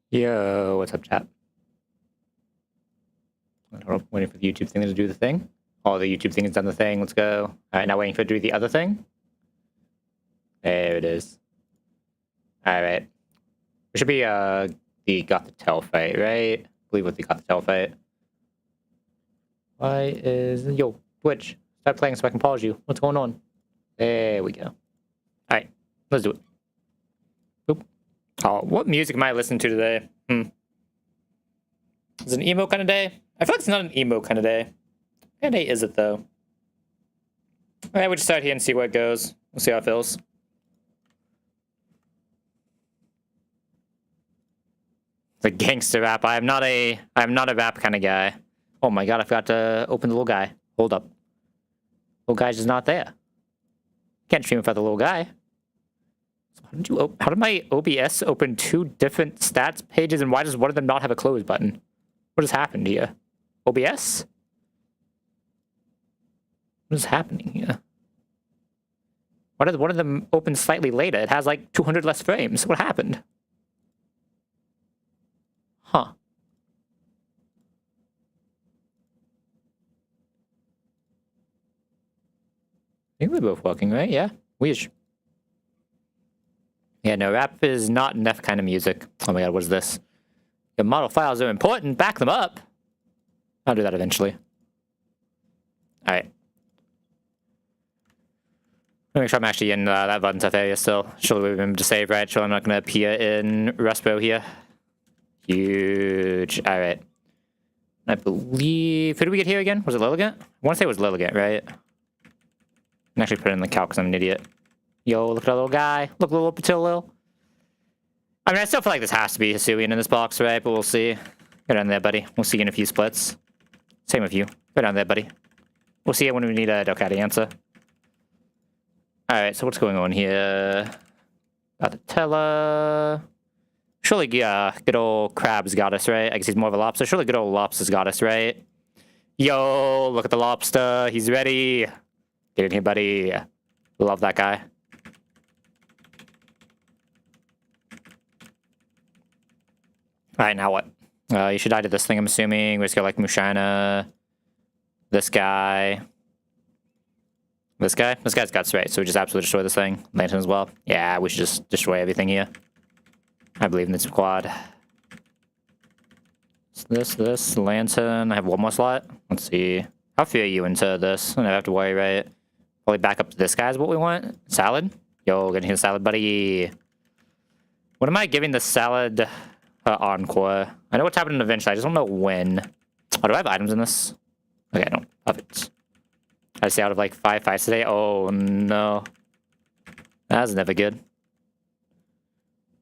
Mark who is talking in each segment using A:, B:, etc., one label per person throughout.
A: Yo, what's up, chat? Waiting for the YouTube thing to do the thing. Oh, the YouTube thing has done the thing. Let's go. All right, now waiting for it to do the other thing. There it is. All right. It should be the Got the Tell fight, right? I believe with the Got the Tell fight. Why is yo Twitch? Start playing so I can pause you. What's going on? There we go. All right, let's do it. Boop. Oh, what music am I listening to today? Is it an emo kind of day? I feel like it's not an emo kind of day. What kind of day is it, though? All right, we'll just start here and see where it goes. We'll see how it feels. It's a gangster rap. I'm not a rap kind of guy. Oh my god, I forgot to open the little guy. Hold up. Little guy's just not there. Can't stream without the little guy. So how did my OBS open two different stats pages, and why does one of them not have a close button? What has happened here? OBS? What is happening here? Why did one of them open slightly later? It has like 200 less frames. What happened? Huh. I think they're both working, right? Yeah. Weird. Yeah, no, rap is not enough kind of music. Oh my god, what is this? Your model files are important. Back them up. I'll do that eventually. Alright. Make sure I'm actually in that button stuff area still. Surely we remember to save, right? Surely I'm not going to appear in Respo here. Huge. Alright. I believe... Who did we get here again? Was it Lilligant? I want to say it was Lilligant, right? I'm actually put it in the calc because I'm an idiot. Yo, look at that little guy. Look, little Patillo. I mean, I still feel like this has to be Hisuian in this box, right? But we'll see. Go down there, buddy. We'll see you in a few splits. Same with you. Go down there, buddy. We'll see you when we need a Dokkaebi answer. Alright, so what's going on here? Got the Tella. Surely, good old Crab's got us, right? I guess he's more of a lobster. Surely good old Lobster's got us, right? Yo, look at the lobster. He's ready. Get in here, buddy. Love that guy. Alright, now what? You should die to this thing, I'm assuming. We just got like Mushina. This guy. This guy? This guy's guts, right? So we just absolutely destroy this thing. Lantern as well. Yeah, we should just destroy everything here. I believe in this squad. This, Lantern. I have one more slot. Let's see. How few are you into this? I don't have to worry, right? Probably back up to this guy is what we want. Salad? Yo, getting his salad, buddy. What am I giving the salad encore? I know what's happening eventually. I just don't know when. Oh, do I have items in this? Okay, I don't. Perfect. I say out of like 5 fights today. Oh, no. That's never good.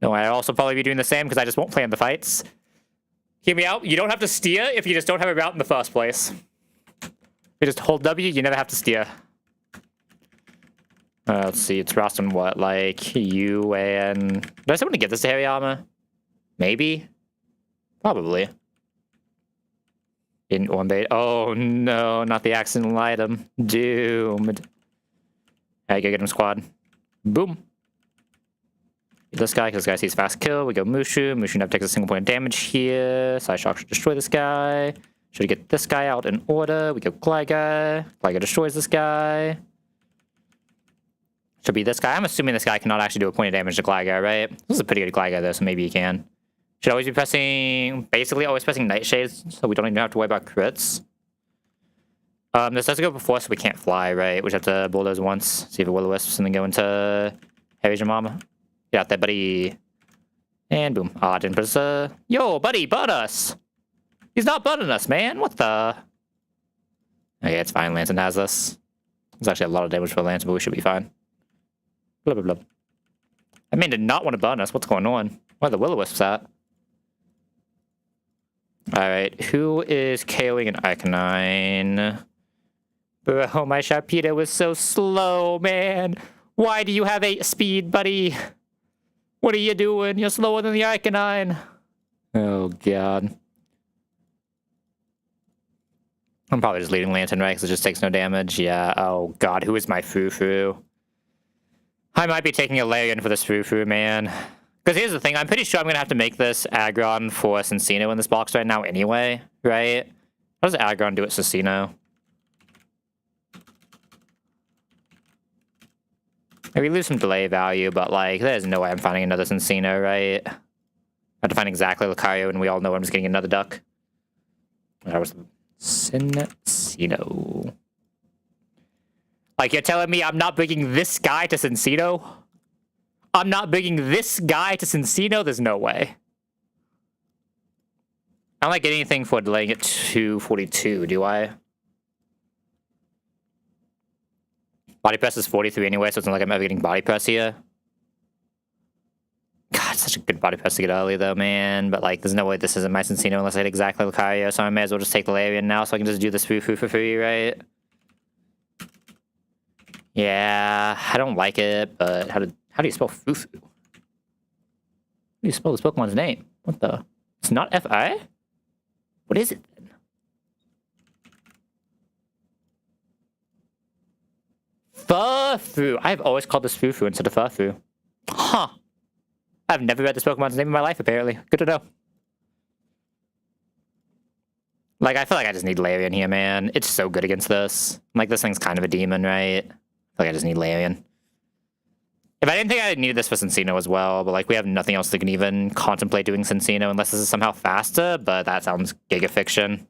A: No, I also probably be doing the same because I just won't plan the fights. Hear me out. You don't have to steer if you just don't have a route in the first place. If you just hold W, you never have to steer. Let's see, it's Rostam what? Like, you and... Did I say want to get this to heavy armor? Maybe? Probably. Didn't one bait. Oh no, not the accidental item. Doomed. Alright, go get him, squad. Boom. Get this guy, because this guy sees fast kill. We go Mushu. Mushu never takes a single point of damage here. Psyshock should destroy this guy. Should get this guy out in order. We go Gliga. Gliga destroys this guy. Should be this guy. I'm assuming this guy cannot actually do a point of damage to Gliga, right? This is a pretty good Gliga, though, so maybe he can. Should always be pressing... Basically, always pressing Nightshades, so we don't even have to worry about crits. This does go before, so we can't fly, right? We just have to bulldoze once, see if it will-o-wisps, and then go into Heavy Jamama. Get out there, buddy. And boom. Ah, I didn't press... Yo, buddy, butt us! He's not butting us, man! What the... Okay, it's fine. Lantern has this. There's actually a lot of damage for Lantern, but we should be fine. Blah, blah, blah. I mean, did not want to burn us. What's going on? Where are the will-o-wisps at? Alright, who is KOing an Arcanine? Bro, my Sharpedo was so slow, man. Why do you have 8 speed, buddy? What are you doing? You're slower than the Arcanine. Oh, God. I'm probably just leading Lantern, right? Because it just takes no damage. Yeah, oh, God. Who is my Foo-Foo? I might be taking a Larian for this Foo-Foo, man. Because here's the thing, I'm pretty sure I'm going to have to make this Aggron for Cincino in this box right now anyway, right? What does Aggron do at Cincino? Maybe lose some delay value, but like, there's no way I'm finding another Cincino, right? I have to find exactly Lucario, and we all know I'm just getting another duck. That was Cincino. Like, you're telling me I'm not bringing this guy to Cincino? I'm not bringing this guy to Cincino? There's no way. I don't like getting anything for delaying it to 42, do I? Body press is 43 anyway, so it's not like I'm ever getting body press here. God, it's such a good body press to get early, though, man. But, like, there's no way this isn't my Cincino unless I hit exactly Lucario, so I may as well just take the Larian now so I can just do this for free, right? Yeah, I don't like it, but how do you spell Fufu? How do you spell this Pokemon's name? What the? It's not F-I? What is it then? Furfu! I've always called this Fufu instead of Furfu. Huh. I've never read this Pokemon's name in my life, apparently. Good to know. Like, I feel like I just need Larian here, man. It's so good against this. Like, this thing's kind of a demon, right? I feel like I just need Larian. If I didn't think I needed this for Cincino as well, but, like, we have nothing else that can even contemplate doing Cincino unless this is somehow faster, but that sounds giga fiction.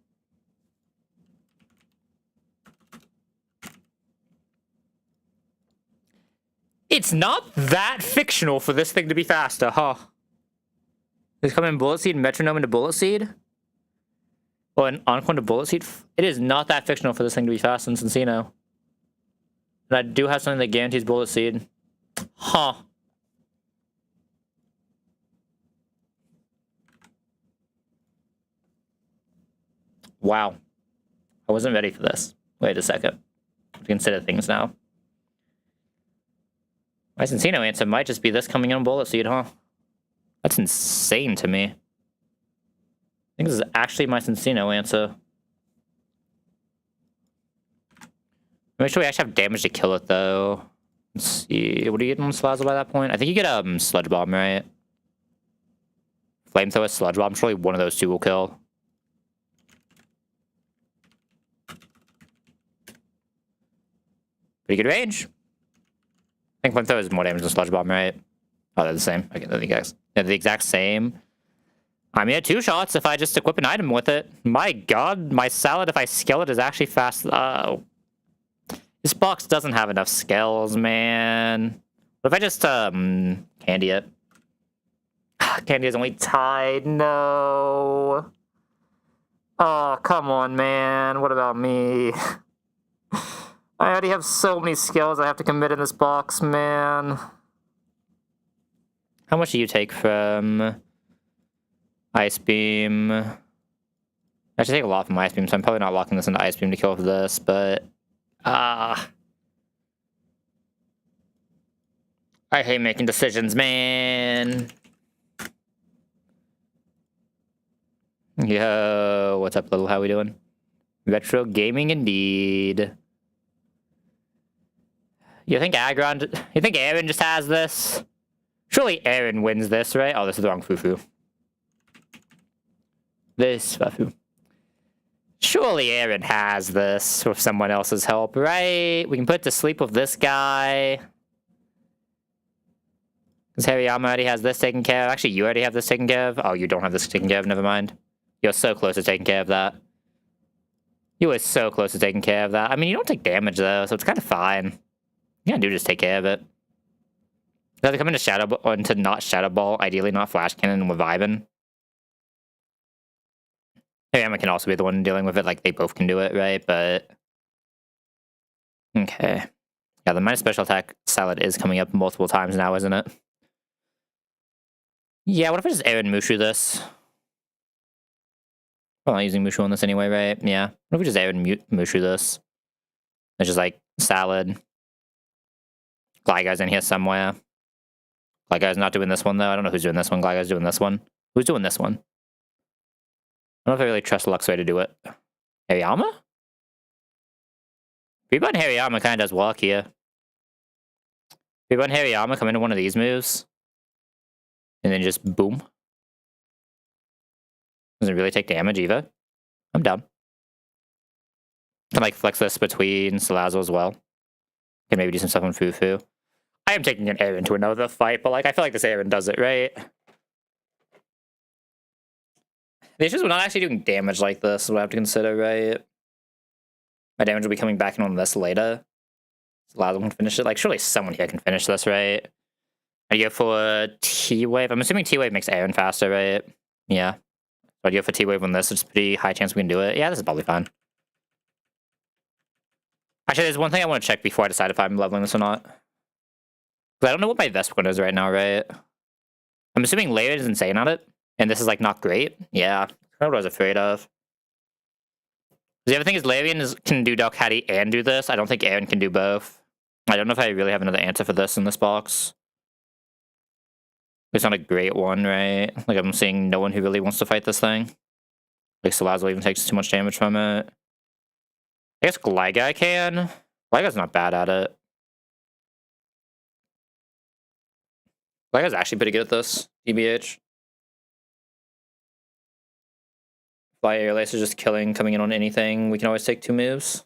A: It's not that fictional for this thing to be faster, huh? It's coming in Bullet Seed, Metronome into Bullet Seed? Or an Encore into Bullet Seed? It is not that fictional for this thing to be faster than Cincino. And I do have something that guarantees Bullet Seed. Huh. Wow. I wasn't ready for this. Wait a second. I have to consider things now. My Cincino answer might just be this coming in on Bullet Seed, huh? That's insane to me. I think this is actually my Cincino answer. Make sure we actually have damage to kill it, though. Let's see. What do you get on Slazzle by that point? I think you get Sludge Bomb, right? Flamethrower, Sludge Bomb. Surely one of those two will kill. Pretty good range. I think Flamethrower is more damage than Sludge Bomb, right? Oh, they're the same. Okay, they're the exact same. I mean, at 2 shots if I just equip an item with it. My god, my Salad, if I scale it, is actually fast. This box doesn't have enough scales, man. What if I just, candy it? Candy is only tied. No. Oh, come on, man. What about me? I already have so many skills I have to commit in this box, man. How much do you take from Ice Beam? I should take a lot from Ice Beam, so I'm probably not locking this into Ice Beam to kill for this, but... I hate making decisions, man. Yo, what's up, little? How we doing? Retro gaming indeed. You think Aaron just has this? Surely Aaron wins this, right? Oh, this is the wrong Fufu. This Fufu. Surely Aaron has this with someone else's help, right? We can put it to sleep with this guy. Because Hariyama already has this taken care of. Actually, you already have this taken care of. Oh, you don't have this taken care of. Never mind. You're so close to taking care of that. You were so close to taking care of that. I mean, you don't take damage, though, so it's kind of fine. You gotta do just take care of it. Does it come into Shadow Ball, into not Shadow Ball, ideally not Flash Cannon, and we're vibing? Hariyama can also be the one dealing with it, like they both can do it, right? But okay. Yeah, the minus special attack Salad is coming up multiple times now, isn't it? Yeah, what if I just Aaron Mushu this? I'm not using Mushu on this anyway, right? Yeah. What if we just Aaron Mushu this? It's just like Salad. Gligar's in here somewhere. Gligar's not doing this one, though. I don't know who's doing this one. Gligar's doing this one. Who's doing this one? I don't know if I really trust Luxray to do it. Hariyama? Reba and Hariyama kind of does walk here. Reba and Hariyama come into one of these moves. And then just boom. Doesn't really take damage either. I'm down. Can like flex this between Salazzle as well. Can maybe do some stuff on Fufu. I am taking an Aaron to another fight, but like I feel like this Aaron does it, right? The issue is we're not actually doing damage like this, is what I have to consider, right? My damage will be coming back in on this later. Salazzle can finish it. Like, surely someone here can finish this, right? I go for T-Wave. I'm assuming T-Wave makes Aaron faster, right? Yeah. But I go for T-Wave on this. It's a pretty high chance we can do it. Yeah, this is probably fine. Actually, there's one thing I want to check before I decide if I'm leveling this or not. Because I don't know what my Vespiquen is right now, right? I'm assuming Layer is insane at it. And this is, like, not great. Yeah. That's what I was afraid of. The other thing is Larian can do Delcatty and do this. I don't think Aaron can do both. I don't know if I really have another answer for this in this box. It's not a great one, right? Like, I'm seeing no one who really wants to fight this thing. Like, Salazzle even takes too much damage from it. I guess Gligar can. Gligar's not bad at it. Gligar's actually pretty good at this, TBH. Fly Air Lace is just killing, coming in on anything. We can always take 2 moves.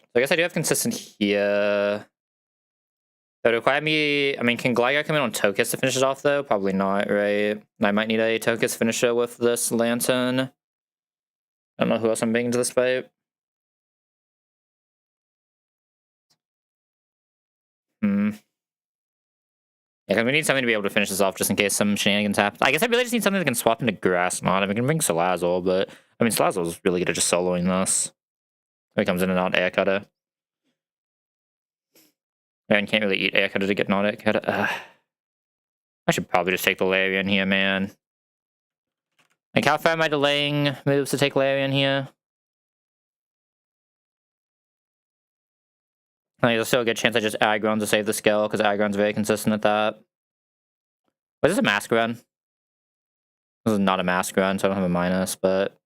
A: So I guess I do have consistent here. That would require me... I mean, can Gligar come in on Tokus to finish it off, though? Probably not, right? I might need a Tokus finisher with this Lantern. I don't know who else I'm bringing to this fight. Yeah, because we need something to be able to finish this off just in case some shenanigans happen. I guess I really just need something that can swap into Grass Knot. I mean, we can bring Salazzle, but... I mean, Salazzle's really good at just soloing this. He comes in and out Air Cutter. Man, can't really eat Air Cutter to get not Air Cutter. I should probably just take the Larian here, man. Like, how far am I delaying moves to take Larian here? Like, there's still a good chance I just Aggron to save the skill, because Aggron's very consistent at that. Was this a Mask Run? This is not a Mask Run, so I don't have a minus, but...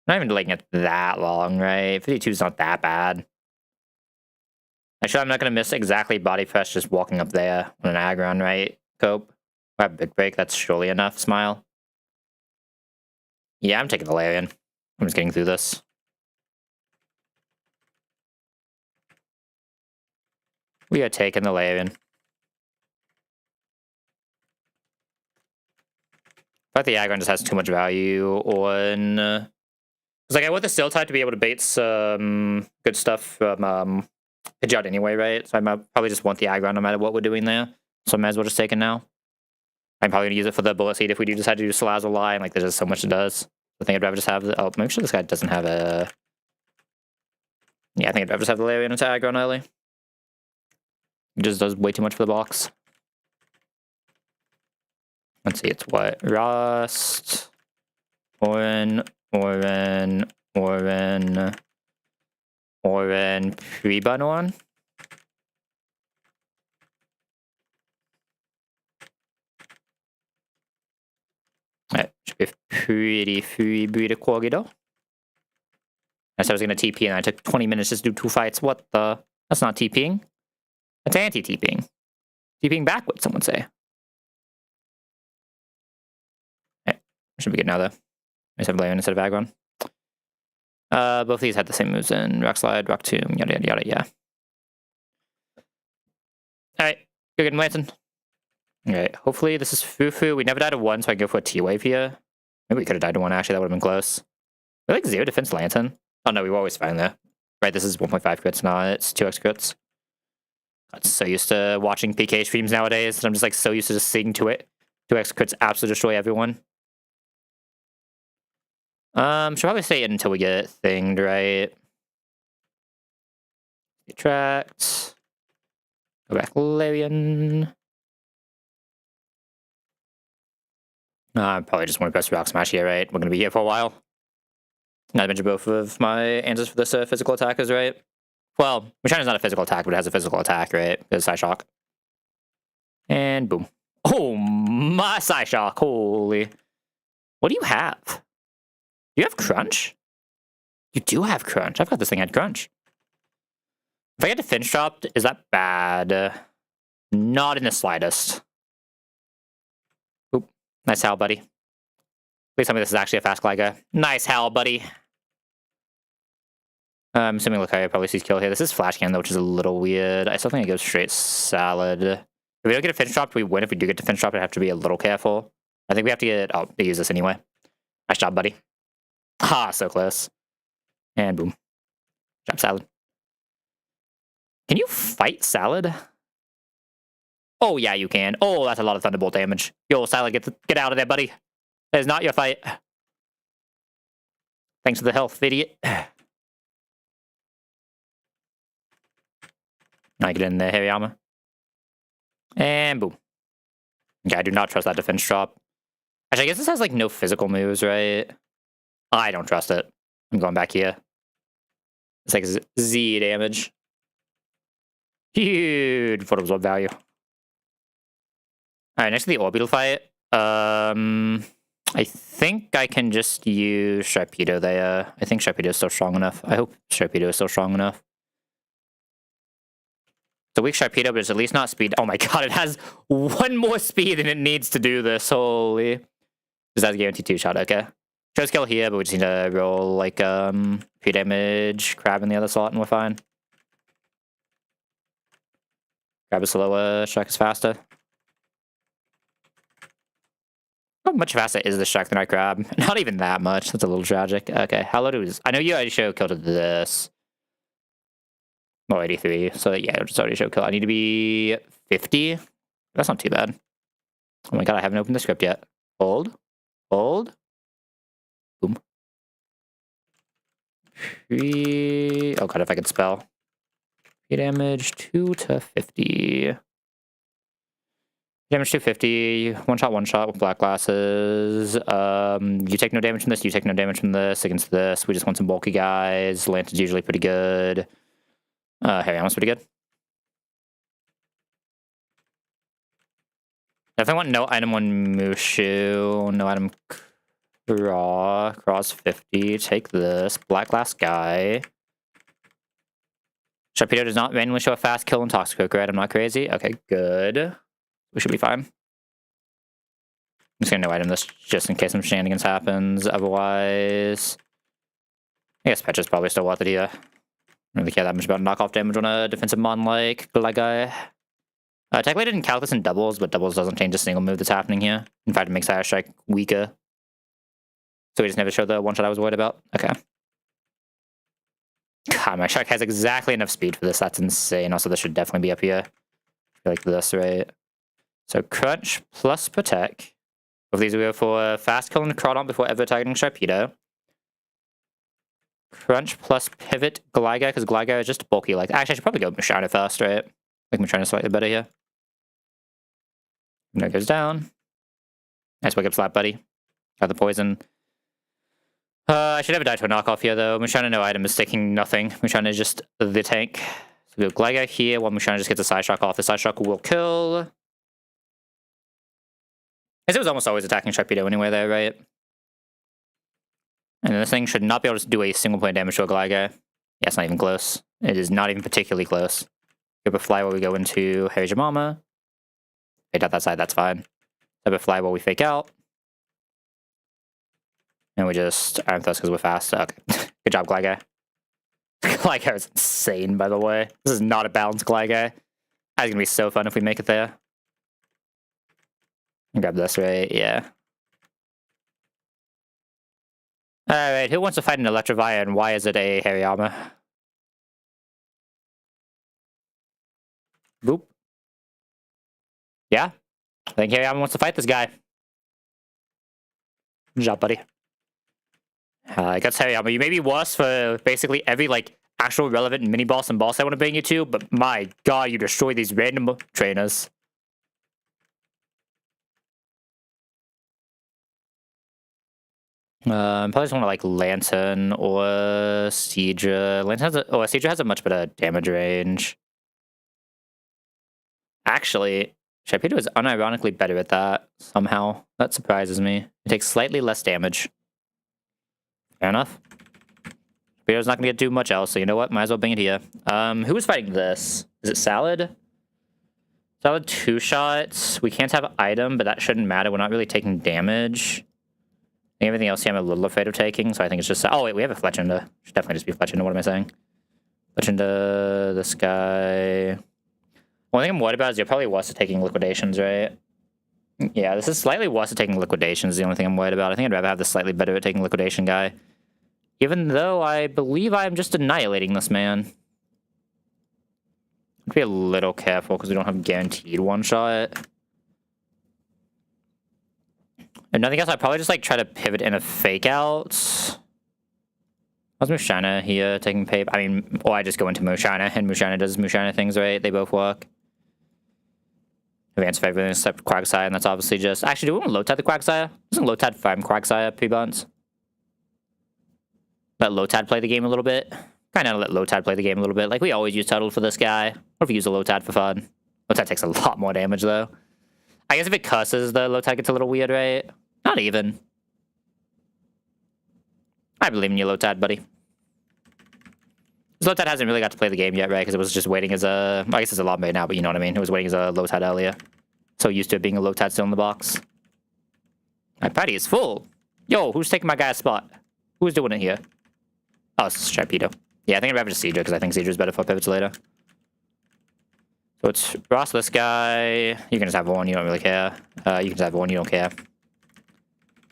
A: Not even delaying it that long, right? 52 is not that bad. Actually, I'm not going to miss exactly Body Press just walking up there on an Aggron, right? Cope. I have Big Break, that's surely enough. Smile. Yeah, I'm taking the Larian. I'm just getting through this. We are taking the Larian. But the Aggron just has too much value on... It's like I want the Steel type to be able to bait some good stuff from Pidgeot anyway, right? So I might probably just want the Aggron no matter what we're doing there. So I might as well just take it now. I'm probably going to use it for the Bullet Seed if we do decide to do Salazzle Line. Like, there's just so much it does. I think I'd rather just have the... Oh, make sure this guy doesn't have a... Yeah, I think I'd rather just have the Larian into Aggron early. It just does way too much for the box. Let's see, it's what? Rust... Orin... Pre-bun one. Alright, should be pretty quality though. I said I was gonna TP and I took 20 minutes just to do 2 fights. What the? That's not TPing. That's anti-TPing. TPing backwards, someone say. Alright, should be good now though. I just have Larian instead of Aggron. Both of these had the same moves in Rock Slide, Rock Tomb, yada yada yada, yeah. Alright, go get him, Lantern. Alright, hopefully this is Fufu. We never died to 1, so I go for a T-Wave here. Maybe we could have died to 1, actually, that would have been close. We like 0 defense Lantern. Oh no, we were always fine there. Right, this is 1.5 crits, not it's 2x crits. I'm so used to watching PK streams nowadays, that I'm just like so used to just seeing 2x crits absolutely destroy everyone. Should probably stay in until we get thinged, right? Attract. Go back Larian. I probably just want to press Rock Smash here, right? We're going to be here for a while. Not to mention both of my answers for this physical attackers, right? Well, Machina's not a physical attack, but it has a physical attack, right? Because Psyshock. And boom. Oh, my Psyshock. Holy. What do you have? Do you have Crunch? You do have Crunch. I thought this thing had Crunch. If I get defense dropped, is that bad? Not in the slightest. Oop. Nice howl, buddy. Please tell me this is actually a fast glider. Nice howl, buddy. I'm assuming Lucario probably sees kill here. This is flash cannon though, which is a little weird. I still think it goes straight salad. If we don't get a defense dropped, we win. If we do get defense dropped, I have to be a little careful. I think we have to get... Oh, they use this anyway. Nice job, buddy. Ha, so close. And boom. Drop salad. Can you fight salad? Oh, yeah, you can. Oh, that's a lot of Thunderbolt damage. Yo, salad, get out of there, buddy. That is not your fight. Thanks for the health, idiot. Now get in there, heavy armor. And boom. Okay, I do not trust that defense drop. Actually, I guess this has, like, no physical moves, right? I don't trust it. I'm going back here. It's like Z damage. Huge photo absorb value. Alright, next to the orbital fight. I think I can just use Sharpedo there. I think Sharpedo is still strong enough. I hope Sharpedo is still strong enough. It's a weak Sharpedo, but it's at least not speed. Oh my god, it has one more speed than it needs to do this. Holy. This has a guaranteed 2-shot, okay. Shows kill here, but we just need to roll like few damage, crab in the other slot, and we're fine. Grab is slower, Shark is faster. How much faster is the Shark than I crab? Not even that much. That's a little tragic. Okay, how low do we... I know you already showed kill to this. Oh, 83. So yeah, it's already showed kill. I need to be 50. That's not too bad. Oh my god, I haven't opened the script yet. Hold. Hold. Boom. Oh god, if I could spell. Damage 2 to 50. Damage 250. One shot with black glasses. You take no damage from this. You take no damage from this. Against this, we just want some bulky guys. Lance is usually pretty good. Harry Almost pretty good. Definitely want no item on Mushu. No item Cross 50. Take this. Black glass guy. Sharpedo does not randomly show a fast kill in Toxic right? I'm not crazy. Okay, good. We should be fine. I'm just gonna no item this just in case some shenanigans happens. Otherwise, I guess Petra's probably still worth it here. I don't really care that much about knockoff damage on a defensive mon like Glaggai. Technically I didn't count this in doubles, but doubles doesn't change a single move that's happening here. In fact, it makes Fire Strike weaker. So we just never showed the one shot I was worried about. Okay. God, my Shark has exactly enough speed for this. That's insane. Also, this should definitely be up here. Like this, right? So Crunch plus Protect. Both of these will go for Fast Kill and Crawdon before ever targeting Sharpedo. Crunch plus Pivot Gligar, because Gligar is just bulky. Like, actually, I should probably go Musharna first, right? Like Musharna slightly better here. And it goes down. Nice wake up slap, buddy. Got the poison. I should have died to a knockoff here, though. Musharna no item is taking nothing. Musharna is just the tank. So we go Gligar here, while Musharna just gets a Side Shock off. The Side Shock will kill. I guess it was almost always attacking Sharpedo anyway there, right? And this thing should not be able to do a single point damage to a Gligar. Yeah, it's not even close. It is not even particularly close. Go up a fly while we go into Harry Jamama. Fake out that side, that's fine. Up a fly while we fake out. And we just Iron Thrust because we're fast. Okay. Good job, Gligar. Gligar is insane, by the way. This is not a balanced Gligar. That's gonna be so fun if we make it there. Grab this, right? Yeah. Alright, who wants to fight an Electivire and why is it a Hariyama? Boop. Yeah? I think Hariyama wants to fight this guy. Good job, buddy. I guess Hariyama, you may be worse for basically every, like, actual relevant mini-boss and boss I want to bring you to, but my god, you destroy these random trainers. Probably just want to like Lantern or Seadra. Seadra has a much better damage range. Actually, Sharpedo is unironically better at that somehow. That surprises me. It takes slightly less damage. Fair enough. Peter's not gonna get too much else, so you know what? Might as well bring it here. Who is fighting this? Is it Salad? Salad 2 shots. We can't have item, but that shouldn't matter. We're not really taking damage. I think everything else here I'm a little afraid of taking, so I think it's just... Oh, wait, we have a Fletchender. Should definitely just be Fletchender. What am I saying? Fletchender, this guy... One thing I'm worried about is you're probably worse at taking liquidations, right? Yeah, this is slightly worse at taking liquidations, the only thing I'm worried about. I think I'd rather have the slightly better at taking liquidation guy. Even though I believe I'm just annihilating this man. Be a little careful because we don't have guaranteed one shot. If nothing else, I'd probably just like try to pivot in a fake out. How's Mushana here taking paper? I mean, or I just go into Mushana and Mushana does Mushana things, right? They both work. Advanced favor except Quagsire, and that's obviously just... Actually, do we want to low-tide the Quagsire? Doesn't low-tide farm Quagsire pre-bunts? Let low-tide play the game a little bit. Kind of let low-tide play the game a little bit. Like, we always use Tuttle for this guy. Or if we use a low-tide for fun. Low-tide takes a lot more damage, though. I guess if it curses, the low-tide gets a little weird, right? Not even. I believe in you, low-tide, buddy. Low-tide hasn't really got to play the game yet, right? Because it was just waiting as a... I guess it's a lot now, but you know what I mean. It was waiting as a low-tide earlier. So used to it being a low-tide still in the box. My party is full. Yo, who's taking my guy's spot? Who's doing it here? Oh, it's Sharpedo. Yeah, I think I'd rather just Seedra, because I think Seedra's better for pivots later. So it's Ross, this guy. You can just have one, you don't really care. You can just have one, you don't care.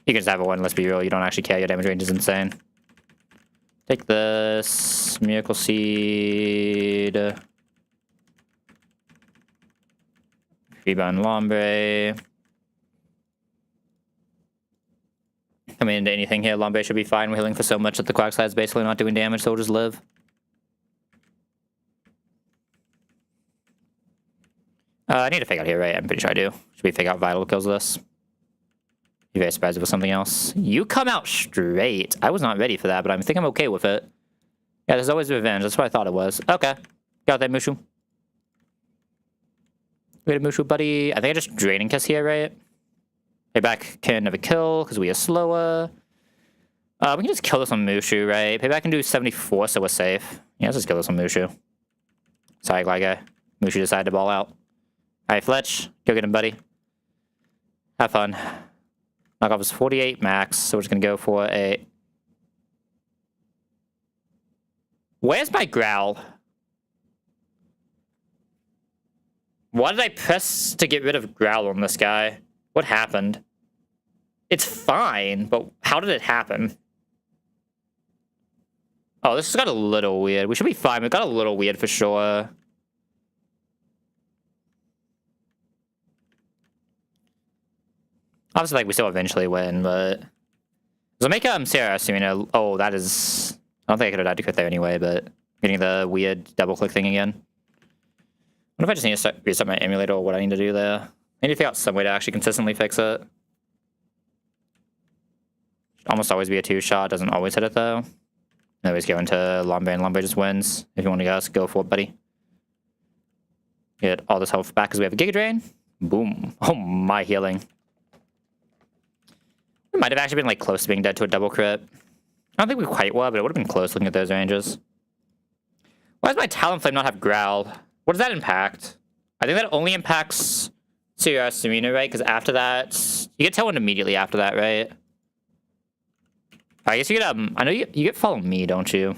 A: You can just have one, let's be real, you don't actually care. Your damage range is insane. Take this. Miracle Seed. Rebound Lombre. Coming into anything here, Lombre should be fine. We're healing for so much that the Quagsire is basically not doing damage, so we'll just live. I need to fake out here, right? I'm pretty sure I do. Should we fake out Vital kills this? You're very surprised it was something else. You come out straight. I was not ready for that, but I think I'm okay with it. Yeah, there's always revenge. That's what I thought it was. Okay. Got that, Mushu. Wait a Mushu, buddy. I think I just Draining Kiss here, right? Payback can never kill, because we are slower. We can just kill this on Mushu, right? Payback can do 74, so we're safe. Yeah, let's just kill this on Mushu. Sorry, Glide Guy. Mushu decided to ball out. Alright, Fletch. Go get him, buddy. Have fun. Knockoff is 48 max, so we're just gonna go for a... Where's my Growl? Why did I press to get rid of Growl on this guy? What happened? It's fine, but how did it happen? Oh, this got a little weird. We should be fine, but it got a little weird for sure. Obviously, like, we still eventually win, but... So make CRS, you know... Oh, that is... I don't think I could have died to crit there anyway, but... Getting the weird double-click thing again. I wonder if I just need to reset my emulator or what I need to do there. I need to figure out some way to actually consistently fix it. Should almost always be a 2-shot. Doesn't always hit it, though. I always go into Lombre, and Lombre just wins. If you want to go for it, buddy. Get all this health back because we have a Giga Drain. Boom. Oh, my healing. We might have actually been, like, close to being dead to a double crit. I don't think we quite were, but it would have been close looking at those ranges. Why does my Talonflame not have Growl? What does that impact? I think that only impacts Serena, right? Because after that... You get Tailwind immediately after that, right? I guess you get, I know you get Follow Me, don't you?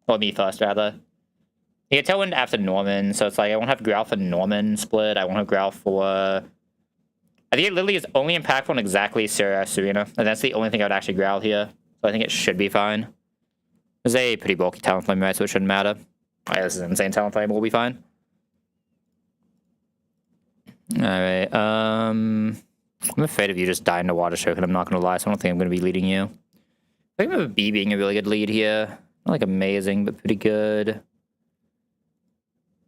A: Well, me first, rather. You get Tailwind after Norman, so it's like, I won't have Growl for Norman split. I won't have Growl for... I think it literally is only impactful on exactly Serena, and that's the only thing I would actually Growl here. So I think it should be fine. It's a pretty bulky Talonflame, right? So it shouldn't matter. Oh, yeah, this is an insane Talonflame. We'll be fine. Alright, I'm afraid of you just dying to Water Stroke, and I'm not going to lie, so I don't think I'm going to be leading you. I think I have a B being a really good lead here. Not like amazing, but pretty good.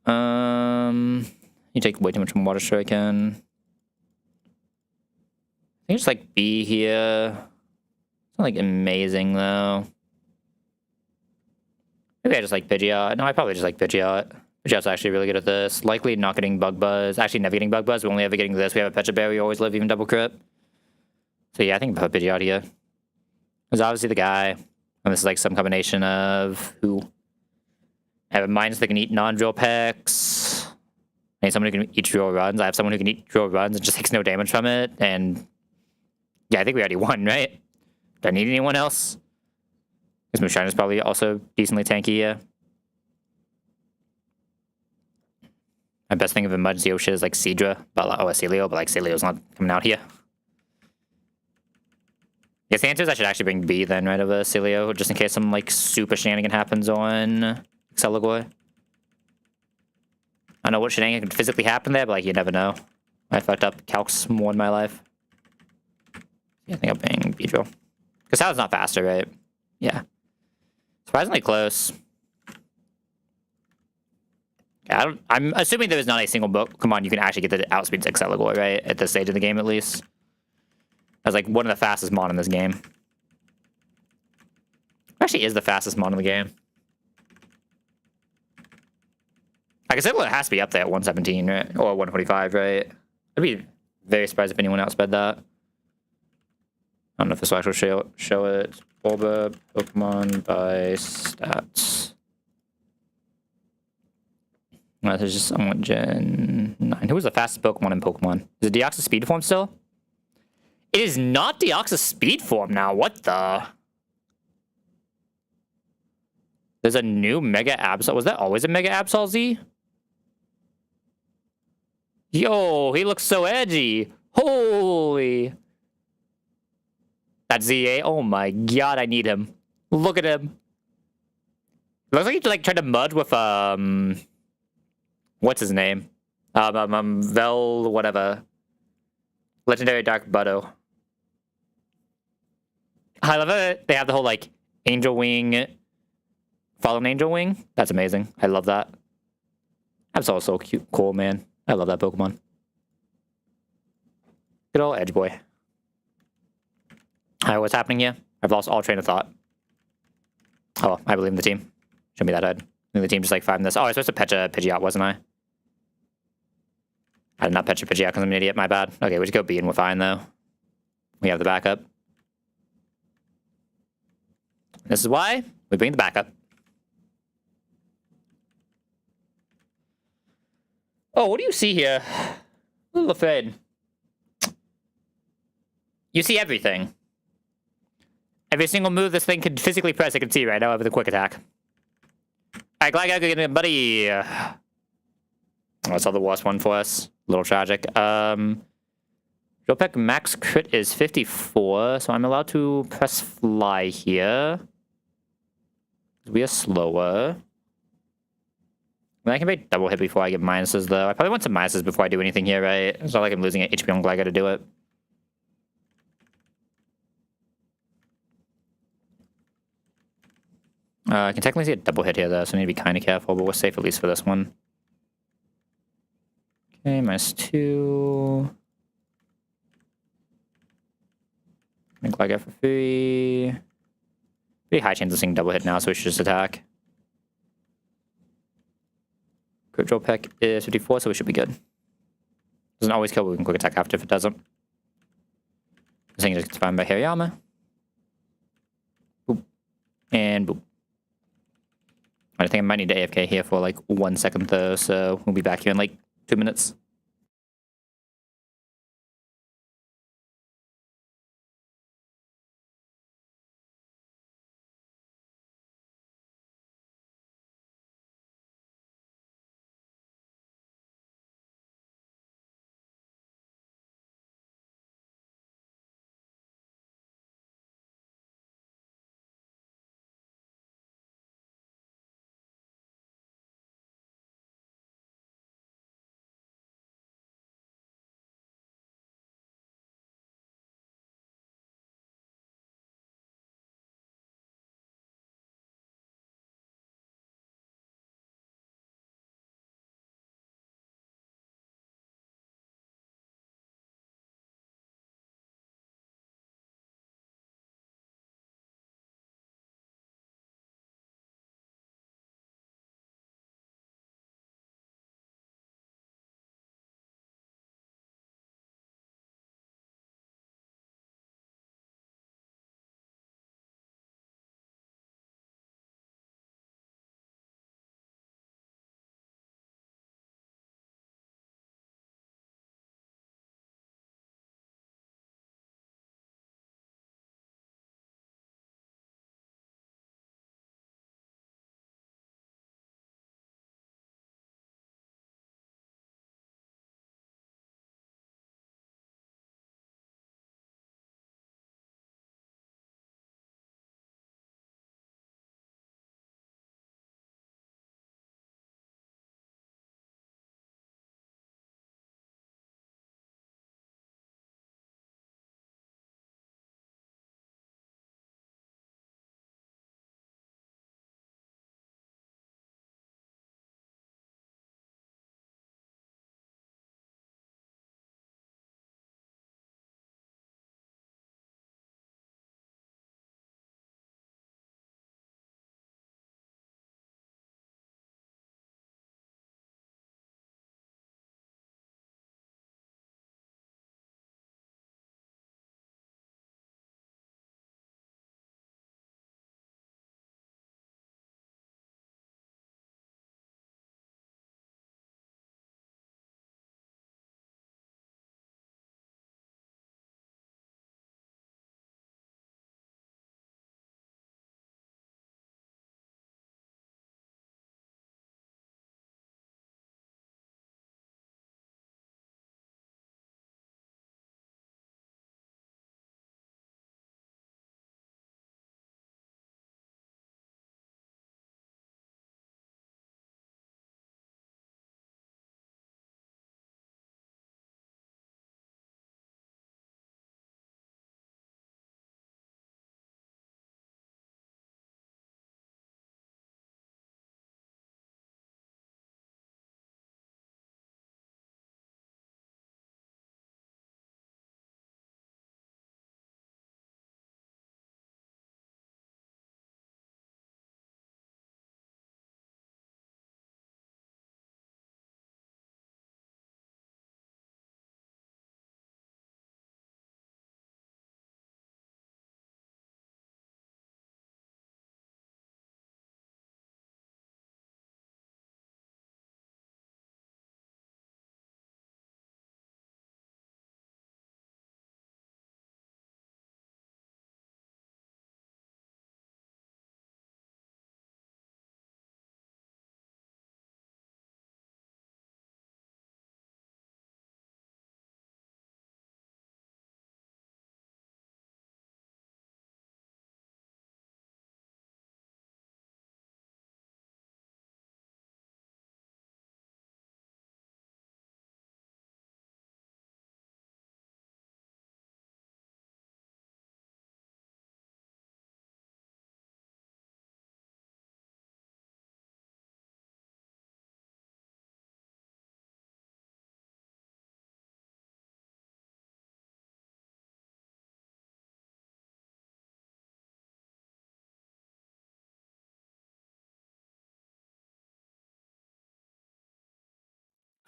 A: You take way too much from Water Strike in. I think it's like B here. It's not like amazing though. Maybe I just like Pidgeot. No, I probably just like Pidgeot. Pidgeot's actually really good at this. Likely not getting Bug Buzz. Actually, never getting Bug Buzz. We only ever getting this. We have a Pecha Berry. We always live even double crit. So yeah, I think put Pidgeot here. There's obviously the guy. And this is like some combination of who I have a minus that can eat non-drill picks. I need someone who can eat drill runs. I have someone who can eat drill runs and just takes no damage from it. And yeah, I think we already won, right? Do I need anyone else? Because Moonshine is probably also decently tanky, yeah. My best thing of emergency Osha is like Seadra, but Celio, but like Celio's not coming out here. Guess the answer is I should actually bring B then, right, over Celio, just in case some like super shenanigan happens on Exceligor. I don't know what shenanigan could physically happen there, but like you never know. I fucked up calcs more in my life. Yeah, I think I'll bring Beedrill. Because Sal's not faster, right? Yeah. Surprisingly close. Yeah, I'm assuming there is not a single Pokemon you can actually get that outspeeds Exceligor, right? At this stage of the game, at least. That's like one of the fastest mon in this game. Actually is the fastest mon in the game. Like Exceligor has to be up there at 117, right? Or 145, right? I'd be very surprised if anyone outsped that. I don't know if this will actually show it. Bulba, Pokemon by stats. No, there's just someone Gen 9. Who was the fastest Pokemon in Pokemon? Is it Deoxys Speed Form still? It is not Deoxys Speed Form now. What the? There's a new Mega Absol. Was that always a Mega Absol Z? Yo, he looks so edgy. Holy. That ZA. Oh my god, I need him. Look at him. Looks like he like tried to merge with what's his name? Vel whatever. Legendary Dark Butto. I love it. They have the whole like Angel Wing, Fallen Angel Wing. That's amazing. I love that. Absol's so cute, cool, man. I love that Pokemon. Good old Edge Boy. Alright, what's happening here? I've lost all train of thought. Oh, I believe in the team. Shouldn't be that hard. I think the team just like farmed this. Oh, I was supposed to Pecha Pidgeot, wasn't I? I did not Pecha Pidgeot because I'm an idiot. My bad. Okay, we just go B and we're fine though. We have the backup. This is why we bring the backup. Oh, what do you see here? A little afraid. You see everything. Every single move this thing could physically press, I can see right now with a quick attack. Alright, Gligar, go get it, buddy. Oh, that's all the worst one for us. A little tragic. Jopek max crit is 54, so I'm allowed to press fly here. We are slower. I can make double hit before I get minuses, though. I probably want some minuses before I do anything here, right? It's not like I'm losing HP on Gligar to do it. I can technically see a double hit here, though, so I need to be kind of careful, but we're safe at least for this one. Okay, -2. I think Gligar for free. Pretty high chance of seeing double hit now, so we should just attack. Crit Drill Peck is 54, so we should be good. Doesn't always kill, but we can quick attack after if it doesn't. This thing just gets found by Hariyama. Boop. And boop. I think I might need to AFK here for like 1 second though, so we'll be back here in like 2 minutes.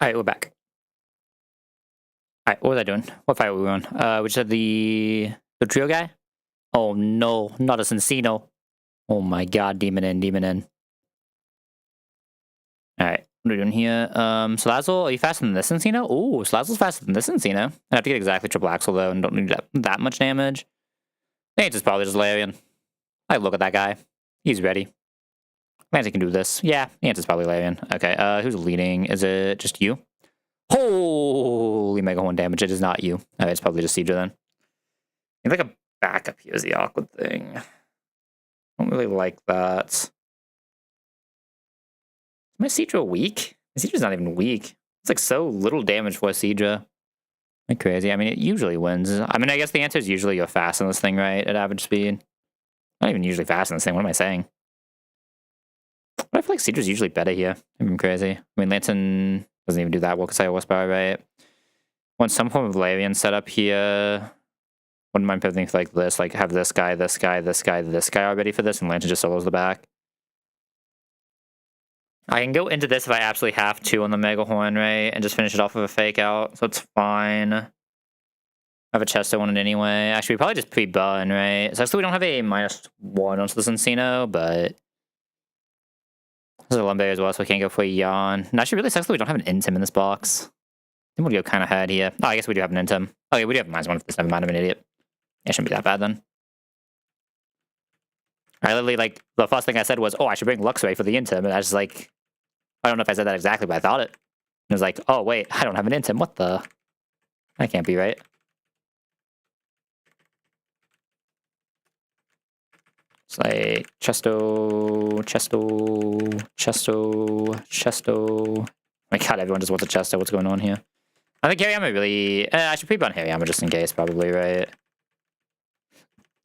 A: Alright, we're back. Alright, what was I doing? What fight were we on? We just had the trio guy? Oh no, not a Cincino. Oh my god, demon in, demon in. Alright, what are we doing here? Slazzle, are you faster than this Cincino? Ooh, Slazzle's faster than this Cincino. I have to get exactly triple axle though, and don't need that much damage. I think it's probably just Larian. I look at that guy. He's ready. Lancey can do this. Yeah, the answer's probably Larian. Okay, who's leading? Is it just you? Holy Mega Horn damage. It is not you. Alright, it's probably just Seedra then. I think like a backup here is the awkward thing. I don't really like that. Is my Seedra weak? My Seedra's not even weak. It's like so little damage for a Seedra. Like crazy. I mean, it usually wins. I mean, I guess the answer is usually you're fast on this thing, right? At average speed. Not even usually fast on this thing. What am I saying? But I feel like Seedra's usually better here. I'm crazy. I mean, Lantern doesn't even do that well because I have horsepower, right? Want some form of Larian set up here. Wouldn't mind pivoting like this, like have this guy, this guy, this guy, this guy already for this, and Lantern just solos the back. I can go into this if I absolutely have to on the Mega Horn, right? And just finish it off with a fake out, so it's fine. I have a Chesto on it anyway. Actually, we probably just pre-bun, right? So we don't have a -1 onto the Cincino, but there's a Lumbe as well, so we can't go for a Yawn. And actually, really sucks that we don't have an Intim in this box. I think we'll go kind of ahead here. Oh, I guess we do have an Intim. Oh, yeah, we do have a -1 for this. Never mind, I'm an idiot. It shouldn't be that bad then. I literally, like, the first thing I said was, oh, I should bring Luxray for the Intim. And I was just like, I don't know if I said that exactly, but I thought it. And it was like, oh, wait, I don't have an Intim. What the? That can't be right. It's like Chesto. Oh my god, everyone just wants a Chesto. What's going on here? I think Hariyama really... I should pre-bun Hariyama just in case, probably, right?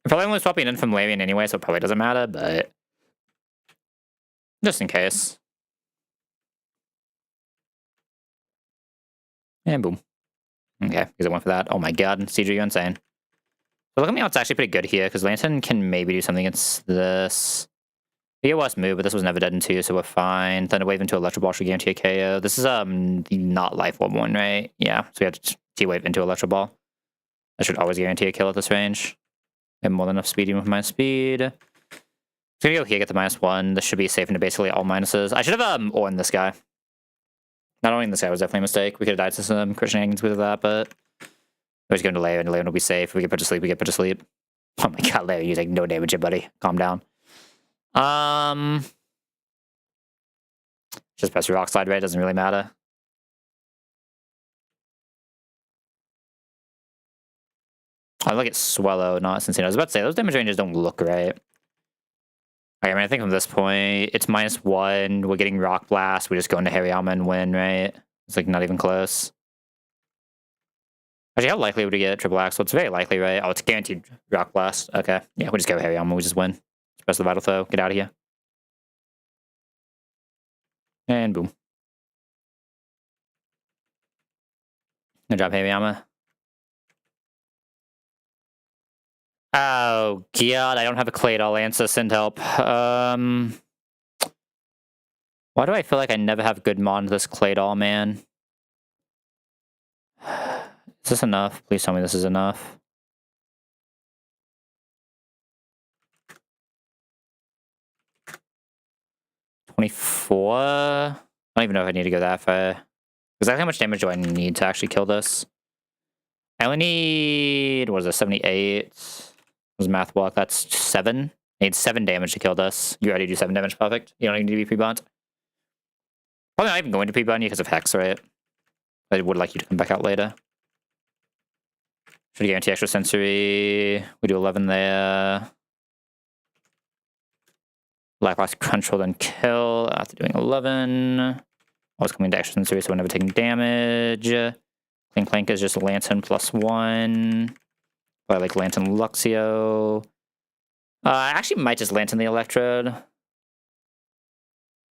A: I'm probably only swapping in from Larian anyway, so it probably doesn't matter, but... just in case. And boom. Okay, because I went for that. Oh my god, Seedra, you're insane. So look at me how it's actually pretty good here, because Lantern can maybe do something against this. The worst move, but this was never dead in 2, so we're fine. Thunder Wave into Electro Ball should guarantee a KO. This is not Life Orb one, right? Yeah, so we have to T-Wave into Electro Ball. That should always guarantee a kill at this range. I have more than enough speed even with my speed. I'm gonna go here, get the -1. This should be safe into basically all minuses. I should have Ornn this guy. Not only this guy was definitely a mistake. We could have died to some Christian Hagens with that, but we're just going to Leo, and Leo will be safe. We get put to sleep, we get put to sleep. Oh my god, Leo, you take no damage here, buddy. Calm down. Just press your Rock Slide, right? Doesn't really matter. I look at Swallow, not Cincino. I was about to say, those damage ranges don't look right. Okay, I mean, I think from this point, it's -1. We're getting Rock Blast. We just go into Hariyama and win, right? It's like not even close. Actually, how likely would we get Triple Axle? It's very likely, right? Oh, it's guaranteed Rock Blast. Okay. Yeah, we just go Hariyama. We just win. Just press the Vital Throw. Get out of here. And boom. Good job, Hariyama. Oh, god, I don't have a Claydol answer. Send help. Why do I feel like I never have good mod this Claydol, man? Is this enough? Please tell me this is enough. $24? I don't even know if I need to go that far. Exactly how much damage do I need to actually kill this? I only need, what is it, 78? Was math block? That's 7. I need 7 damage to kill this. You already do 7 damage, perfect. You don't need to be pre-bunt. Probably not even going to pre-bun you because of Hex, right? I would like you to come back out later. Should guarantee extra sensory. We do 11 there. Black Box control then kill after doing 11. Always coming to extra sensory, so we're never taking damage. Clink Clank is just Lantern +1. I like Lantern Luxio. I actually might just Lantern the Electrode.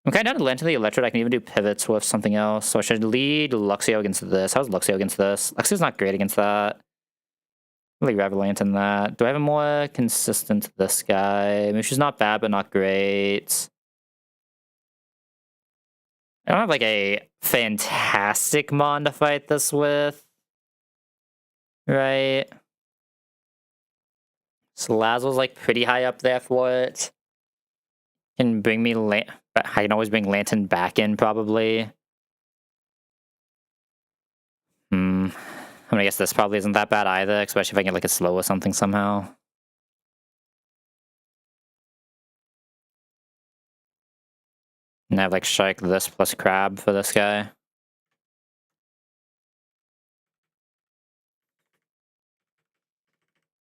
A: I'm kind of down to Lantern the Electrode. I can even do pivots with something else. So I should lead Luxio against this. How's Luxio against this? Luxio's not great against that. Really rather Lantern that. Do I have a more consistent this guy? I mean, she's not bad, but not great. I don't have like a fantastic mon to fight this with. Right? So Lazel's like pretty high up there for it. Can bring me I can always bring Lantern back in probably. I mean, I guess this probably isn't that bad either, especially if I get like a slow or something somehow. And I have like Shark this plus Crab for this guy.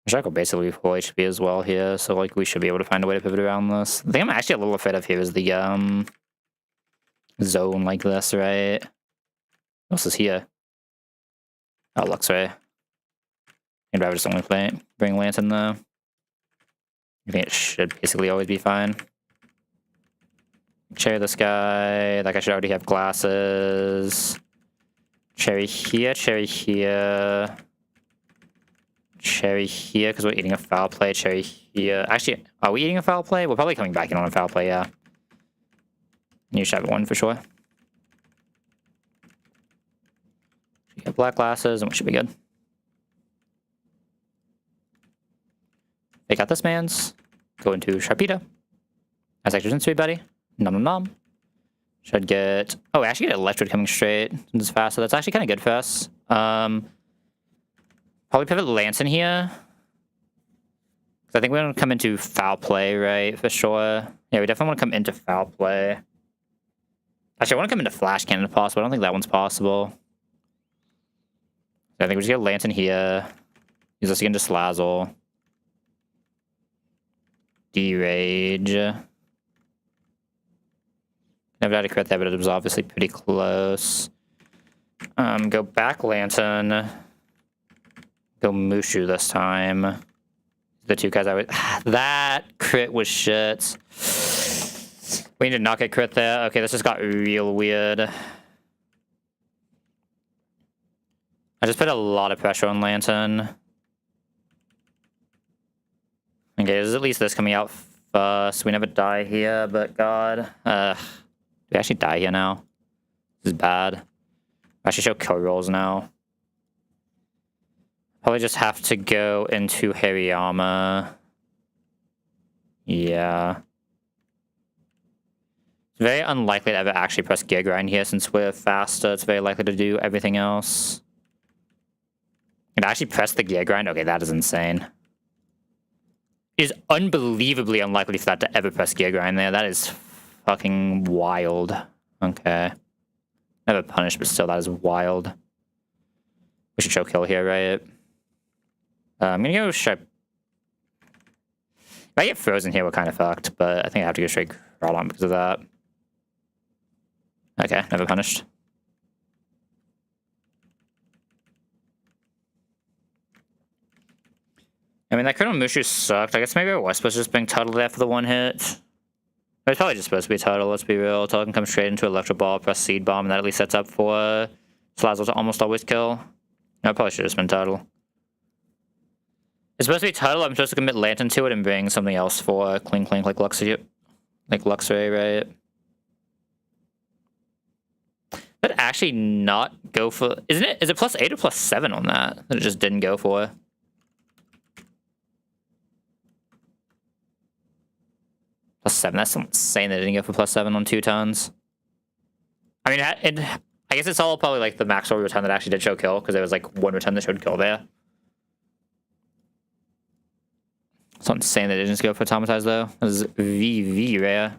A: Shark will basically be full HP as well here, so like we should be able to find a way to pivot around this. The thing I'm actually a little afraid of here is the zone like this, right? What else is here? Oh, Luxray. I'd rather just only bring Lantern though. I think it should basically always be fine. Cherry this guy. That guy should already have glasses. Cherry here, cherry here. Cherry here, because we're eating a foul play. Cherry here. Actually, are we eating a foul play? We're probably coming back in on a foul play, yeah. You should have one for sure. You have black glasses, and we should be good. They got this man's. Go into Sharpedo. That's actually into buddy. Nom nom nom. Should get... Oh, we actually get Electrode coming straight. It's fast, so that's actually kind of good for us. Probably pivot Lantern here. I think we want to come into foul play, right? For sure. Yeah, we definitely want to come into foul play. Actually, I want to come into Flash Cannon if possible. I don't think that one's possible. I think we just get Lantern here. Use this again to Slazzle. D-Rage. Never had a crit there, but it was obviously pretty close. Go back Lantern. Go Mushu this time. The two guys I would... That crit was shit. We did not get crit there. Okay, this just got real weird. I just put a lot of pressure on Lantern. Okay, there's at least this coming out first. We never die here, but God. Do we actually die here now? This is bad. I should show kill rolls now. Probably just have to go into Hariyama. Yeah. It's very unlikely to ever actually press Gear Grind here since we're faster. It's very likely to do everything else. And actually press the Gear Grind? Okay, that is insane. It is unbelievably unlikely for that to ever press Gear Grind there. That is fucking wild. Okay. Never punished, but still, that is wild. We should show kill here, right? I'm gonna go sharp. If I get frozen here, we're kind of fucked, but I think I have to go straight crawl on because of that. Okay, never punished. I mean, that crit on Mushu sucked. I guess maybe I was supposed to just bring Tuttle there for the one hit. It's probably just supposed to be Tuttle, let's be real. Tuttle can come straight into Electro Ball, press Seed Bomb, and that at least sets up for Slazzle to almost always kill. No, I probably should have just been Tuttle. It's supposed to be Tuttle. I'm supposed to commit Lantern to it and bring something else for Clink Clink like Luxray, right? But actually not go for... Isn't it? Is it +8 or +7 on that it just didn't go for? +7. That's insane that it didn't go for +7 on 2 tons. I mean, I guess it's all probably like the maximum return that actually did show kill because there was like one return that showed kill there. It's not insane that it didn't just go for Automatize though. That is VV rare.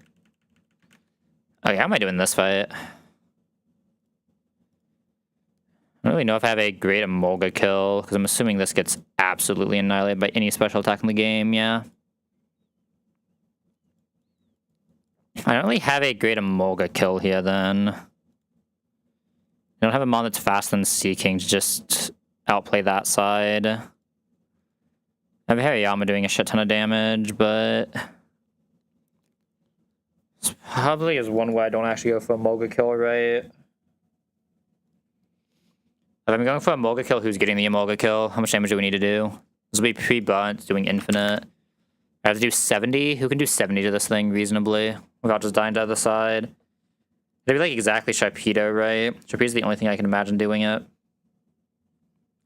A: Okay, how am I doing this fight? I don't really know if I have a great Emolga kill, because I'm assuming this gets absolutely annihilated by any special attack in the game, yeah. I don't really have a great Emolga kill here then. I don't have a mon that's faster than Sea King to just outplay that side. I have Hariyama doing a shit ton of damage, but... This probably is one where I don't actually go for a Emolga kill, right? If I'm going for a Emolga kill, who's getting the Emolga kill? How much damage do we need to do? This will be pre-bunt, doing infinite. I have to do 70? Who can do 70 to this thing reasonably? Without just dying to the other side? They'd be like exactly Sharpedo, right? Sharpedo's the only thing I can imagine doing it.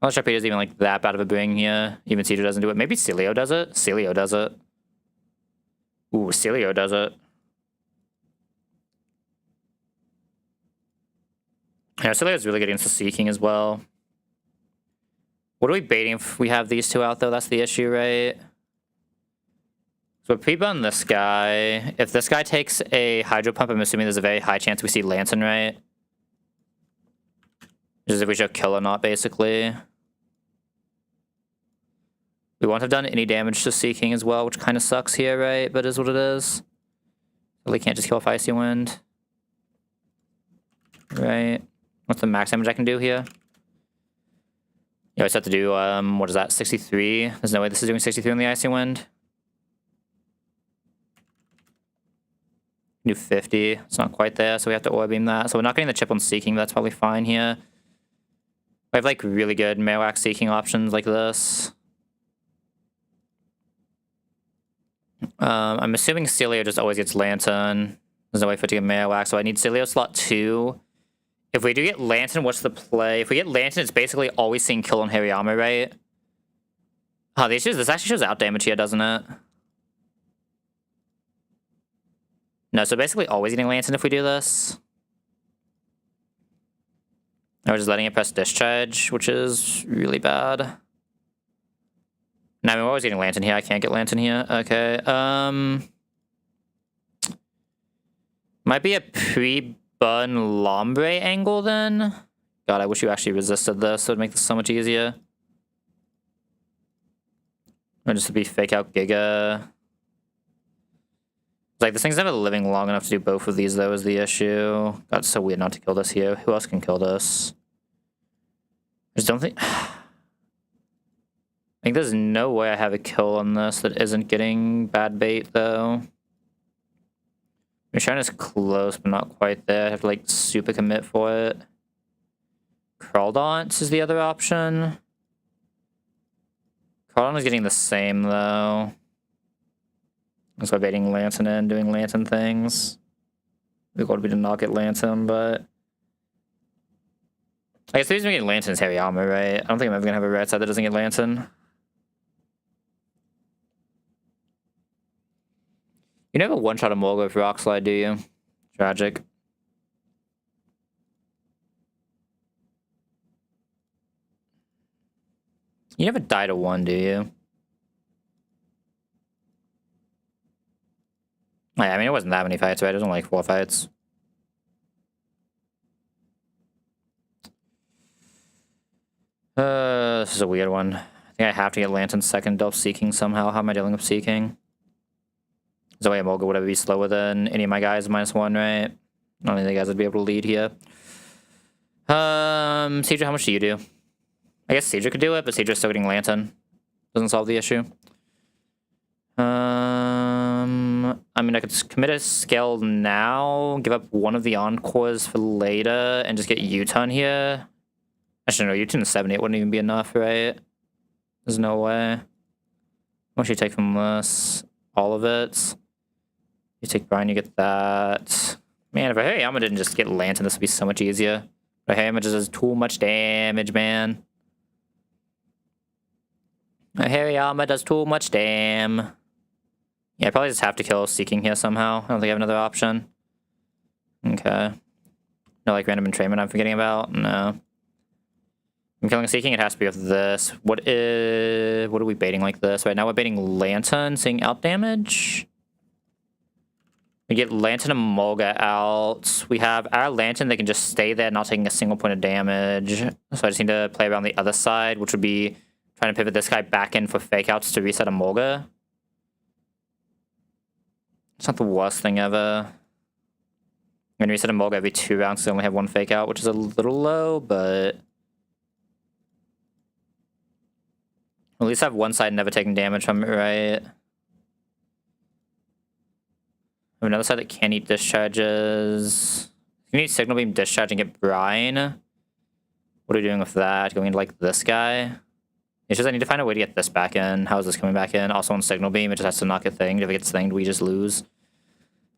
A: Well, Sharpedo's even like that bad of a bring here. Even Cedar doesn't do it. Maybe Celio does it? Celio does it. Ooh, Celio does it. Yeah, Celio's really good against the Seeking as well. What are we baiting if we have these two out, though? That's the issue, right? So pre-bun this guy. If this guy takes a Hydro Pump, I'm assuming there's a very high chance we see Lantern, right? Just if we show kill or not, basically. We won't have done any damage to Seeking as well, which kind of sucks here, right? But is what it is. Really can't just kill off Icy Wind. Right. What's the max damage I can do here? You always have to do, what is that, 63? There's no way this is doing 63 on the Icy Wind. Do 50. It's not quite there, so we have to Aura Beam that. So we're not getting the chip on Seeking, but that's probably fine here. We have, like, really good Marowak Seeking options like this. I'm assuming Celio just always gets Lantern. There's no way for it to get Marowak, so I need Celio slot 2. If we do get Lantern, what's the play? If we get Lantern, it's basically always seeing kill on Hariyama, right? Oh, this actually shows out damage here, doesn't it? No, so basically always getting Lantern if we do this. Now we're just letting it press Discharge, which is really bad. No, I mean, we're always getting Lantern here. I can't get Lantern here. Okay, might be a pre-bun Lombre angle then? God, I wish you actually resisted this. It would make this so much easier. Or just to be fake out Giga. Like, this thing's never living long enough to do both of these, though, is the issue. God, it's so weird not to kill this here. Who else can kill this? I just don't think... I think there's no way I have a kill on this that isn't getting bad bait, though. Mishine is close, but not quite there. I have to, like, super commit for it. Crawdaunt is the other option. Crawdaunt is getting the same, though. That's why baiting Lantern in, doing Lantern things. The goal would be to not get Lantern, but... I guess the reason we get Lantern is Hariyama, right? I don't think I'm ever gonna have a red side that doesn't get Lantern. You never one-shot a Molga with Rock Slide, do you? Tragic. You never die to 1, do you? Oh, yeah, I mean, it wasn't that many fights, right? It was only like 4 fights. This is a weird one. I think I have to get Lantern second Delph Seeking somehow. How am I dealing with Seeking? There's no way Molga would ever be slower than any of my guys -1, right? None of the guys would be able to lead here. Cedra, how much do you do? I guess Cedra could do it, but Cedra's still getting Lantern. Doesn't solve the issue. I mean, I could just commit a scale now, give up one of the Encores for later, and just get U-turn here. Actually, no, U-turn to 70, it wouldn't even be enough, right? There's no way. What should you take from this? All of it. You take Brian, you get that. Man, if Hariyama didn't just get Lantern, this would be so much easier. But Hariyama just does too much damage, man. Hariyama does too much damn. Yeah, I probably just have to kill Seeking here somehow. I don't think I have another option. Okay. No, like, random entrainment I'm forgetting about? No. I'm killing Seeking, it has to be with this. What are we baiting like this? Right now we're baiting Lantern, seeing out damage. We get Lantern and Molga out. We have our Lantern that can just stay there, not taking a single point of damage. So I just need to play around the other side, which would be trying to pivot this guy back in for fake outs to reset a Molga. It's not the worst thing ever. I'm going to reset a Molga every 2 rounds because I only have 1 fake out, which is a little low, but... At least I have one side never taking damage from it, right? I have another side that can't eat discharges. You need Signal Beam, Discharge, and get Brine. What are we doing with that? Going into, like, this guy? It's just I need to find a way to get this back in. How is this coming back in? Also on Signal Beam, it just has to knock a thing. If it gets thinged, we just lose.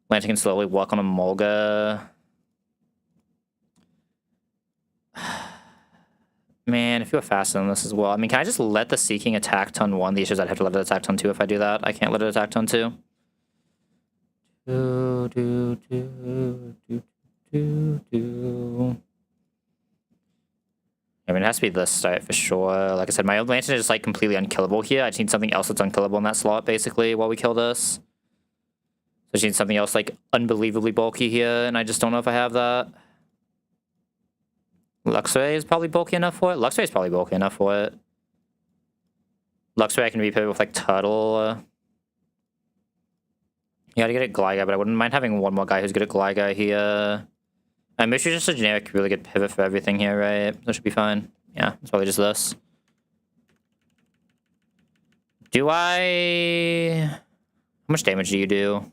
A: Lantern can slowly walk on a Molga. Man, if you were faster than this as well. I mean, can I just let the Seeking attack ton 1? The issue is I'd have to let it attack ton 2 if I do that. I can't let it attack ton 2. I mean, it has to be this start for sure. Like I said, my old lantern is like completely unkillable here. I just need something else that's unkillable in that slot, basically, while we kill this. So I just need something else like unbelievably bulky here, and I just don't know if I have that. Luxray is probably bulky enough for it. Luxray is probably bulky enough for it. Luxray I can repair with like Turtle. Yeah, to get at Gligar, but I wouldn't mind having one more guy who's good at Gligar here. And Mishu's just a generic, really good pivot for everything here, right? That should be fine. Yeah, it's probably just this. Do I... How much damage do you do?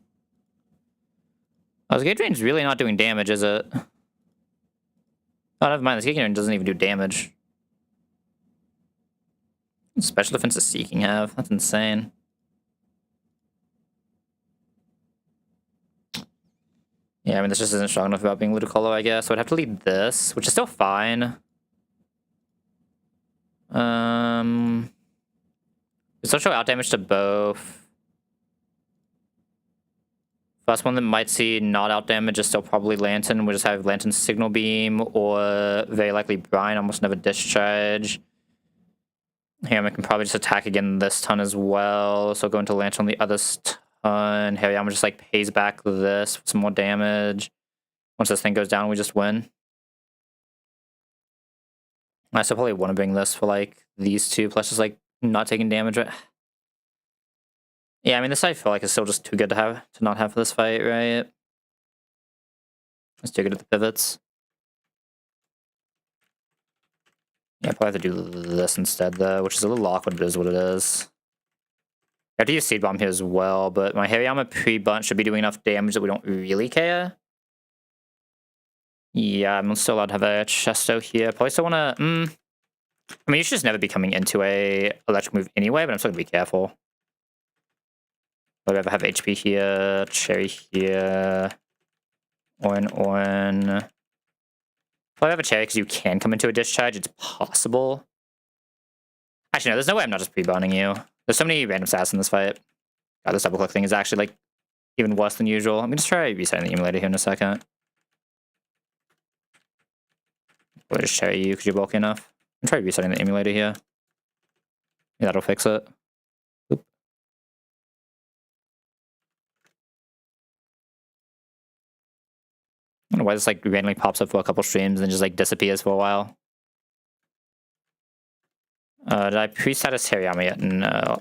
A: Oh, this Gatoraine's really not doing damage, is it? Oh, never mind. This Gatorade doesn't even do damage. What special defense does Seeking have? That's insane. Yeah, I mean, this just isn't strong enough about being Ludicolo, I guess. So I'd have to lead this, which is still fine. We still show out damage to both. First one that might see not out damage is still probably Lantern. We'll just have Lantern Signal Beam, or very likely Brine, almost never Discharge. Hariyama can probably just attack again this turn as well, so go into Lantern on the other turn. Hariyama just like pays back this for some more damage. Once this thing goes down, we just win. I still probably want to bring this for like these two, plus just like not taking damage, right? Yeah, I mean, this I feel like is still just too good to not have for this fight, right? It's too good at the pivots. Yeah, I probably have to do this instead, though, which is a little awkward, but it is what it is. I have to use Seed Bomb here as well, but my Hariyama pre-bunt should be doing enough damage that we don't really care. Yeah, I'm still allowed to have a Chesto here. Probably still want to... I mean, you should just never be coming into a electric move anyway, but I'm still going to be careful. I'd rather have HP here, Cherry here, Orin. Probably have a Cherry because you can come into a Discharge. It's possible. Actually, no, there's no way I'm not just pre-bonding you. There's so many random stats in this fight. God, this double-click thing is actually, like, even worse than usual. I'm going to try resetting the emulator here in a second. We'll just Cherry you because you're bulky enough. I'm trying resetting the emulator here. Yeah, that'll fix it. Oop. I don't know why this like randomly pops up for a couple streams and then just like disappears for a while. Did I pre-status Hariyama yet? No.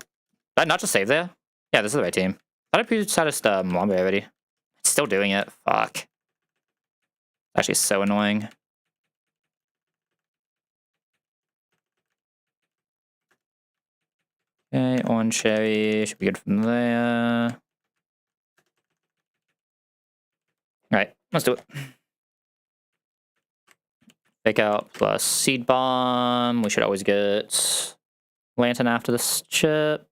A: Did I not just save there? Yeah, this is the right team. Did I pre-status Mwamba already? It's still doing it. Fuck. Actually so annoying. Okay, Orange Cherry should be good from there. Alright, let's do it. Fake Out plus Seed Bomb. We should always get Lantern after this chip.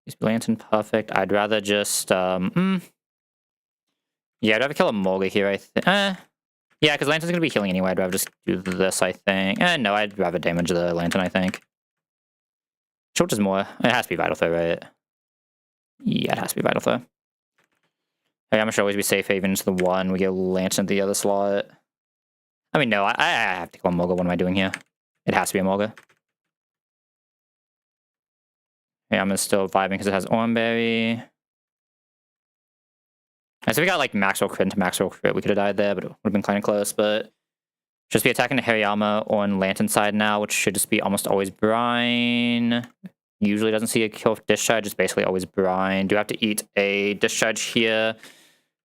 A: Is Lantern perfect? I'd rather just, yeah, I'd rather kill a Molga here, I think. Yeah, because Lantern's going to be healing anyway. I'd rather just do this, I think. No, I'd rather damage the Lantern, I think. Which is more? It has to be Vital Throw, right? Yeah, it has to be Vital Throw. Hariyama should always be safe even into the one. We get Lantern at the other slot. I mean, no, I have to kill a Molga. What am I doing here? It has to be a Molga. Hariyama's still vibing because it has Oranberry. And so we got like Maxwell crit into Maxwell crit. We could have died there, but it would have been kind of close. But just be attacking the Hariyama on Lantern side now, which should just be almost always Brine. Usually doesn't see a kill with Discharge. It's basically always Brine. Do have to eat a Discharge here.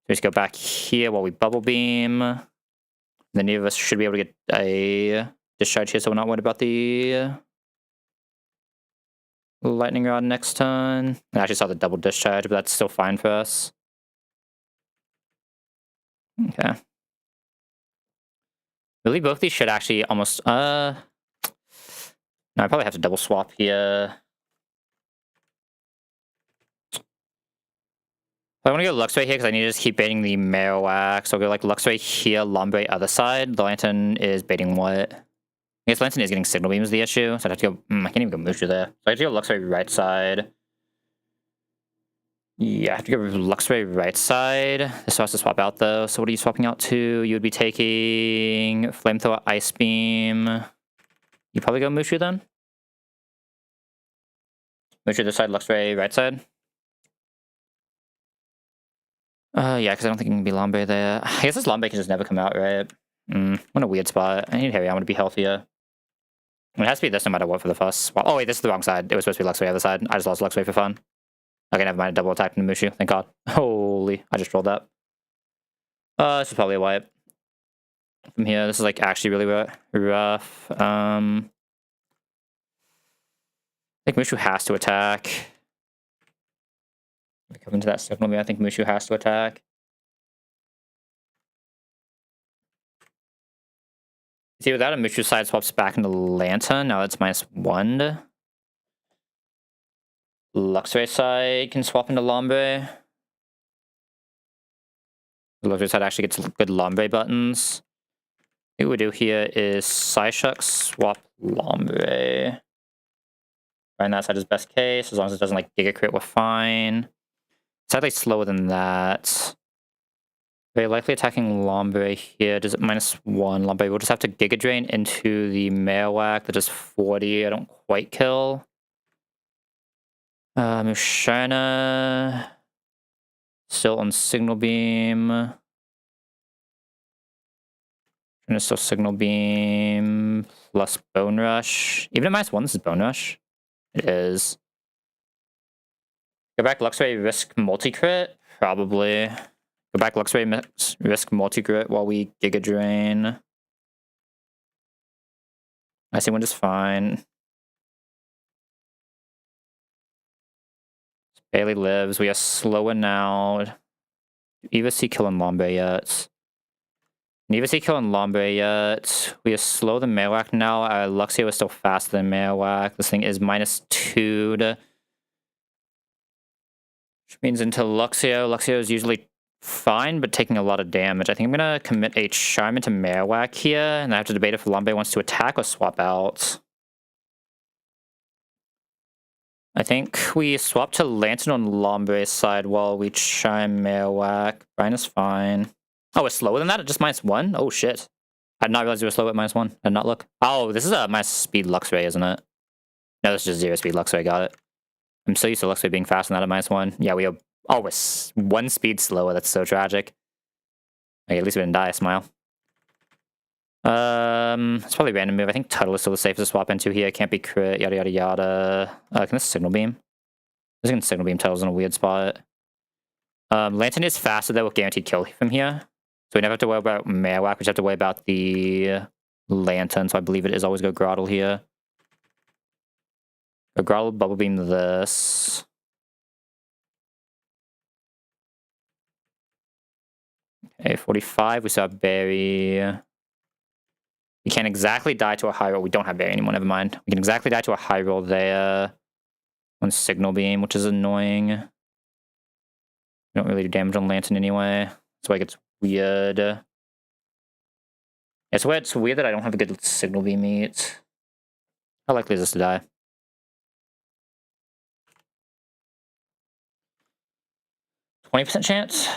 A: Just go back here while we Bubble Beam. Then neither of us should be able to get a Discharge here, so we're not worried about the Lightning Rod next turn. I actually saw the double Discharge, but that's still fine for us. Okay. Really, both these should actually almost... No, I probably have to double swap here. I want to go Luxray here because I need to just keep baiting the Marowak. So I'll go like Luxray here, Lombre other side. The Lantern is baiting what? I guess Lantern is getting Signal Beam is the issue. So I'd have to go... I can't even go Mushu there. So I have to go Luxray right side. Yeah, I have to go Luxray right side. This has to swap out though. So what are you swapping out to? You would be taking Flamethrower, Ice Beam. You probably go Mushu then? Mushu this side, Luxray right side. Yeah, because I don't think it can be Lombre there. I guess this Lombre can just never come out, right? I'm in a weird spot. I need Harry. I want to be healthier. It has to be this no matter what for the fuss. Oh wait, this is the wrong side. It was supposed to be Luxray other side. I just lost Luxray for fun. Okay, never mind. Double attack into Mushu. Thank God. Holy, I just rolled that. This is probably a wipe. From here, this is like actually really rough. I think Mushu has to attack. Coming to that signal me, I think Mushu has to attack. See, without a Mushu side swaps back into Lantern. Now it's -1. Luxray side can swap into Lombre. The Luxray side actually gets good Lombre buttons. What we do here is Psyshock swap Lombre. Right, that side is best case. As long as it doesn't like Giga Crit, we're fine. Sadly slower than that. Very likely attacking Lombre here. Does it -1? Lombre will just have to Giga Drain into the Marowak that does 40. I don't quite kill. Musharna still on Signal Beam. And it's still Signal Beam plus Bone Rush. Even at -1, this is Bone Rush. It is. Go back Luxray, risk multi-crit? Probably. Go back Luxray, risk multi-crit while we Giga Drain. I see one just fine. Bailey lives. We are slower now. Eva see killing Lombre yet. Neither see killing Lombre yet. We are slower than Marowak now. Luxio is still faster than Marowak. This thing is -2'd. Which means into Luxio. Luxio is usually fine, but taking a lot of damage. I think I'm going to commit a Charm into Marowak here, and I have to debate if Lombre wants to attack or swap out. I think we swap to Lantern on Lombre's side while we Charm Marowak. Brian is fine. Oh, it's slower than that? Just -1? Oh, shit. I did not realize it was slow at -1. I did not look. Oh, this is a minus speed Luxray, isn't it? No, this is just 0 speed Luxray. Got it. I'm so used to Luxray being faster than that at -1. Yeah, we are... Oh, we're 1 speed slower. That's so tragic. Okay, at least we didn't die. Smile. It's probably a random move. I think Tuttle is still the safest to swap into here. Can't be crit. Yada, yada, yada. Can this Signal Beam? This can Signal Beam. Tuttle's in a weird spot. Lantern is faster, though, with guaranteed kill from here. So we never have to worry about Marowak. We just have to worry about the Lantern. So I believe it is always go Grottle here. Go Grottle, Bubble Beam this. Okay, 45. We still have Berry. We can't exactly die to a high roll. We don't have Berry anymore. Never mind. We can exactly die to a high roll there. One Signal Beam, which is annoying. We don't really do damage on Lantern anyway. That's why it gets weird. It's weird that I don't have a good Signal Beam meet. How likely is this to die? %20 chance?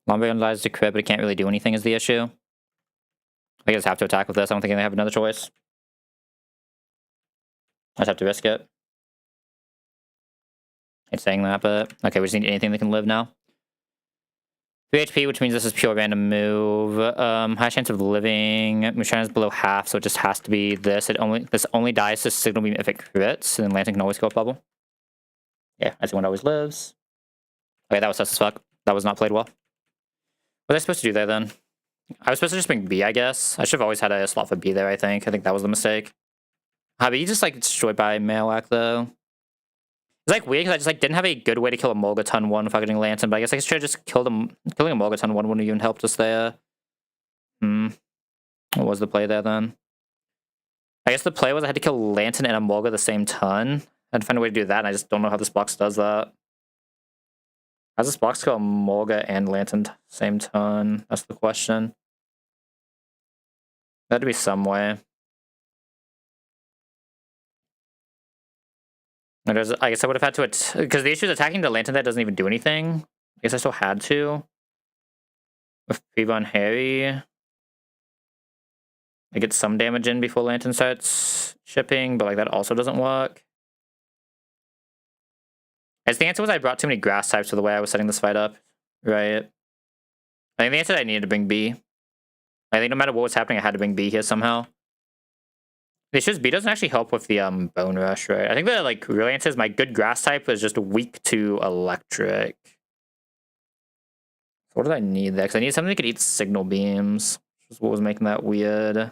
A: Lombre dies to crit, but it can't really do anything is the issue. I just have to attack with this. I don't think they have another choice. I just have to risk it. It's saying that, but... Okay, we just need anything that can live now. 3 HP, which means this is pure random move. High chance of living. Musharna is below half, so it just has to be this. This only dies to Signal Beam if it crits, and then Lantern can always go Bubble. Yeah, that's the one that always lives. Okay, that was sus as fuck. That was not played well. What was I supposed to do there, then? I was supposed to just bring B, I guess. I should have always had a slot for B there, I think. I think that was the mistake. But he just, like, destroyed by Marowak, though. It's, like, weird, because I just, like, didn't have a good way to kill a Mulgaton 1 without getting Lantern, but I guess I should have just killed him. Killing a Mulgaton 1 wouldn't have even helped us there. What was the play there, then? I guess the play was I had to kill Lantern and a Mulga the same turn. I had to find a way to do that, and I just don't know how this box does that. How's this box kill Morga and Lantern same turn? That's the question. That'd be some way. I guess I would have had to, because the issue is attacking the Lantern that doesn't even do anything. I guess I still had to. With Piva and Harry. I get some damage in before Lantern starts shipping, but like that also doesn't work. I guess the answer was I brought too many grass types to the way I was setting this fight up, right? I think the answer is I needed to bring B. I think no matter what was happening, I had to bring B here somehow. The issue is B doesn't actually help with the Bone Rush, right? I think the like real answer is my good grass type was just weak to electric. So what did I need there? Because I needed something that could eat signal beams, which is what was making that weird.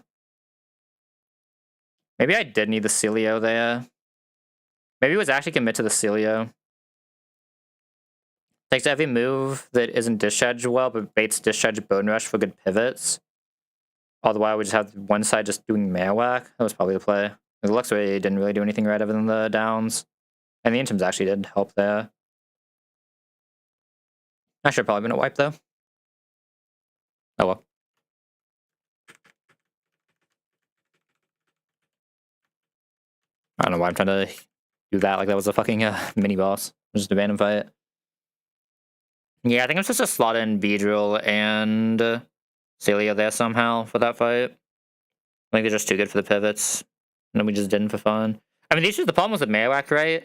A: Maybe I did need the Celio there. Maybe it was actually commit to the Celio. Takes every move that isn't discharged well, but baits discharge Bone Rush for good pivots. Otherwise, we just have one side just doing Mare Whack. That was probably the play. The Luxray didn't really do anything right other than the downs. And the Intims actually did help there. I should have probably been a wipe, though. Oh well. I don't know why I'm trying to do that like that was a fucking mini-boss. Just a random fight. Yeah, I think it's just a slot in Beedrill and Celia there somehow for that fight. I think they're just too good for the pivots. And we just didn't for fun. I mean, the problem was with Marowak, right?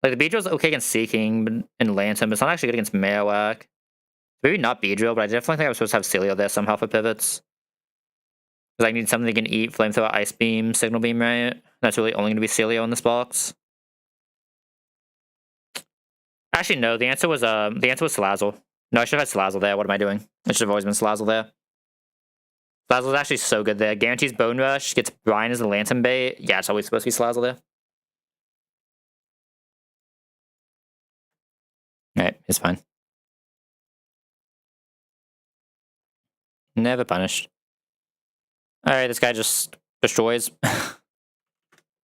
A: Like, the Beedrill's okay against Seeking and Lantern, but it's not actually good against Marowak. Maybe not Beedrill, but I definitely think I was supposed to have Celia there somehow for pivots. Because I need something that can eat Flamethrower, Ice Beam, Signal Beam, right? That's really only going to be Celia in this box. Actually, no. The answer was Salazzle. No, I should have had Salazzle there. What am I doing? It should have always been Salazzle there. Salazzle's actually so good there. Guarantees Bone Rush, gets Brian as the Lantern bait. Yeah, it's always supposed to be Salazzle there. Alright, it's fine. Never punished. Alright, this guy just destroys.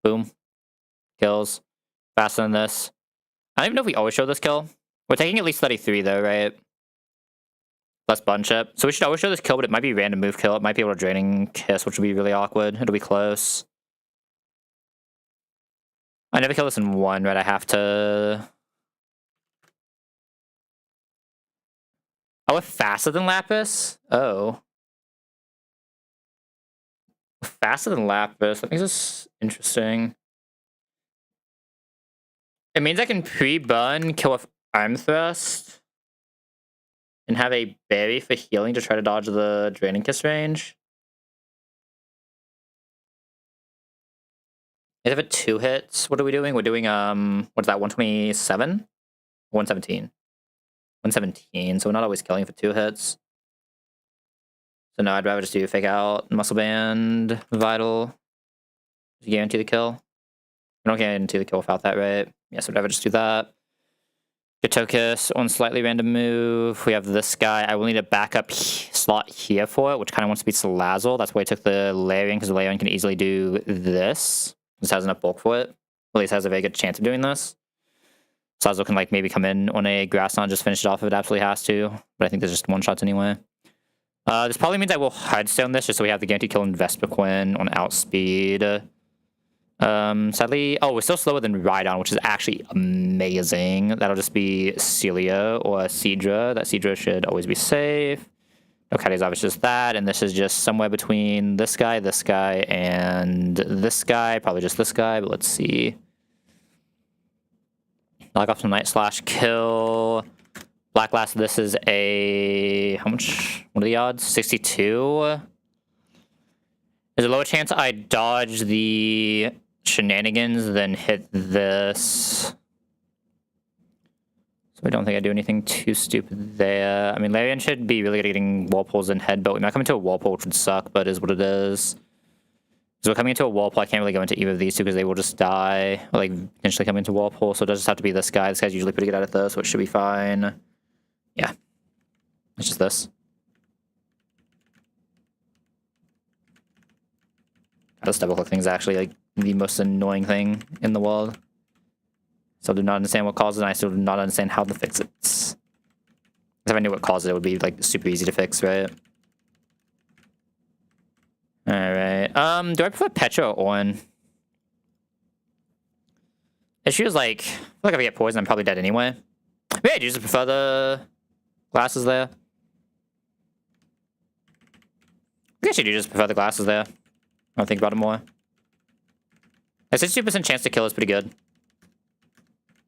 A: Boom. Kills. Faster than this. I don't even know if we always show this kill. We're taking at least 33 though, right? Less button chip. So we should always show this kill, but it might be a random move kill. It might be able to Draining Kiss, which would be really awkward. It'll be close. I never kill this in one, right? I have to... Oh, we're faster than Lapis? Oh. Faster than Lapis. That makes this interesting. It means I can pre-burn, kill with Arm Thrust, and have a berry for healing to try to dodge the Draining Kiss range. Is it 2 hits? What are we doing? We're doing, what's that, 127? 117. 117, so we're not always killing for 2 hits. So no, I'd rather just do Fake Out, Muscle Band, Vital. To guarantee the kill. We don't guarantee the kill without that, right? Yes, I'd rather just do that. Gatokiss on slightly random move. We have this guy. I will need a backup slot here for it, which kind of wants to be Salazzle. That's why I took the Larian, because the Larian can easily do this. This has enough bulk for it. At least has a very good chance of doing this. Salazzle can like maybe come in on a Grass Knot, just finish it off if it absolutely has to. But I think there's just one shots anyway. This probably means I will Hearthstone this, just so we have the guarantee kill on Vespiquen on Outspeed. Sadly, oh, we're still slower than Rhydon, which is actually amazing. That'll just be Celia or Seadra. That Seadra should always be safe. No Katazav, it's just that, and this is just somewhere between this guy, and this guy. Probably just this guy, but let's see. Knock off some Night Slash, kill. Black Blast, this is a... how much? What are the odds? 62? There's a lower chance I dodge the shenanigans than hit this. So I don't think I do anything too stupid there. I mean, Larian should be really good at getting Whirlpools and Headbutt. We might come into a Whirlpool, which would suck, but is what it is. So we're coming into a Whirlpool. I can't really go into either of these two because they will just die. Or like, potentially come into Whirlpool, so it does just have to be this guy. This guy's usually pretty good at it though, so it should be fine. Yeah. It's just this. This double click thing is actually like the most annoying thing in the world. Still do not understand what causes it, and I still do not understand how to fix it. If I knew what caused it, it would be like super easy to fix, right? Alright. Do I prefer Petra or Orin? Issue is like, I feel like if I get poisoned, I'm probably dead anyway. Maybe I do just prefer the glasses there. I guess you do just prefer the glasses there. I'll think about it more. A 62% chance to kill is pretty good.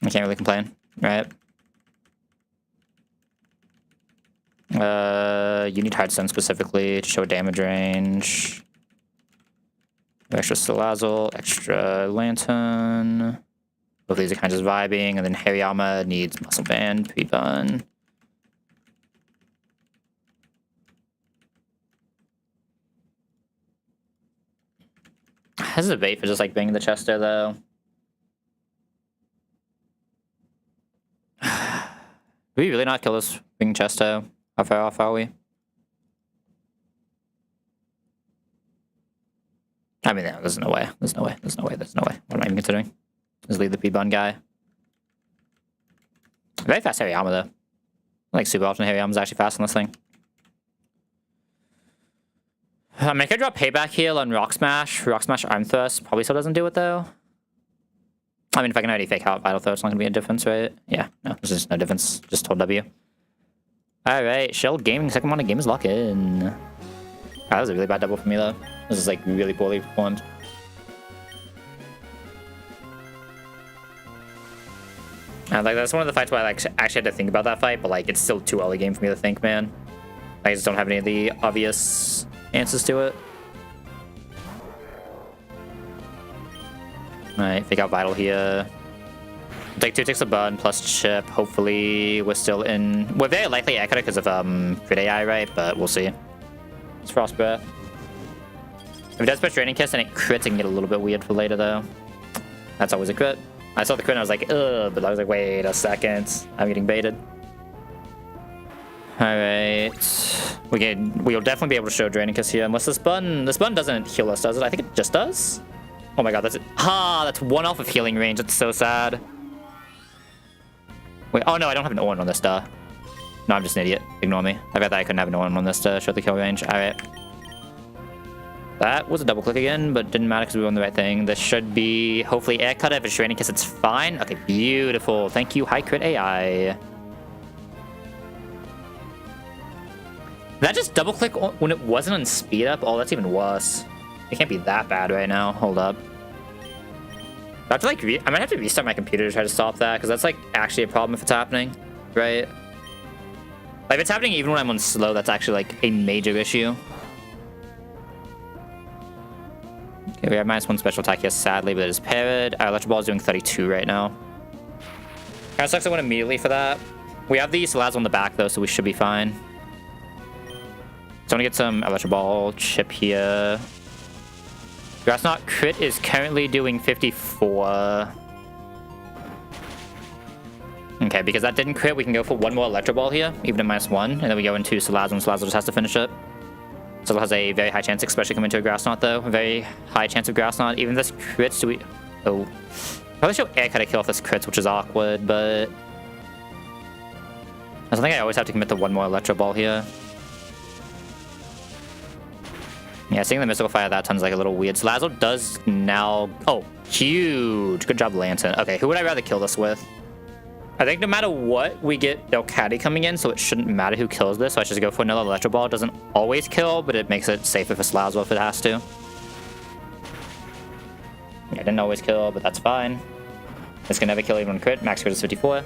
A: I can't really complain, right? You need hide stone specifically to show damage range. Extra Salazzle, extra Lantern. Both of these are kind of just vibing, and then Hariyama needs Muscle Band, pre-bun. This is a bait for just like banging the chest there, though. Do we really not kill this bringing Chesto? How far off are we? I mean, there's no way. There's no way. There's no way. There's no way. What am I even considering? Just leave the P-Bun guy. Very fast Hariyama, though. Like, super often Hariyama's actually fast on this thing. I mean, I could drop Payback Heal on Rock Smash. Rock Smash Arm Thrust probably still doesn't do it, though. I mean, if I can already fake out Vital Throw, it's not going to be a difference, right? Yeah, no, there's just no difference. Just hold W. Alright, Shell Gaming, second one to game is lock in. That was a really bad double for me, though. This is, like, really poorly performed. And, like, that's one of the fights where I, like, actually had to think about that fight, but, like, it's still too early game for me to think, man. I just don't have any of the obvious answers to it. Alright, fake out Vital here. Take 2 ticks of burn plus chip. Hopefully we're still in. We're very likely accurate because of crit AI, right? But we'll see. It's Frost Breath. If it does push Draining Kiss and it crits, it can get a little bit weird for later though. That's always a crit. I saw the crit and I was like, ugh, but I was like, wait a second. I'm getting baited. Alright. We'll definitely be able to show Draining Kiss here, unless this button doesn't heal us, does it? I think it just does. Oh my god, that's it. Ah, that's 1 off of healing range. That's so sad. Wait, oh no, I don't have an Orin on this, duh. No, I'm just an idiot. Ignore me. I bet that I couldn't have an Orin on this to show the kill range. Alright. That was a double click again, but didn't matter because we were on the right thing. This should be, hopefully, Air Cutter. If it's Draining Kiss, it's fine. Okay, beautiful. Thank you, high crit AI. Did that just double click when it wasn't on speed up? Oh, that's even worse. It can't be that bad right now. Hold up. I have to like I might have to restart my computer to try to stop that, because that's like actually a problem if it's happening, right? Like if it's happening even when I'm on slow, that's actually like a major issue. Okay, we have -1 special attack here, sadly, but it is parried. Our Electro Ball is doing 32 right now. Kind of sucks I went immediately for that. We have the Salazzle on the back though, so we should be fine. So I'm gonna get some Electro Ball chip here. Grass Knot crit is currently doing 54. Okay, because that didn't crit, we can go for 1 more Electro Ball here, even at -1, and then we go into Salazzle, and Salazzle just has to finish it. Salazzle has a very high chance, especially coming into a Grass Knot, though. A very high chance of Grass Knot. Even this crits, do we... Oh. Probably show Air Cutter kill if this crits, which is awkward, but... I think I always have to commit to 1 more Electro Ball here. Yeah, seeing the Mystical Fire that ton's like a little weird. Salazzle does now... Oh, huge! Good job, Lantern. Okay, who would I rather kill this with? I think no matter what, we get Delcatty coming in, so it shouldn't matter who kills this. So I should just go for another Electro Ball. It doesn't always kill, but it makes it safer for Salazzle if it has to. Yeah, it didn't always kill, but that's fine. This can never kill even on crit. Max crit is 54.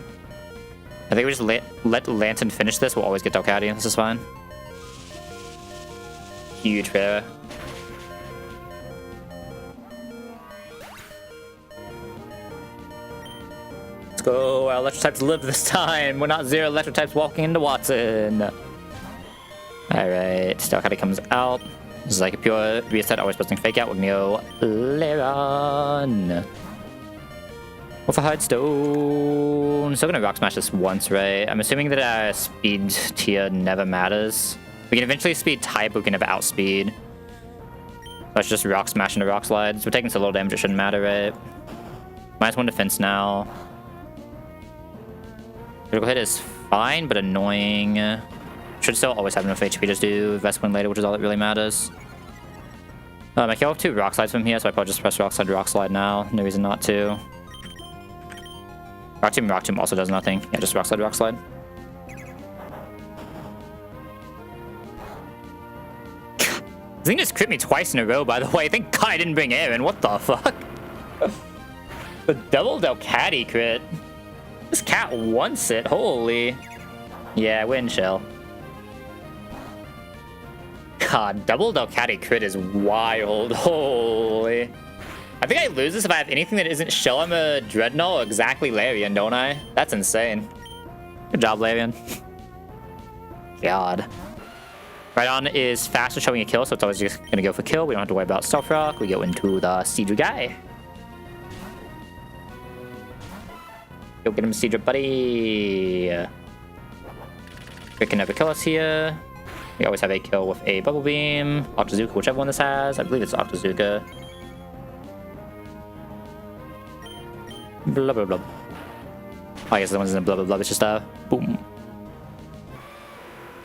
A: I think we just let Lantern finish this. We'll always get Delcatty. This is fine. Huge fair. Let's go. Our electro types live this time. We're not 0 electro types walking into Watson. Alright. Delcatty comes out. This is like a pure reset. Always posting fake out. We're gonna go Leron. With a Heartstone. Still gonna Rock Smash this once, right? I'm assuming that our speed tier never matters. We can eventually speed type, but we can never outspeed. Let's just Rock Smash into Rock Slides. We're taking so little damage, it shouldn't matter, right? -1 defense now. Critical hit is fine, but annoying. Should still always have enough HP to do Vespin later, which is all that really matters. I kill off 2 Rock Slides from here, so I probably just press Rock Slide now. No reason not to. Rock Tomb also does nothing. Yeah, just Rock Slide. This thing just crit me twice in a row, by the way. Thank God I didn't bring Aaron. What the fuck? The double Delcatty crit. This cat wants it. Holy. Yeah, win shell. God, double Delcatty crit is wild. Holy. I think I lose this if I have anything that isn't Shell. I'm a Dreadnought or exactly Larian, don't I? That's insane. Good job, Larian. God. Right on is faster showing a kill, so it's always just gonna go for kill. We don't have to worry about Stealth Rock. We go into the Siege guy. Go get him, Siege buddy. We can never kill us here. We always have a kill with a Bubble Beam, Octazooka, whichever one this has. I believe it's Octazooka. Blah, blah, blah. Oh, I guess the one's in the blah, blah, blah. It's just boom.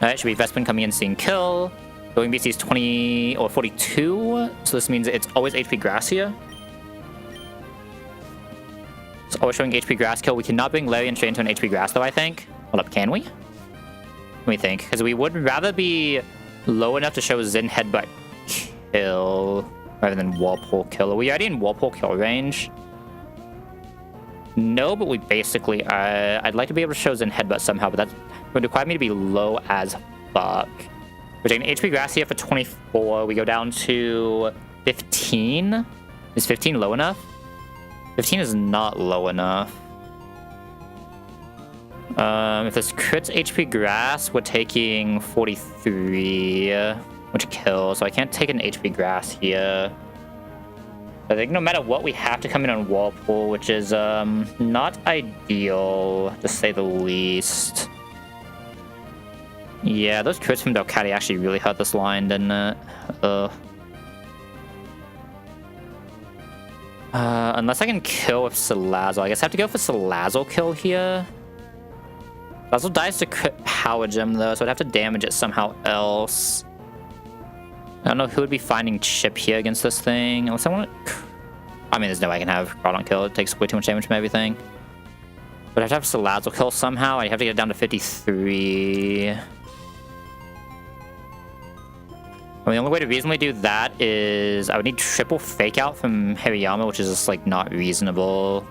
A: Alright, should be Vespin coming in, seeing kill. Going BC is 20 or 42. So this means it's always HP grass here. It's always showing HP grass kill. We cannot bring Larian straight into an HP grass, though, I think. Hold up, can we? Let me think. Because we would rather be low enough to show Zen Headbutt kill rather than Whirlpool kill. Are we already in Whirlpool kill range? No, but we basically... I'd like to be able to show Zen Headbutt somehow, but that would require me to be low as fuck. We're taking HP Grass here for 24. We go down to 15. Is 15 low enough? 15 is not low enough. If this crits HP Grass, we're taking 43, which kills, so I can't take an HP Grass here. I think no matter what, we have to come in on Whirlpool, which is not ideal, to say the least. Yeah, those crits from Delcatty actually really hurt this line, didn't it? Unless I can kill with Salazzle. I guess I have to go for Salazzle kill here. Salazzle dies to crit Power Gem, though, so I'd have to damage it somehow else. I don't know who would be finding Chip here against this thing. Unless I want to... I mean, there's no way I can have Groudon kill. It takes way too much damage from everything. But I have to have Salazzle kill somehow. I have to get it down to 53. I mean, the only way to reasonably do that is I would need triple Fake Out from Hariyama, which is just, like, not reasonable.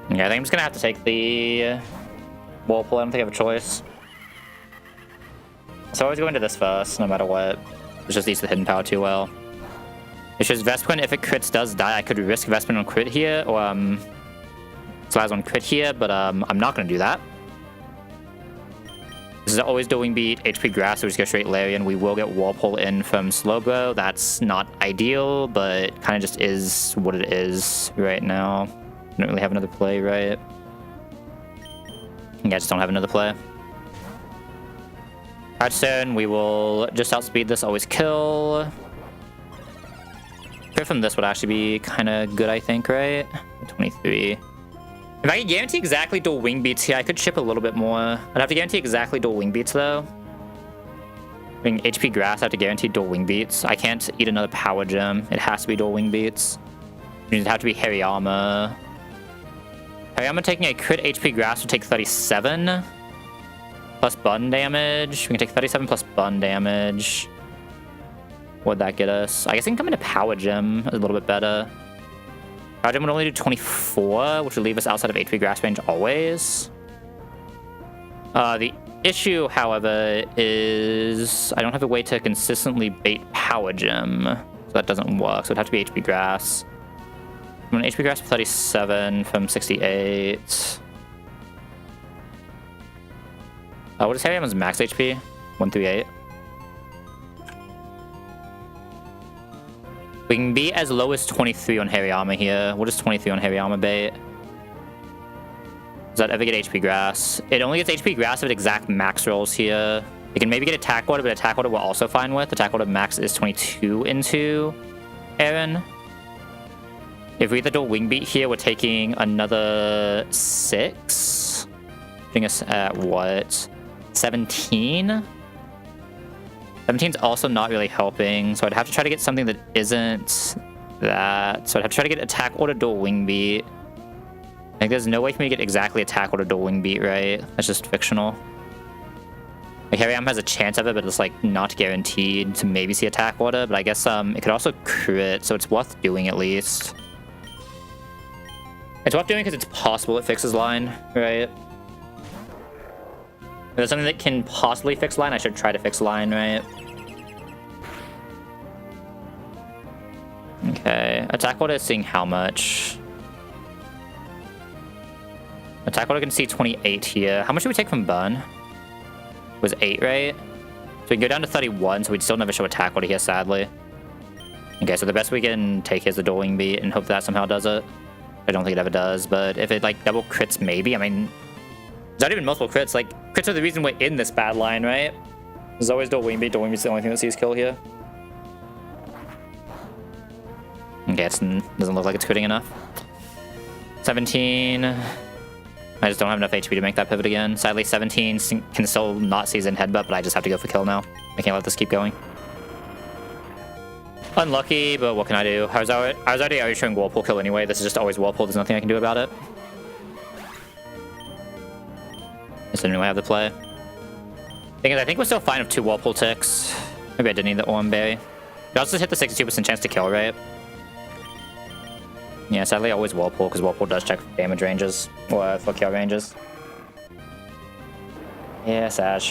A: Okay, I think I'm just going to have to take the Whirlpool. I don't think I have a choice. So I always go into this first, no matter what. It just eats the hidden power too well. It's just Vespin, if it crits does die, I could risk Vespin on crit here, or Salazzle on crit here, but I'm not going to do that. This is always dual wing beat, HP Grass, so we just go straight Larian. We will get Whirlpool in from Slowbro. That's not ideal, but kind of just is what it is right now. I don't really have another play, right? Yeah, I just don't have another play. Hearthstone, we will just outspeed this, always kill. Crit from this would actually be kind of good, I think, right? 23. If I could guarantee exactly dual wing beats here, I could chip a little bit more. I'd have to guarantee exactly dual wing beats, though. Being HP Grass, I have to guarantee dual wing beats. I can't eat another Power Gem. It has to be dual wing beats. It would have to be Hariyama. Hariyama taking a crit HP Grass would take 37. Plus bun damage. We can take 37 plus bun damage. What'd that get us? I guess I can come into Power Gem a little bit better. Power Gem would only do 24, which would leave us outside of HP Grass range always. The issue, however, is I don't have a way to consistently bait Power Gem. So that doesn't work. So it'd have to be HP Grass. I'm going to HP Grass for 37 from 68. What is Hariyama's max HP? 138. We can be as low as 23 on Hariyama here. What is 23 on Hariyama bait? Does that ever get HP Grass? It only gets HP Grass if it exact max rolls here. It can maybe get Attack Water, but Attack Water we're also fine with. Attack Water max is 22 into Aaron. If we hit the dual wing beat here, we're taking another 6. putting us at what? 17? 17's also not really helping, so I'd have to try to get something that isn't that. So I'd have to try to get attack order dual wing beat. I think there's no way for me to get exactly attack order dual wing beat, right? That's just fictional. Like Harryam has a chance of it, but it's like not guaranteed to maybe see attack order, but I guess it could also crit, so it's worth doing at least. It's worth doing because it's possible it fixes line, right? If there's something that can possibly fix line, I should try to fix line, right? Okay, attack order is seeing how much? Attack order can see 28 here. How much do we take from burn? It was 8, right? So we can go down to 31, so we'd still never show attack order here, sadly. Okay, so the best we can take here is the dueling beat and hope that somehow does it. I don't think it ever does, but if it like double crits, maybe. I mean, there's not even multiple crits. Like, crits are the reason we're in this bad line, right? There's always dueling beat. Dueling beat's the only thing that sees kill here. Okay, it doesn't look like it's critting enough. 17. I just don't have enough HP to make that pivot again. Sadly, 17 can still not season headbutt, but I just have to go for kill now. I can't let this keep going. Unlucky, but what can I do? I was already showing Whirlpool kill anyway. This is just always Whirlpool. There's nothing I can do about it. That's the only way I have to play. Thing is, I think we're still fine with 2 Whirlpool ticks. Maybe I did need the Orm Berry. But also hit the 62% chance to kill, right? Yeah, sadly always Whirlpool, because Whirlpool does check for damage ranges, or for kill ranges. Yeah, Sag.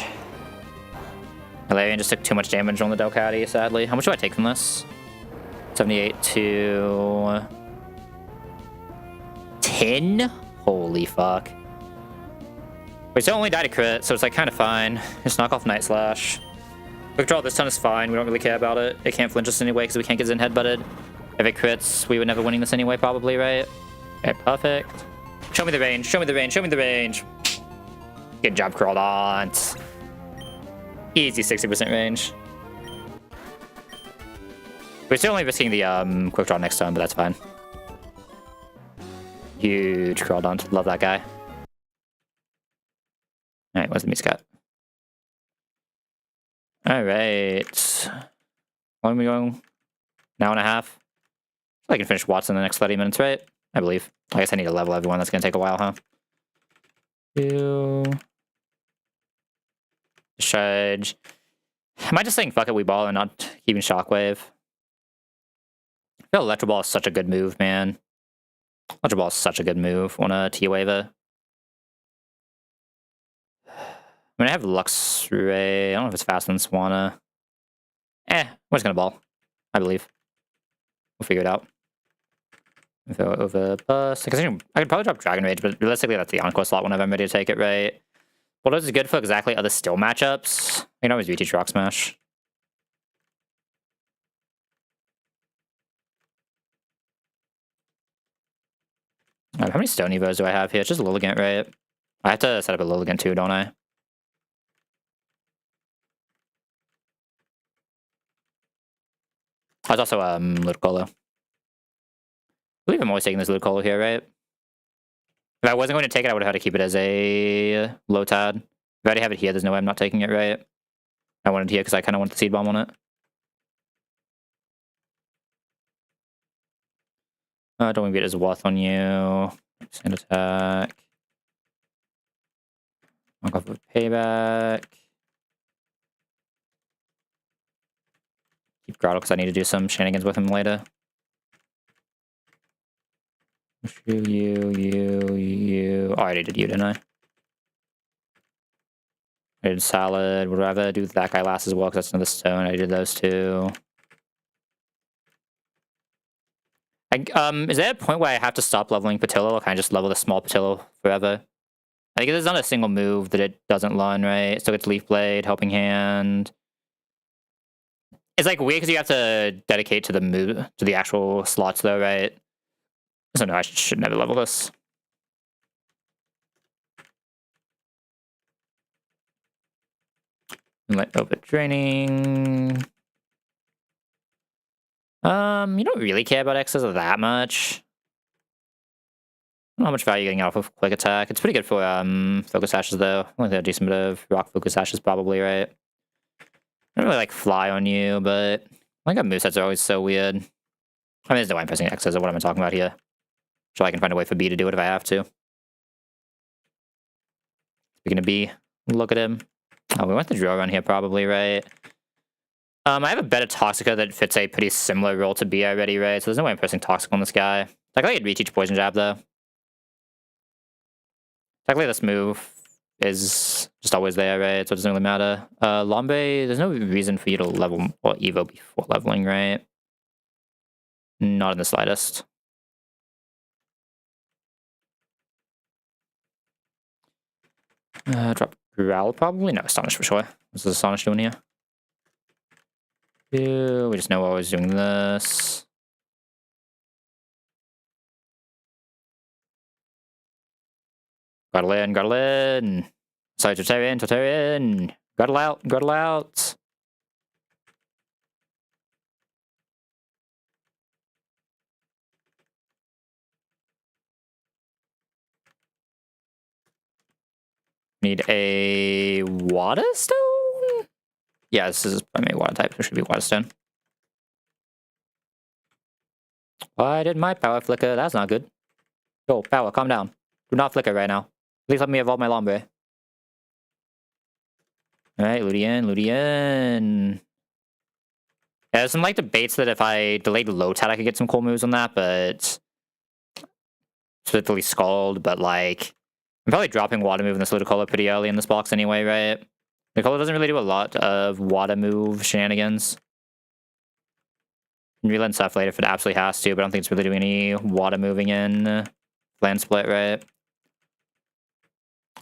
A: Hilarion just took too much damage on the Delcati, sadly. How much do I take from this? 78 to... 10? Holy fuck. We still only died to crit, so it's like kind of fine. Just knock off Night Slash. Quick draw this ton is fine, we don't really care about it. It can't flinch us anyway because we can't get Zen headbutted. If it crits, we were never winning this anyway, probably, right? Okay, perfect. Show me the range, show me the range, show me the range. Good job, Crawdont. Easy 60% range. We're still only risking the quick draw next turn, but that's fine. Huge Crawdont. Love that guy. Alright, where's the Meat Scat? Alright. When are we going? An hour and a half? I can finish Watts in the next 30 minutes, right? I believe. I guess I need to level everyone. That's going to take a while, huh? 2. Shudge. Am I just saying fuck it, we ball and not keeping Shockwave? I feel Electro Ball is such a good move, man. Electro Ball is such a good move on a T-Waver. I mean, I have Lux Ray. I don't know if it's faster than Swanna. We're just gonna ball. I believe. We'll figure it out. Go over bust. Because I could probably drop Dragon Rage, but realistically that's the Encore slot whenever I'm ready to take it, right? Bulldoze is good for exactly other still matchups. You can always VT Rock Smash. How many Stone Evos do I have here? It's just Lilligant, right? I have to set up a Lilligant too, don't I? I was also Ludicolo. I believe I'm always taking this Ludicolo here, right? If I wasn't going to take it, I would have had to keep it as a Lotad. If I already have it here, there's no way I'm not taking it, right? I wanted it here because I kind of want the Seed Bomb on it. Don't beat his worth on you. Send attack. I'll go for payback. Keep Grotto because I need to do some shenanigans with him later. You. Oh, I already did you, didn't I? I did Salad. Would rather do that guy last as well because that's another stone. I did those two. Is there a point where I have to stop leveling Patillo, or can I just level the small Patillo forever? I think there's not a single move that it doesn't learn, right? It still gets Leaf Blade, Helping Hand. It's like weird because you have to dedicate to the move, to the actual slots though, right? So no, I should never level this. Light over draining. You don't really care about X's that much. know how much value you're getting out of quick attack. It's pretty good for focus ashes though. I think a decent bit of rock focus ashes probably, right? I don't really like fly on you, but my god movesets are always so weird. I mean, there's no way I'm pressing X's or what am I talking about here? So I can find a way for B to do it if I have to. Speaking of B, look at him. Oh, we went the drill run here probably, right? I have a better Toxica that fits a pretty similar role to B already, right? So there's no way I'm pressing Toxic on this guy. Like, I could reteach Poison Jab, though. Technically, this move is just always there, right? So it doesn't really matter. Lombe, there's no reason for you to level or Evo before leveling, right? Not in the slightest. Drop Growl, probably? No, Astonish for sure. What's this Astonish doing here? Ew, we just know I was doing this. Guardle in, Guardle in. Sorry, Tortarian. Guardle out, Guardle out. Need a Water Stone? Yeah, this is primary water type, so it should be Water Stone. Why did my power flicker? That's not good. Yo, power, calm down. Do not flicker right now. Please let me evolve my Lombre. Alright, Ludian, Ludian. Yeah, there's some like debates that if I delayed low tat, I could get some cool moves on that, but specifically Scald, but like I'm probably dropping water move in this Ludicolo pretty early in this box anyway, right? Ludicolo doesn't really do a lot of water move shenanigans. Relent stuff later if it absolutely has to, but I don't think it's really doing any water moving in land split, right?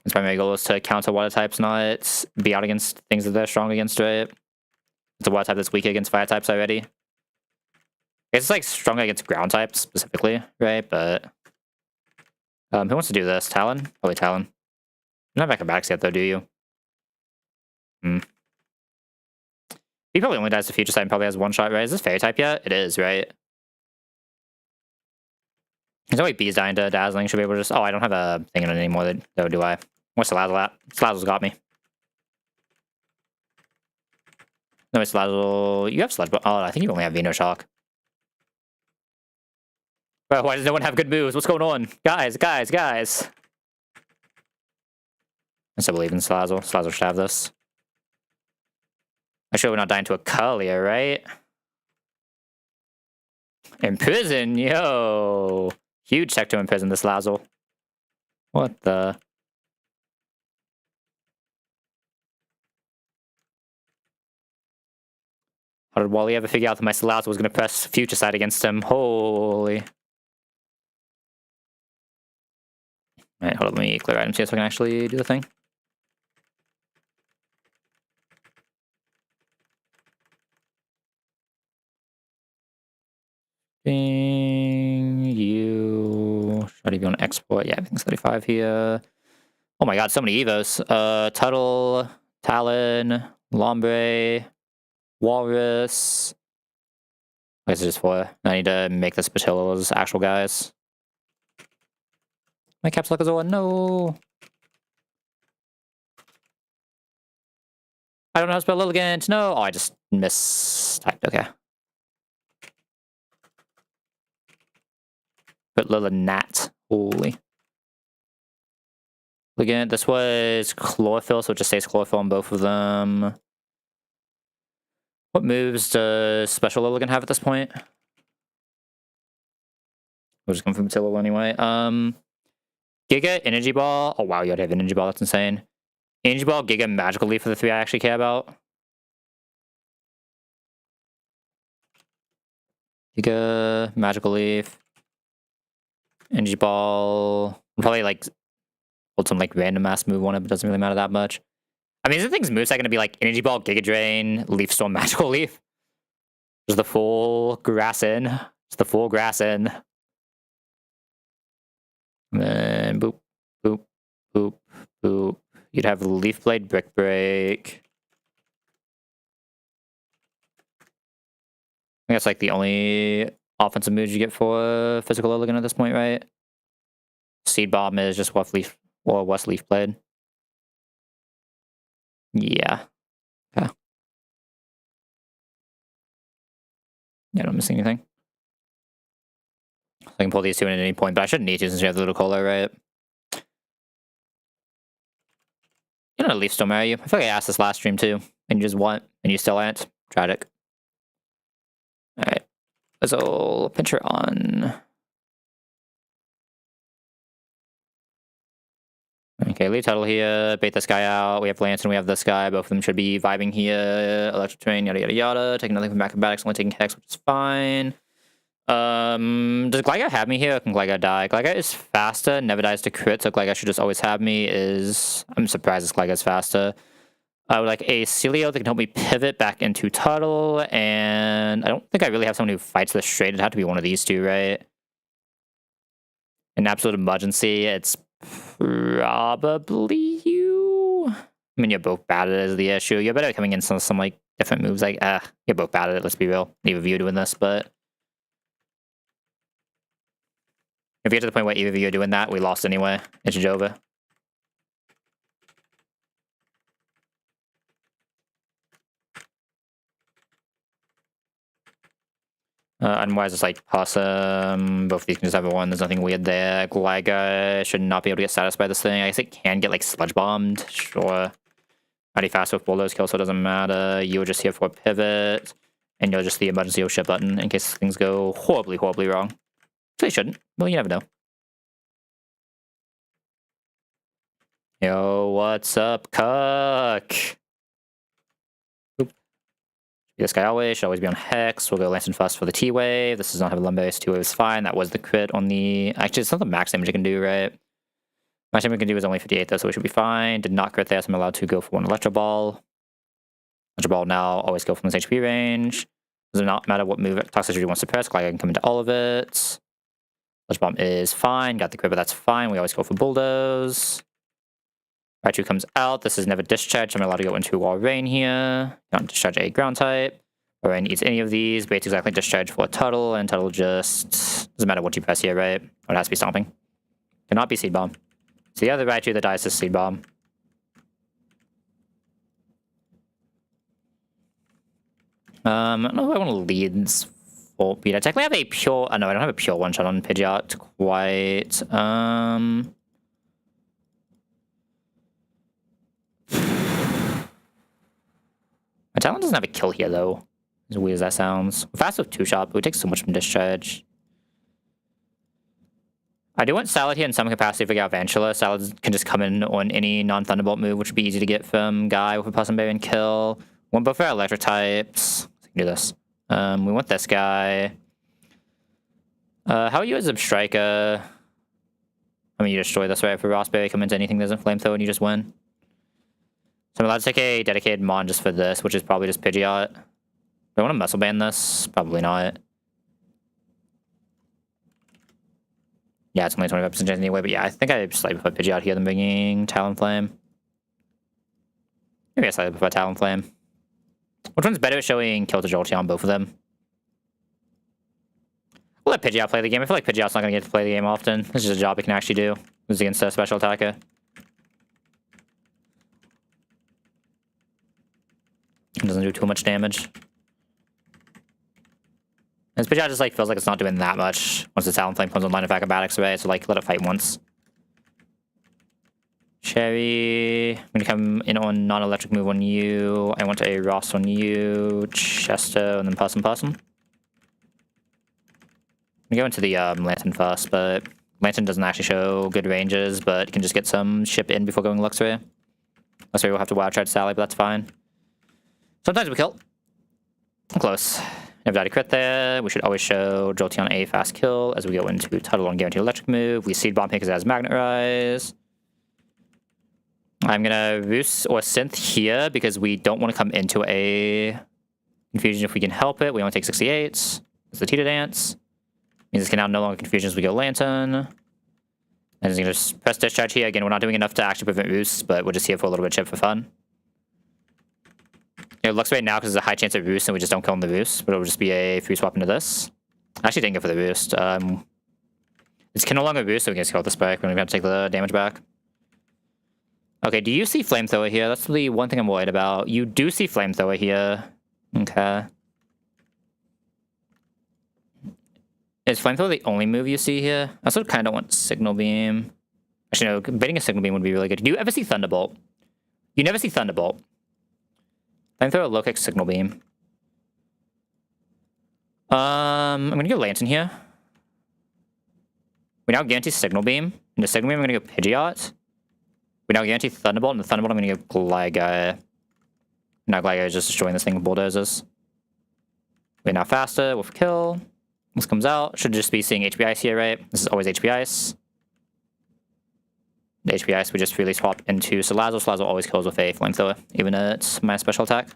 A: Its primary goal is to counter water types, not be out against things that they're strong against, right? It's a water type that's weak against fire types already. It's like strong against ground types specifically, right? But who wants to do this? Talon? Probably Talon. You're not acrobatics yet though, do you? He probably only dies to future sight and probably has one shot, right? Is this fairy type yet? It is, right? There's no way B's dying to Dazzling. Should be able to just... Oh, I don't have a thing in it anymore, though, do I? What's Salazzle at? Salazzle's got me. No, it's Salazzle... You have Sludge... Oh, I think you only have Venoshock. Bro, why does no one have good moves? What's going on? Guys. I still believe in Salazzle. Salazzle should have this. I'm sure we're not dying to a Curlier, right? Imprison? Yo! Huge check to imprison this Salazzle. What the... How did Wally ever figure out that my Salazzle was going to press future sight against him? Holy... Alright, hold on, let me clear items here so I can actually do the thing. You... Should I be on export? Yeah, everything's 35 here. Oh my god, so many Evos. Tuttle, Talon, Lombre, Walrus. I guess it's just 4. I need to make the Spatilla's actual guys. My caps lock is on. No! I don't know how to spell Lilligant. No! Oh, I just mistyped. Okay. But Lillinat. Holy. Again, this was Chlorophyll, so it just says Chlorophyll on both of them. What moves does Special Lilligant have at this point? We'll just come from Matillo anyway. Giga, Energy Ball. Oh wow, you already have Energy Ball, that's insane. Energy Ball, Giga, Magical Leaf are the 3 I actually care about. Giga, Magical Leaf. Energy Ball. Probably like hold some like random mass move on it, but it doesn't really matter that much. I mean, isn't things moveset gonna be like Energy Ball, Giga Drain, Leaf Storm, Magical Leaf? Just the full grass in. Just the full grass in. And then boop, boop, boop, boop. You'd have Leaf Blade, Brick Break. I think that's like the only offensive moves you get for physical Lilligant at this point, right? Seed Bomb is just West Leaf or West Leaf Blade. Yeah. Okay. Yeah, I don't miss anything. I can pull these two in at any point, but I shouldn't need to since we have the little cola, right? You know, Leaf Storm marry you. I feel like I asked this last stream too, and you just want, and you still ain't. Tragic. Alright. Let's all pincher on. Okay, leave Tuttle here, bait this guy out. We have Lantern, we have this guy. Both of them should be vibing here. Electric Terrain, yada yada yada. Taking nothing from acrobatics, only taking Hex, which is fine. Does Gligar have me here, or can Gligar die? Gligar is faster, never dies to crit, so Gligar should just always have me. I'm surprised this Gligar is faster. I would like a Celio that can help me pivot back into Tuttle, and I don't think I really have someone who fights this straight. It'd have to be one of these two, right? In absolute emergency, it's probably you. I mean, you're both bad at it is the issue. You're better coming in some like different moves. Like, you're both bad at it. Let's be real. Neither of you are doing this, but if you get to the point where either of you are doing that, we lost anyway. It's over. Otherwise, it's like Possum. Both of these can just have a one. There's nothing weird there. Gligar should not be able to get satisfied by this thing. I guess it can get like sludge bombed. Sure. Already fast with Bulldoze kill, so it doesn't matter. You're just here for a pivot. And you're just the emergency ship button in case things go horribly, horribly wrong. So they shouldn't. Well, you never know. Yo, what's up, Cook? This guy always should always be on Hex. We'll go Lantern first for the T-Wave. This does not have a Lumberry, so T-Wave is fine. That was the crit on the... Actually, it's not the max damage it can do, right? Max damage it can do is only 58 though, so we should be fine. Did not crit there, so I'm allowed to go for one Electro Ball. Electro Ball now always go from this HP range. Does not matter what move Toxicity wants to press, Gligar can come into all of it. Sludge Bomb is fine. Got the crit, but that's fine. We always go for Bulldoze. Raichu comes out. This is never discharged. I'm allowed to go into Wall Rain here. Don't discharge a ground type. Or Rain eats any of these. Bait's exactly discharged for Tuttle, and Tuttle just doesn't matter what you press here, right? Or it has to be Stomping. Cannot be Seed Bomb. So the other Raichu that dies is Seed Bomb. I don't know if I want to lead for beat. I technically have a pure. Oh, no, I don't have a pure one shot on Pidgeot quite. My talent doesn't have a kill here, though. As weird as that sounds. Fast with 2-shot, but we take so much from discharge. I do want Salad here in some capacity to figure out Vantula. Salad can just come in on any non-Thunderbolt move, which would be easy to get from Guy with a Possum Berry and kill. We want both our electric types. So we can do this. We want this guy. How are you as a striker? I mean, you destroy this, right? If a Rossberry comes into anything that doesn't flamethrower and you just win. So I'm allowed to take a dedicated Mon just for this, which is probably just Pidgeot. Do I want to muscle band this? Probably not. Yeah, it's only 25% chance anyway, but yeah, I think I slightly prefer Pidgeot here than bringing Talonflame. Maybe I slightly prefer Talonflame. Which one's better at showing Kill to Jolteon on both of them? We'll let Pidgeot play the game. I feel like Pidgeot's not going to get to play the game often. This is a job he can actually do. This is against a special attacker. It doesn't do too much damage. And Pidgeot just like feels like it's not doing that much once the Talonflame comes online of acrobatics, right? So like let it fight once. Cherry, I'm gonna come in on non-electric move on you. I want a Ross on you, Chesto, and then Possum. I'm gonna go into the Lantern first, but Lantern doesn't actually show good ranges, but you can just get some ship in before going Luxray. Luxray will have to wild charge Sally, but that's fine. Sometimes we kill. I'm close. Never died a crit there. We should always show Jolteon a fast kill as we go into Tuttle on guaranteed electric move. We Seed Bomb here because it has Magnet Rise. I'm gonna Roost or Synth here because we don't want to come into a Confusion if we can help it. We only take 68. It's the Tita Dance. Means this can now no longer Confusion as we go Lantern. And it's gonna just press Discharge here. Again, we're not doing enough to actually prevent Roost, but we're just here for a little bit of chip for fun. It looks right now because there's a high chance of Roost and we just don't kill him the Roost, but it'll just be a free swap into this. I actually didn't go for the Roost. It's can no longer boost, so we can just kill the spike. We don't even have to take the damage back. Okay, do you see Flamethrower here? That's the one thing I'm worried about. You do see Flamethrower here. Okay. Is Flamethrower the only move you see here? I also kind of want Signal Beam. Actually, no, baiting a Signal Beam would be really good. Do you ever see Thunderbolt? You never see Thunderbolt. Flamethrower, low kick, Signal Beam. I'm gonna go Lantern here. We now guarantee Signal Beam. In the Signal Beam, I'm gonna go Pidgeot. We now guarantee Thunderbolt, and the Thunderbolt, I'm gonna go Gligar. Now Gligar is just destroying this thing with bulldozers. We're now faster, Wolf Kill. This comes out. Should just be seeing HP Ice here, right? This is always HP Ice. The HP Ice we just freely swap into Salazzle. Salazzle always kills with a Flamethrower, even though it's my special attack.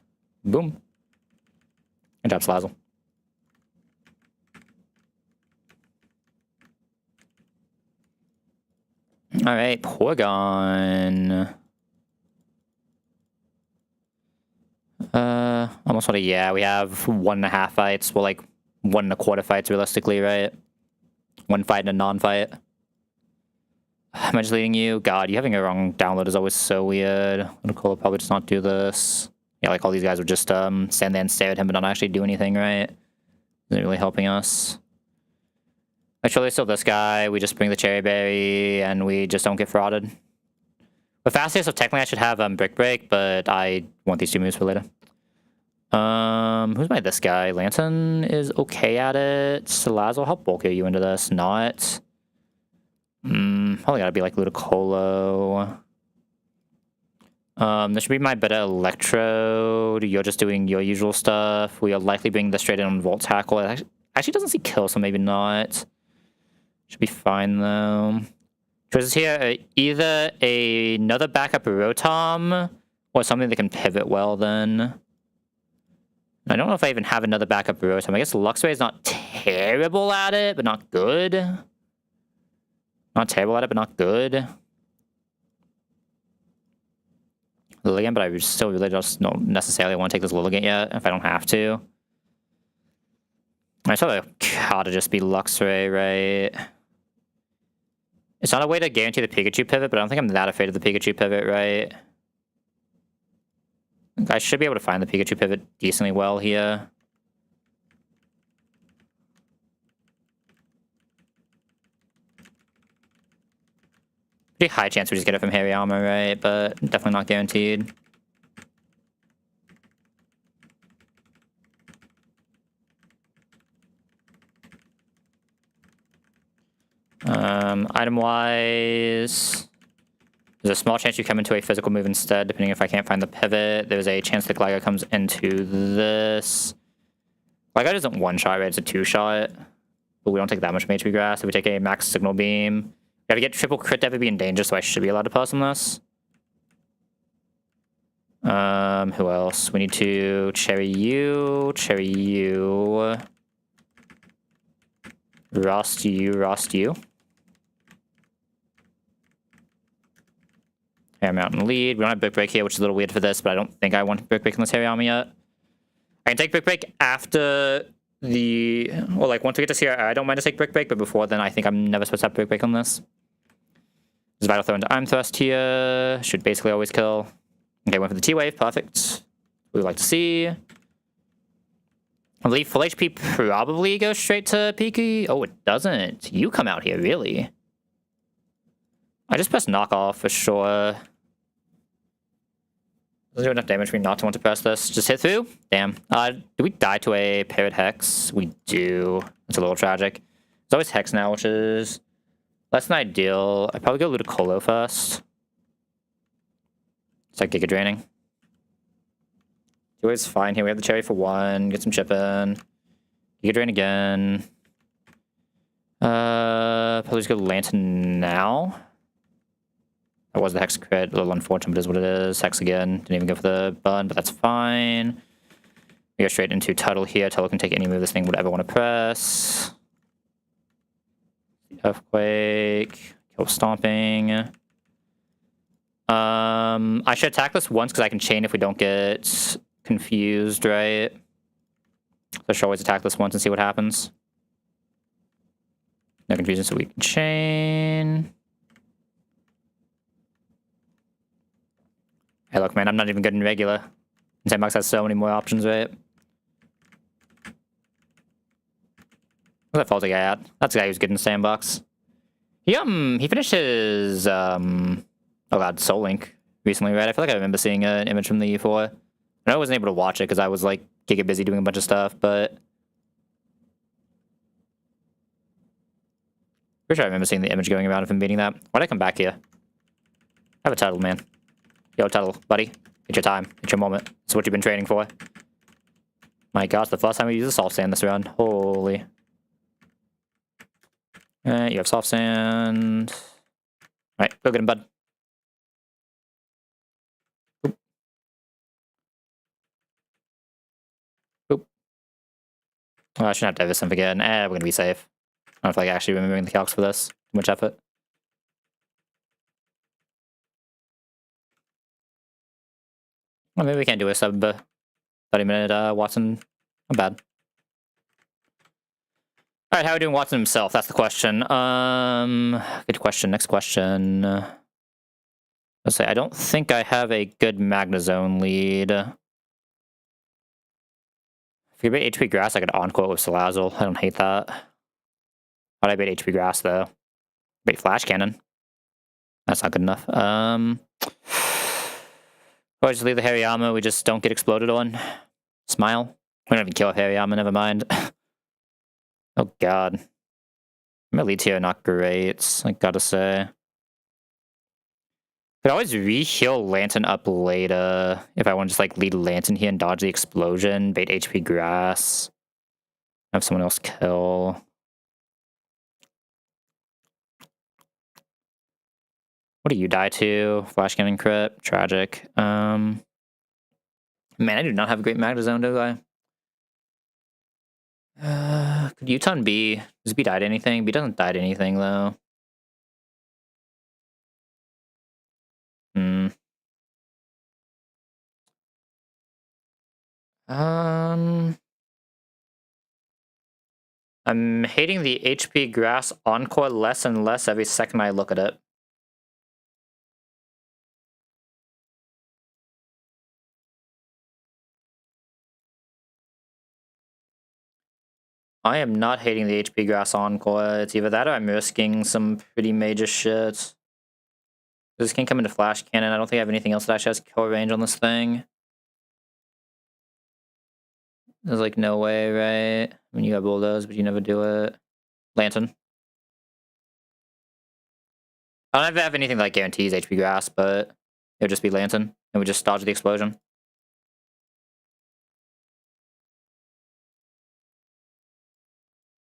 A: Boom. Good job, Salazzle. Alright, Porygon. Almost what yeah, we have 1.5 fights. Well, like 1.25 fights realistically, right? 1 fight and a non-fight. Am I just leading you? God, you having a wrong download is always so weird. Ludicolo will probably just not do this. Yeah, like all these guys would just stand there and stare at him but not actually do anything, right? Isn't really helping us. Actually, still this guy. We just bring the Cherry Berry and we just don't get frauded. We're faster, so technically I should have Brick Break, but I want these 2 moves for later. Who's my this guy? Lantern is okay at it. Salazzle, how bulky are you into this? Not. Probably gotta be like Ludicolo. This should be my better Electrode. You're just doing your usual stuff. We are likely bringing this straight in on Volt Tackle. It actually doesn't see kill, so maybe not. Should be fine though. Choices here are either another backup Rotom or something that can pivot well then. I don't know if I even have another backup Rotom. I guess Luxray is not terrible at it, but not good. Not terrible at it, but not good. Lilligant, but I still really just don't necessarily want to take this Lilligant yet, if I don't have to. I thought it gotta just be Luxray, right? It's not a way to guarantee the Pikachu pivot, but I don't think I'm that afraid of the Pikachu pivot, right? I should be able to find the Pikachu pivot decently well here. Pretty high chance we just get it from Hariyama, right? But definitely not guaranteed. Item-wise, there's a small chance you come into a physical move instead, depending if I can't find the pivot. There's a chance that Gligar comes into this. Gligar isn't 1-shot, right? It's a 2-shot. But we don't take that much from HP Grass. If we take a max Signal Beam, gotta get triple crit to ever be in danger, so I should be allowed to pass on this. Who else? We need to Cherry you, Rust you. Harry Mountain lead. We don't have Brick Break here, which is a little weird for this, but I don't think I want Brick Break on this Hariyama yet. I can take Brick Break after the... Well, like, once we get to Sierra, I don't mind to take Brick Break, but before then, I think I'm never supposed to have Brick Break on this. There's Vital Throw into Arm Thrust here. Should basically always kill. Okay, went for the T-Wave. Perfect. We would like to see. I believe full HP probably goes straight to Piki. Oh, it doesn't. You come out here, really. I just pressed Knockoff for sure. Doesn't do enough damage for me not to want to press this. Just hit through? Damn. Do we die to a Parrot Hex? We do. It's a little tragic. It's always Hex now, which is less than ideal. I'd probably go Ludicolo first. It's like Giga Draining. Always fine here. We have the Cherry for 1. Get some chip in. Giga Drain again. Probably just go Lantern now. That was the Hex crit. A little unfortunate, but it is what it is. Hex again. Didn't even go for the button, but that's fine. We go straight into Tuttle here. Tuttle can take any move this thing would ever want to press. Earthquake. Kill Stomping. I should attack this once because I can chain if we don't get confused, right? So I should always attack this once and see what happens. No confusion, so we can chain. Hey, look, man, I'm not even good in regular. Sandbox has so many more options, right? Where's that faulty guy at? That's the guy who's good in Sandbox. He finished his, oh god, Soul Link recently, right? I feel like I remember seeing an image from the E4. I know I wasn't able to watch it because I was, like, giga busy doing a bunch of stuff, but... Pretty sure I remember seeing the image going around of him beating that. Why'd I come back here? Have a title, man. Yo, title, buddy. It's your time. It's your moment. It's what you've been training for. My gosh, the first time we use the soft sand this round. Holy. Alright, you have soft sand. Alright, go get him, bud. Boop. Boop. Oh, I shouldn't have to have this again. We're gonna be safe. I don't feel like actually remembering the calcs for this. Too much effort. Well, maybe we can't do a sub 30-minute Watson. Not bad. Alright, how are we doing Watson himself? That's the question. Good question. Next question. Let's say I don't think I have a good Magnazone lead. If you bait HP Grass, I could Encore with Salazzle. I don't hate that. Why'd I bait HP Grass, though? Bait Flash Cannon. That's not good enough. Or just leave the Hariyama, we just don't get exploded on. Smile. We don't even kill Hariyama, never mind. Oh god. My leads here are not great, I gotta say. Could always re-heal Lantern up later if I want to just like lead Lantern here and dodge the explosion, bait HP Grass. Have someone else kill. What do you die to? Flash Cannon crit. Tragic. Man, I do not have a great Magnazone, do I? Could U-turn B? Does B die to anything? B doesn't die to anything, though. I'm hating the HP Grass Encore less and less every second I look at it. I am not hating the HP Grass Encore. It's either that or I'm risking some pretty major shit. This can come into Flash Cannon. I don't think I have anything else that actually has kill range on this thing. There's like no way, right? I mean, you have Bulldoze, but you never do it. Lantern. I don't have anything that like guarantees HP Grass, but it would just be Lantern. And we just dodge the explosion.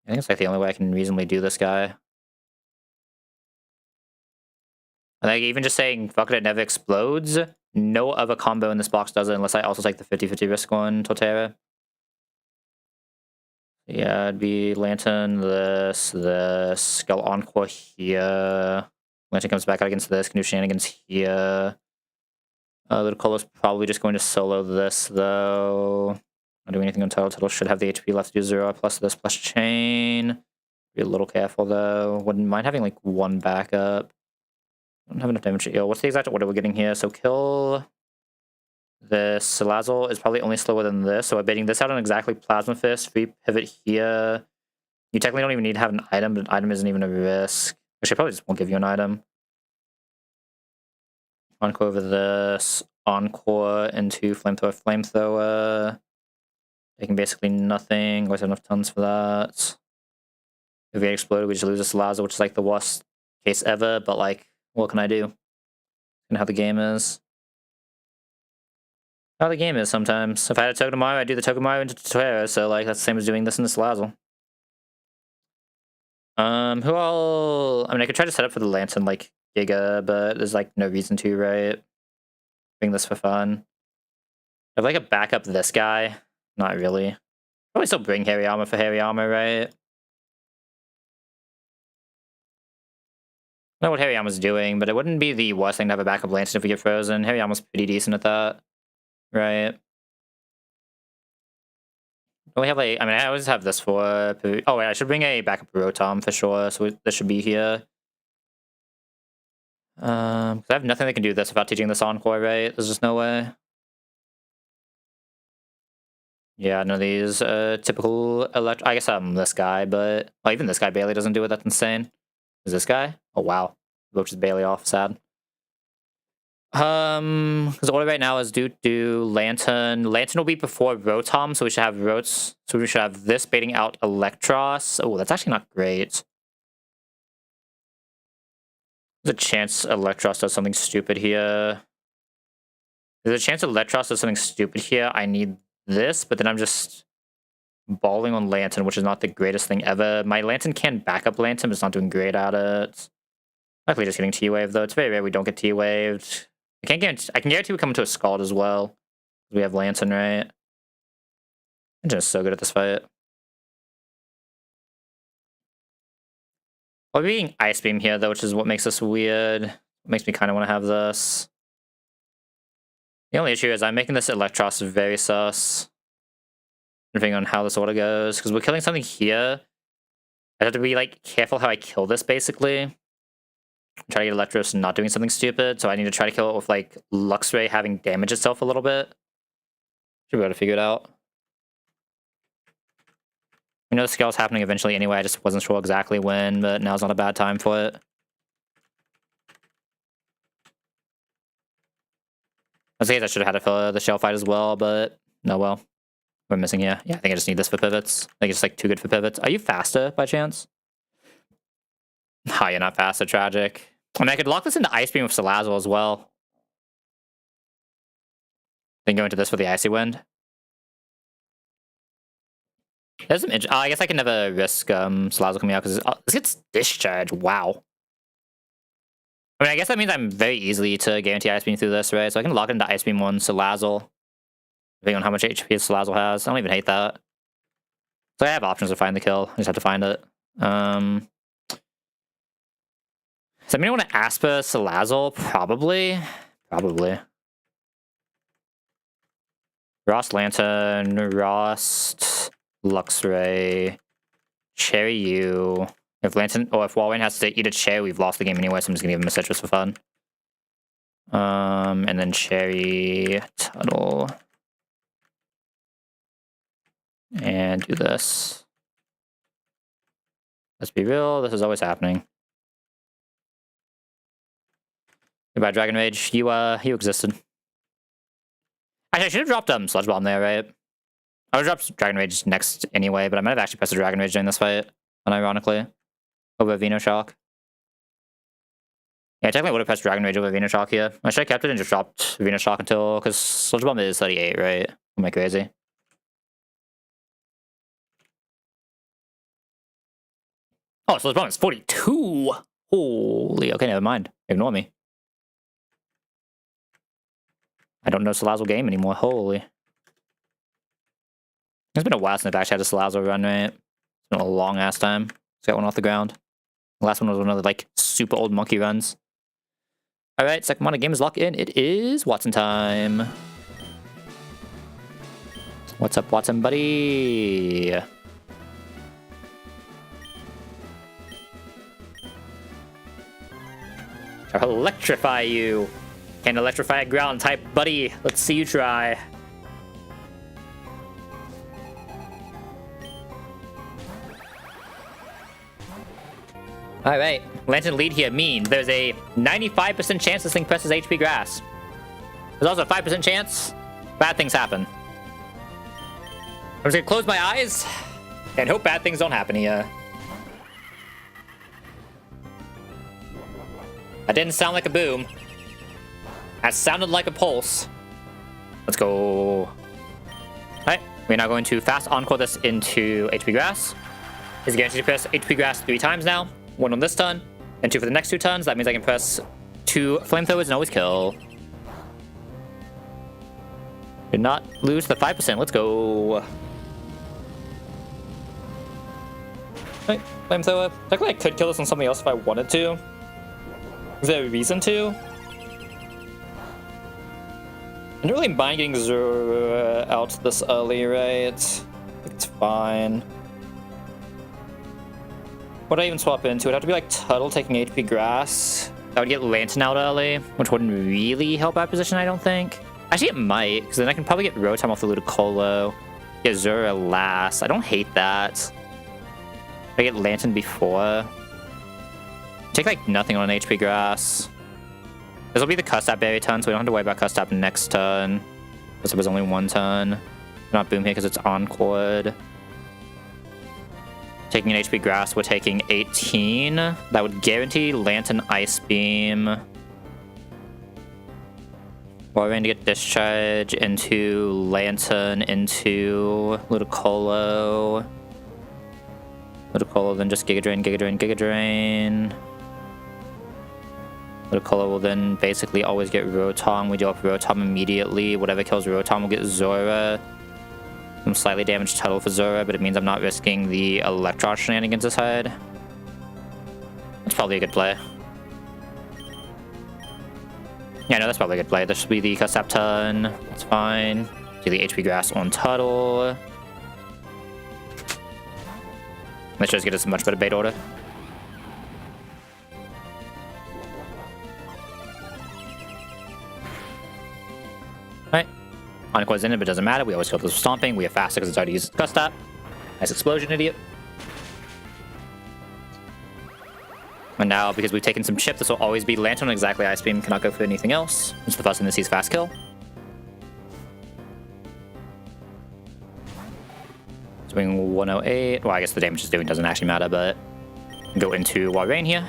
A: I think it's like the only way I can reasonably do this guy. And like even just saying fuck it never explodes, no other combo in this box does it unless I also take the 50-50 risk on Torterra. Yeah, it'd be Lantern, this, Skull Encore here. Lantern comes back out against this, can do shenanigans here. Little Colo's probably just going to solo this though. Not doing anything on Total. Total should have the HP left to do 0 plus this plus chain. Be a little careful though. Wouldn't mind having like one backup. Don't have enough damage to heal. What's the exact order we're getting here? So kill this. Salazzle is probably only slower than this, so we're baiting this out on exactly Plasma Fist. Free pivot here. You technically don't even need to have an item, but an item isn't even a risk. Which I probably just won't give you an item. Encore over this. Encore into Flamethrower. Taking basically nothing. Always have enough tons for that. If we get exploded, we just lose a Salazzle, which is like the worst case ever, but like, what can I do? And how the game is. How the game is sometimes. If I had a Togedemaru, I'd do the Togedemaru into Torterra, so like that's the same as doing this in the Salazzle. Who all... I mean, I could try to set up for the Lantern, like, Giga, but there's, like, no reason to, right? Doing this for fun. I have, like, a backup this guy. Not really. Probably still bring Hariyama for Hariyama, right? I don't know what Hariyama's doing, but it wouldn't be the worst thing to have a backup Lantern if we get frozen. Hariyama's pretty decent at that. Right? We have like, I mean, I always have this for. Oh wait, I should bring a backup Rotom for sure. So this should be here. I have nothing that can do this without teaching this Encore, right? There's just no way. Yeah, none of these typical elect. I guess this guy, but even this guy barely doesn't do it. That's insane. Is this guy? Oh wow, Roach is barely off. Sad. Because order right now is do Lantern. Lantern will be before Rotom, so we should have Rots. So we should have this baiting out Electros. Oh, that's actually not great. There's a chance Electros does something stupid here. There's a chance Electros does something stupid here. I need this, but then I'm just balling on Lantern, which is not the greatest thing ever. My Lantern can back up Lantern, but it's not doing great at it. Luckily just getting T-Wave, though. It's very rare we don't get T-Waved. I can guarantee we come into a Scald as well. We have Lantern, right? I'm just so good at this fight. We're being Ice Beam here, though, which is what makes this weird. It makes me kind of want to have this. The only issue is I'm making this Electros very sus. Depending on how this order goes. Because we're killing something here. I have to be, like, careful how I kill this, basically. Try to get Electros not doing something stupid, so I need to try to kill it with, like, Luxray having damaged itself a little bit. Should be able to figure it out. I know the scale is happening eventually anyway, I just wasn't sure exactly when, but now's not a bad time for it. I was I should have had it for the shell fight as well, but no well. We're missing here. Yeah, I think I just need this for pivots. I think it's like too good for pivots. Are you faster by chance? Ah, you're not faster, tragic. I mean, I could lock this into Ice Beam with Salazzle as well. Then go into this for the Icy Wind. There's some I guess I can never risk Salazzle coming out because this gets Discharge. Wow. I mean, I guess that means I'm very easily to guarantee Ice Beam through this, right? So I can lock into Ice Beam 1 Salazzle. Depending on how much HP Salazzle has. I don't even hate that. So I have options to find the kill. I just have to find it. Does anyone want to Asper Salazzle? Probably. Probably. Rost Lantern, Rost, Luxray, Cherry U. If Lantern, or if Walrein has to eat a cherry, we've lost the game anyway, so I'm just gonna give him a citrus for fun. And then Cherry, Tunnel. And do this. Let's be real, this is always happening. Goodbye, Dragon Rage. You existed. Actually, I should have dropped Sludge Bomb there, right? I would have dropped Dragon Rage next anyway, but I might have actually pressed the Dragon Rage during this fight, unironically. Over Venoshock. Yeah, technically I would have pressed Dragon Rage over Venoshock here. I should have kept it and just dropped Venoshock until... Because Sludge Bomb is 38, right? Am I crazy? Oh, Sludge Bomb is 42! Holy... Okay, never mind. Ignore me. I don't know Salazzle game anymore. Holy. It's been a while since I've actually had a Salazzle run, right? It's been a long-ass time. Just got one off the ground. The last one was one of the, like, super old monkey runs. Alright, second one of game is locked in. It is Watson time. What's up, Watson, buddy? I'll electrify you. Can electrify a ground type, buddy. Let's see you try. Alright, Lantern lead here means there's a 95% chance this thing presses HP Grass. There's also a 5% chance bad things happen. I'm just gonna close my eyes and hope bad things don't happen here. That didn't sound like a boom. That sounded like a pulse. Let's go. Alright, we're now going to fast Encore this into HP Grass. Is guaranteed to press HP Grass 3 times now. 1 on this turn, and 2 for the next 2 turns. That means I can press 2 Flamethrowers and always kill. Did not lose the 5%. Let's go. Right, Flamethrower. Technically, I could kill this on something else if I wanted to. Is there a reason to? I don't really mind getting Zora out this early, right? It's fine. What would I even swap into? It'd have to be like Tuttle taking HP Grass. That would get Lantern out early, which wouldn't really help our position, I don't think. Actually, it might, because then I can probably get Rotom off the Ludicolo. Get Zora last. I don't hate that. I get Lantern before. Take like nothing on an HP Grass. This will be the Custap Berry turn, so we don't have to worry about Custap next turn. Custap was only one turn. Not Boom here because it's Encored. Taking an HP Grass, we're taking 18. That would guarantee Lantern Ice Beam. We're going to get Discharge into Lantern, into Ludicolo. Ludicolo, then just Giga Drain, Giga Drain, Giga Drain. Ludicolo will then basically always get Rotom. We deal up Rotom immediately. Whatever kills Rotom will get Zora. Some slightly damaged Tuttle for Zora, but it means I'm not risking the Electron shenanigans aside. That's probably a good play. Yeah, no, that's probably a good play. This should be the Custap turn. That's fine. Do the HP Grass on Tuttle. Let's just get us a much better bait order. Alright. Encore's in it, but it doesn't matter. We always kill this with Stomping. We are faster because it's already used Custap. Nice explosion, idiot. And now, because we've taken some chip, this will always be Lantern. Exactly, Ice Beam cannot go for anything else. It's the first thing that sees fast kill. Swing 108. Well, I guess the damage it's doing doesn't actually matter, but go into Warrain here.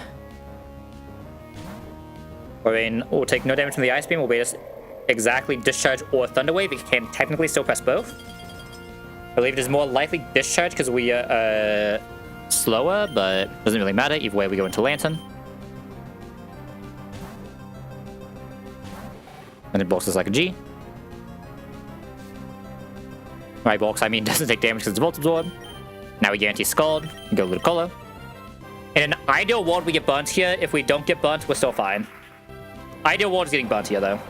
A: Warrain will take no damage from the Ice Beam. Will be just exactly Discharge or Thunder Wave. It can technically still press both. I believe it is more likely Discharge because we are slower, but doesn't really matter. Either way, we go into Lantern. And it bulks us like a G. Right, bulks, I mean, doesn't take damage because it's Volt Absorb. Now we guarantee Scald. And go Ludicolo. In an ideal world, we get burnt here. If we don't get burnt, we're still fine. Ideal world is getting burnt here, though.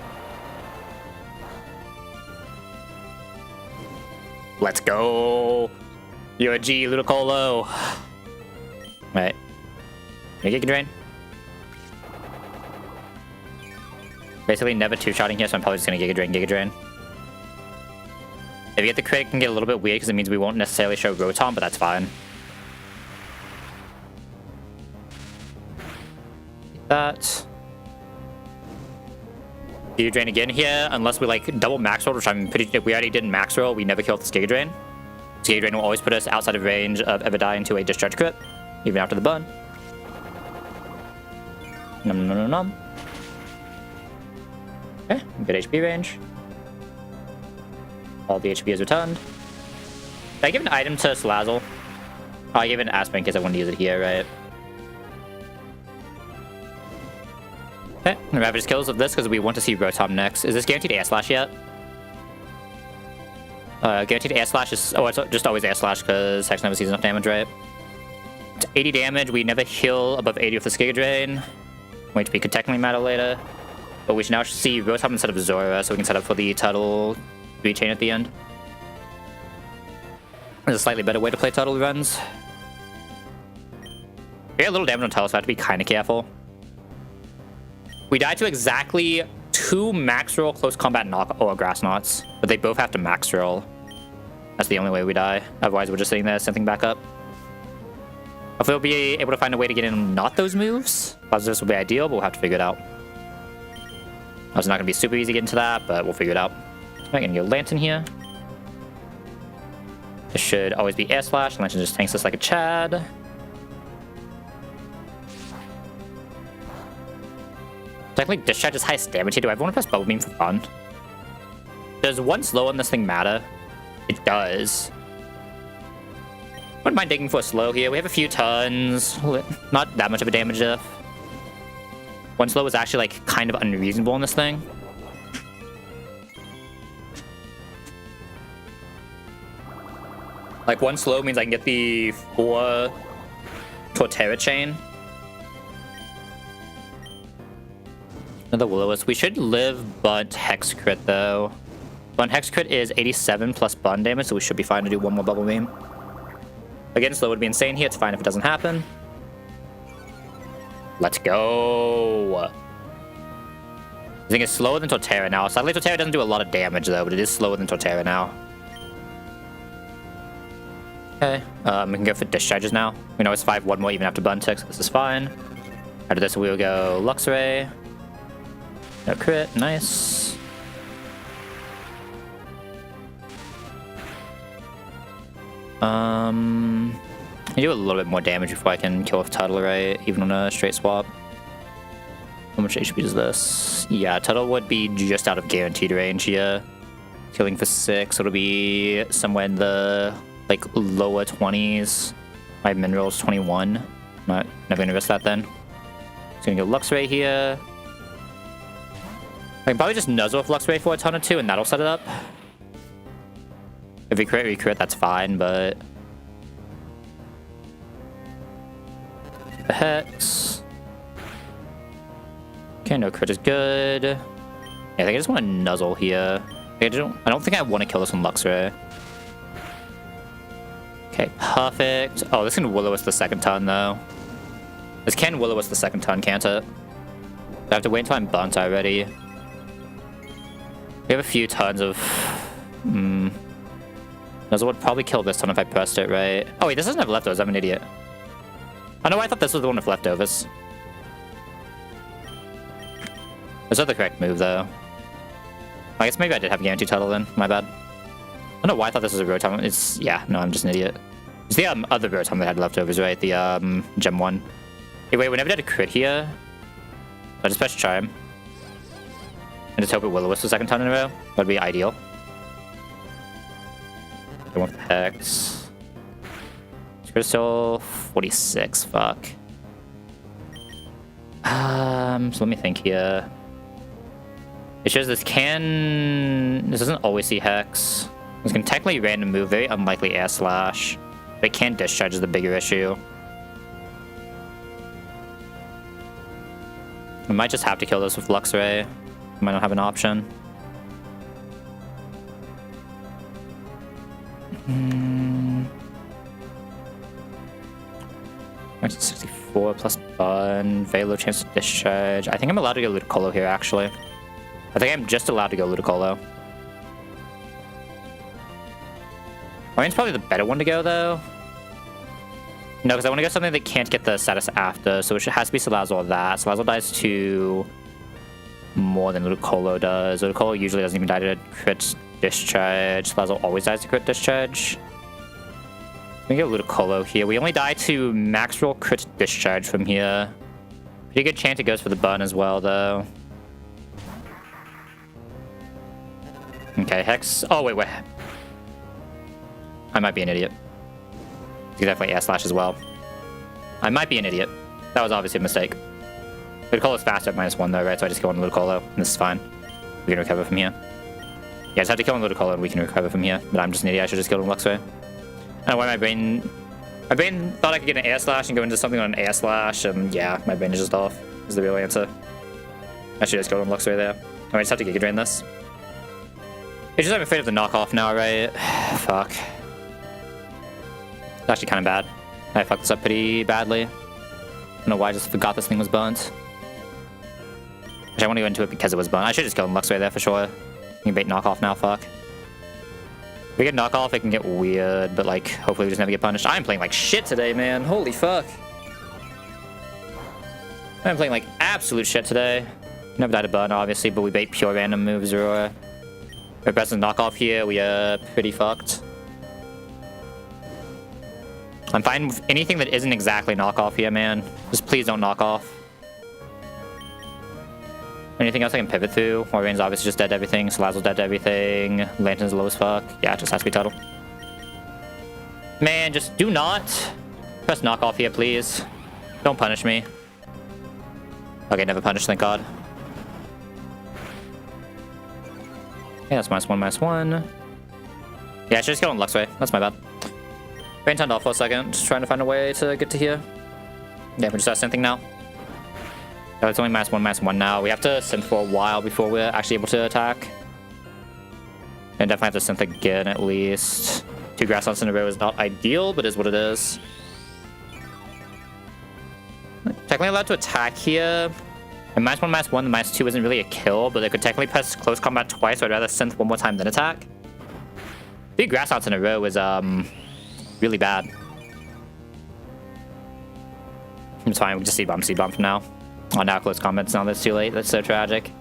A: Let's go. You're a G, Ludicolo. Right. Giga Drain. Basically never two-shotting here, so I'm probably just going to Giga Drain, Giga Drain. If you get the crit, it can get a little bit weird because it means we won't necessarily show Rotom, but that's fine. That. Giga Drain again here, unless we like double max roll, which I'm pretty. If we already did max roll, we never killed this Giga Drain. Giga Drain will always put us outside of range of ever dying to a Discharge crit, even after the burn. Num num num num. Okay, good HP range. All the HP is returned. Did I give an item to Salazzle? Oh, I gave it an Aspect in case I wanted to use it here, right? Okay, and Ravage kills of this because we want to see Rotom next. Is this guaranteed Air Slash yet? Guaranteed Air Slash is... Oh, it's just always Air Slash because Hex never sees enough damage, right? It's 80 damage. We never heal above 80 with the Giga Drain. HP could technically matter later. But we should now see Rotom instead of Zora, so we can set up for the Tuttle chain at the end. There's a slightly better way to play Tuttle runs. We get a little damage on Tuttle, so I have to be kind of careful. We died to exactly 2 max roll close combat knock or grass knots, but they both have to max roll. That's the only way we die. Otherwise, we're just sitting there, synthing back up. Hopefully, we'll be able to find a way to get in not those moves. Positives will be ideal, but we'll have to figure it out. It's not going to be super easy to get into that, but we'll figure it out. I'm going to go Lantern here. This should always be Air Slash. Lantern just tanks us like a Chad. Technically, Discharge is highest damage here. Do I want to press Bubble Beam for fun? Does one slow on this thing matter? It does. Wouldn't mind digging for a slow here. We have a few turns. Not that much of a damage diff. One slow is actually like kind of unreasonable in this thing. Like one slow means I can get the 4 Torterra chain. Another Will-O-Wisp. We should live Bunt Hex Crit though. Bunt Hex Crit is 87 plus Bun damage, so we should be fine to do one more Bubble Beam. Again, slow would be insane here. It's fine if it doesn't happen. Let's go. I think it's slower than Torterra now. Sadly, Torterra doesn't do a lot of damage, though, but it is slower than Torterra now. Okay, we can go for discharges now. We know it's 5-1 more even after burn tick, so this is fine. After this, we'll go Luxray. No crit, nice. I do a little bit more damage before I can kill off Tuttle, right? Even on a straight swap. How much HP does this? Yeah, Tuttle would be just out of guaranteed range here. Killing for 6, it'll be somewhere in the like lower 20s. My mineral's 21. Never gonna risk that then. Just gonna go Luxray here. I can probably just nuzzle with Luxray for a ton or two and that'll set it up. If we crit, that's fine, but... Hex. Okay, no crit is good. Yeah, I think I just want to nuzzle here. I don't think I want to kill this on Luxray. Okay, perfect. Oh, this can Will-O-Wisp the second turn, though. This can Will-O-Wisp the second turn, can't it? I have to wait until I'm burnt already. We have a few turns of... Nuzzle would probably kill this turn if I pressed it, right? Oh, wait, this doesn't have leftovers. I'm an idiot. Oh, no, I thought this was the one with leftovers. Is that the correct move, though? I guess maybe I did have guaranteed Tuttle then. My bad. I don't know why I thought this was a Rotom. It's... Yeah, no, I'm just an idiot. It's the other Rotom that had leftovers, right? The Gem 1. Hey, wait, we never did a crit here. I just pressed Charm. And just hope it Will-O-Wisp the second turn in a row. That'd be ideal. I want the Hex. Crystal 46, fuck. So let me think here. It shows this doesn't always see Hex. This can technically random move, very unlikely Air Slash. But it can discharge is the bigger issue. I might just have to kill this with Luxray. I might not have an option. 1964 plus burn, very low chance to discharge. I think I'm allowed to go Ludicolo here, actually. I think I'm just allowed to go Ludicolo. Orion's probably the better one to go, though. No, because I want to go something that can't get the status after, so it has to be Salazzle or that. Salazzle dies to more than Ludicolo does. Ludicolo usually doesn't even die to crit discharge. Salazzle always dies to crit discharge. We get Ludicolo here. We only die to max roll crit discharge from here. Pretty good chance it goes for the burn as well, though. Okay, Hex. Oh, wait. I might be an idiot. You can definitely Air Slash as well. I might be an idiot. That was obviously a mistake. Ludicolo's faster at -1 though, right? So I just go on Ludicolo, and this is fine. We can recover from here. Yeah, I just have to kill on Ludicolo and we can recover from here. But I'm just an idiot. I should just kill on Luxray. I don't know why my brain thought I could get an Air Slash and go into something on an Air Slash, and yeah, my brain is just off. Is the real answer. I should just go on Luxray there. I might just have to Giga Drain this. It's just I'm afraid of the knockoff now, right? Fuck. It's actually kind of bad. I fucked this up pretty badly. I don't know why I just forgot this thing was burnt. Actually, I want to go into it because it was burnt. I should just go on Luxray there for sure. You can bait knockoff now, fuck. If we get knockoff, it can get weird, but like, hopefully we just never get punished. I'm playing like shit today, man. Holy fuck. I'm playing like absolute shit today. Never died a burn, obviously, but we bait pure random moves or... If it presses knockoff here, we are pretty fucked. I'm fine with anything that isn't exactly knockoff here, man. Just please don't knock off. Anything else I can pivot through? Orion's obviously just dead to everything. Salazzle's dead to everything. Lantern's low as fuck. Yeah, it just has to be Tuttle. Man, just do not press knockoff here, please. Don't punish me. Okay, never punished, thank God. Yeah, that's -1/-1. Yeah, I should just go on Luxray. That's my bad. Brain turned off for a second. Just trying to find a way to get to here. Yeah, we're just at synthing now. So it's only -1/-1 now. We have to synth for a while before we're actually able to attack. And definitely have to synth again at least. 2 grass hunts in a row is not ideal, but is what it is. Technically allowed to attack here. And -1, -1, the -2 isn't really a kill, but they could technically press close combat twice, so I'd rather synth 1 more time than attack. 3 grass hunts in a row is really bad. It's fine, we just seed bomb from now. Oh, now close combat's now that's too late. That's so tragic.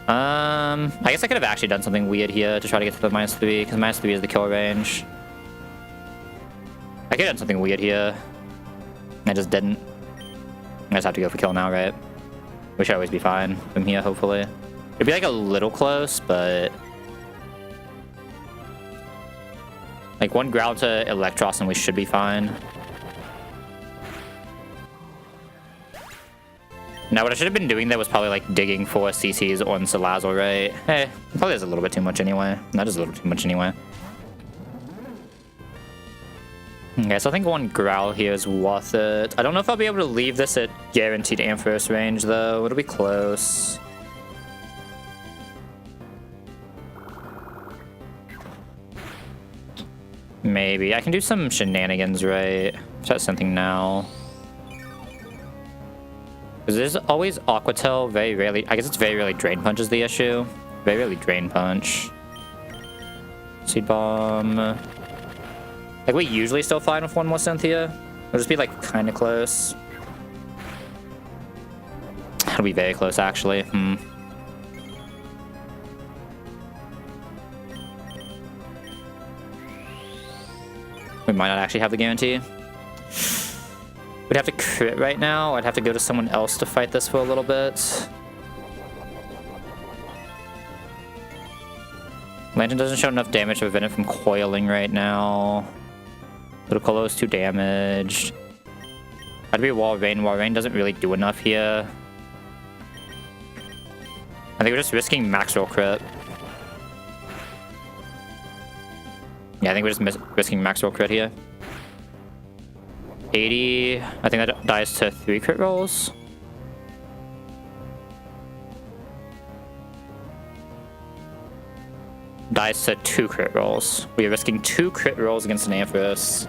A: I guess I could have actually done something weird here to try to get to the -3, because -3 is the kill range. I could have done something weird here. I just didn't. I just have to go for kill now, right? We should always be fine from here, hopefully. It'd be like a little close, but... like 1 growl to Electros and we should be fine. Now, what I should have been doing there was probably like digging for CCs on Salazzle, right? Hey, probably is a little bit too much anyway. That is a little too much anyway. Okay, so I think 1 growl here is worth it. I don't know if I'll be able to leave this at guaranteed Ampharos range, though. It'll be close. Maybe. I can do some shenanigans, right? Start something now. Because there's always Aqua Tail, very rarely... I guess it's very rarely Drain Punch is the issue. Very rarely Drain Punch. Seed Bomb... like, we usually still fine with 1 more Cynthia. It'll just be, like, kind of close. It'll be very close, actually. We might not actually have the guarantee. We'd have to crit right now. I'd have to go to someone else to fight this for a little bit. Lantern doesn't show enough damage to prevent it from coiling right now. Ludicolo is too damaged. I'd be Wall Rain. Wall Rain doesn't really do enough here. I think we're just risking max roll crit. Yeah, I think we're just risking max roll crit here. 80. I think that dies to 3 crit rolls. Dies to 2 crit rolls. We are risking 2 crit rolls against an Ampharos.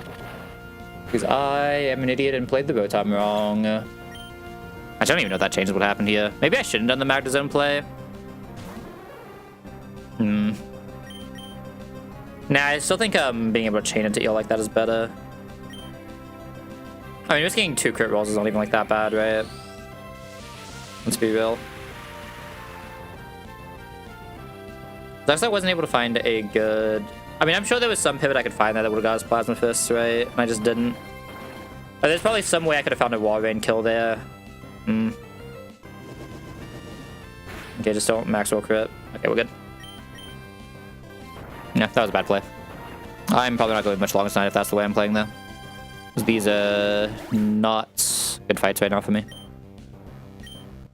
A: Because I am an idiot and played the Rotom wrong. I don't even know if that changes what happened here. Maybe I shouldn't have done the Magda Zone play. Nah, I still think being able to chain into eel like that is better. I mean, just getting 2 crit rolls is not even like that bad, right? Let's be real. Last I wasn't able to find a good... I mean, I'm sure there was some pivot I could find there that would have got us Plasma Fists, right? And I just didn't. But there's probably some way I could have found a Wall Rain kill there. Okay, just don't max roll crit. Okay, we're good. Yeah, that was a bad play. I'm probably not going much longer tonight if that's the way I'm playing, though. These are not good fights right now for me.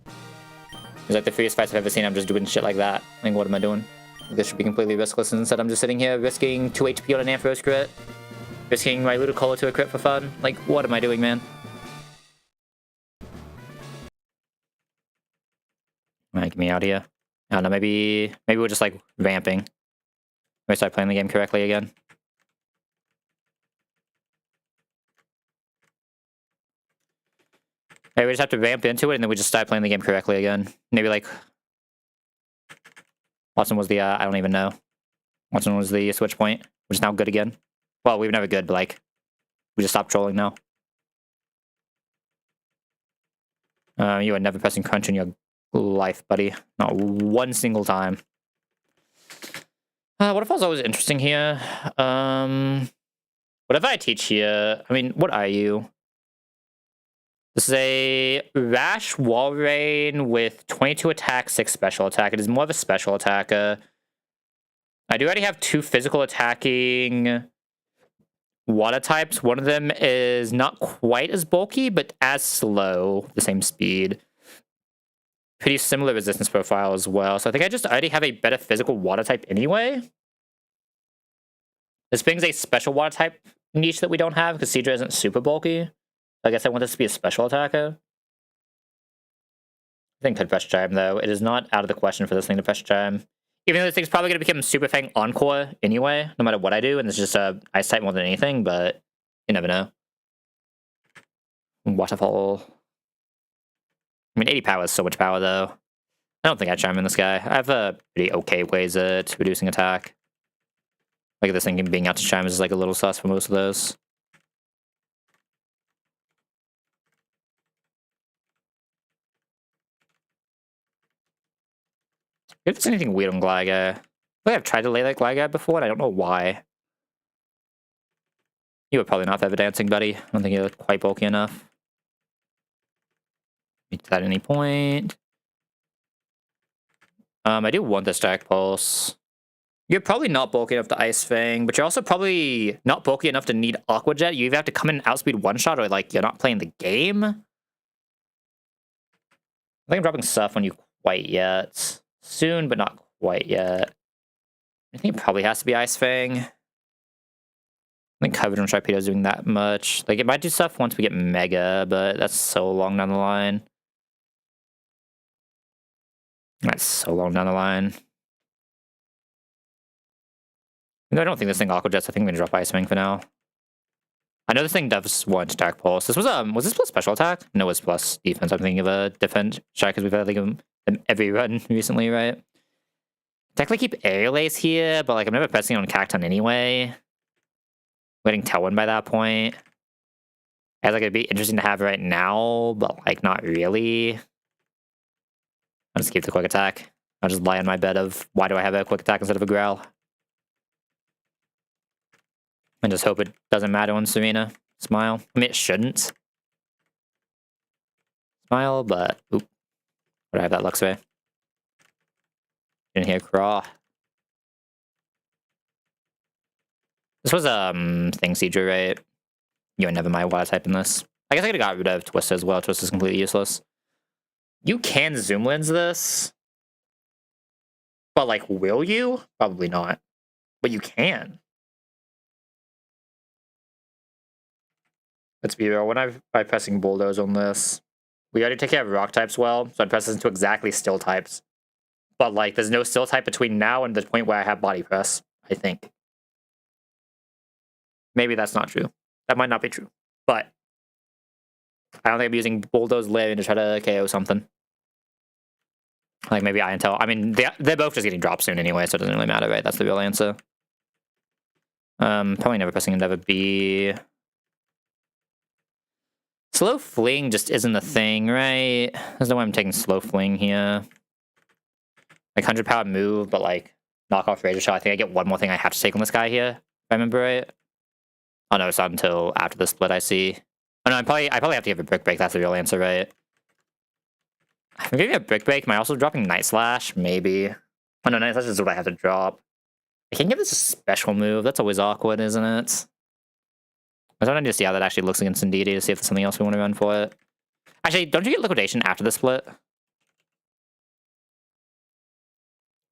A: It's like the freest fights I've ever seen. I'm just doing shit like that. I mean, what am I doing? This should be completely riskless. Instead, I'm just sitting here risking 2 HP on an Ampharos crit. Risking my Ludicolo to a crit for fun. Like, what am I doing, man? Alright, get me out here. I don't know, maybe we're just, like, vamping. Maybe start playing the game correctly again. Maybe we just have to vamp into it, and then we just start playing the game correctly again. Maybe, like... Watson was the, I don't even know. Watson was the switch point, which is now good again. Well, we were never good, but, like... We just stopped trolling now. You are never pressing crunch in your life, buddy. Not one single time. Waterfall's always interesting here. Whatever I teach here... I mean, what are you? This is a Rash Wall Rain with 22 attack, 6 special attack. It is more of a special attacker. I do already have 2 physical attacking water types. One of them is not quite as bulky, but as slow, the same speed. Pretty similar resistance profile as well. So I think I just already have a better physical water type anyway. This brings a special water type niche that we don't have because Seadra isn't super bulky. I guess I want this to be a special attacker. I think could pressure charm though. It is not out of the question for this thing to pressure charm. Even though this thing's probably going to become Super Fang Encore anyway, no matter what I do, and it's just a Ice type more than anything, but you never know. Waterfall. I mean, 80 power is so much power, though. I don't think I chime in this guy. I have a pretty okay ways at reducing attack. Like, this thing being out to chime is like a little sus for most of those. If there's anything weird on Gligar. I feel like I've tried to lay that Gligar before, and I don't know why. You were probably not ever dancing, buddy. I don't think you look quite bulky enough. Meet that at any point. I do want this Dark Pulse. You're probably not bulky enough to Ice Fang, but you're also probably not bulky enough to need Aqua Jet. You either have to come in and outspeed one shot, or like you're not playing the game. I think I'm dropping Surf on you quite yet. Soon, but not quite yet. I think it probably has to be Ice Fang. I think coverage on Sharpedo is doing that much. Like, it might do stuff once we get Mega, but that's so long down the line. That's so long down the line. No, I don't think this thing Aqua Jets. I think I'm gonna drop Ice Fang for now. I know this thing does want Dark Pulse. This was this plus special attack? No, it was plus defense. I'm thinking of a defense shot because we've had like them every run recently, right? Technically keep Aerial Ace here, but like I'm never pressing on Cacton anyway. Getting Tailwind by that point. As like it'd be interesting to have right now, but like not really. I'll just keep the quick attack. I'll just lie on my bed of why do I have a quick attack instead of a growl? And just hope it doesn't matter on Serena. Smile. I mean, it shouldn't. Smile, but oop. Would I have that Luxray? Didn't hear Craw. This was thing Seedra, right? You would never mind water type in this. I guess I could have got rid of Twister as well. Twister's completely useless. You can zoom lens this. But like, will you? Probably not. But you can. Let's be real. When I'm pressing Bulldoze on this, we already take care of rock types well, so I'd press this into exactly still types. But like, there's no still type between now and the point where I have body press, I think. Maybe that's not true. That might not be true. But I don't think I'm using Bulldoze Larian to try to KO something. Like maybe Iron Tail. I mean, they're both just getting dropped soon anyway, so it doesn't really matter, right? That's the real answer. Probably never pressing Endeavor B. Slow Fling just isn't a thing, right? There's no way I'm taking Slow Fling here. Like 100 power move, but like knock off Razor Shot. I think I get one more thing I have to take on this guy here, if I remember right. Oh no, it's not until after the split I see. Oh no, I probably have to give a Brick Break. That's the real answer, right? I'm giving a Brick Break. Am I also dropping Night Slash? Maybe. Oh no, Night Slash is what I have to drop. I can give this a special move. That's always awkward, isn't it? I don't need to see how that actually looks against Indeedee to see if there's something else we want to run for it. Actually, don't you get Liquidation after the split?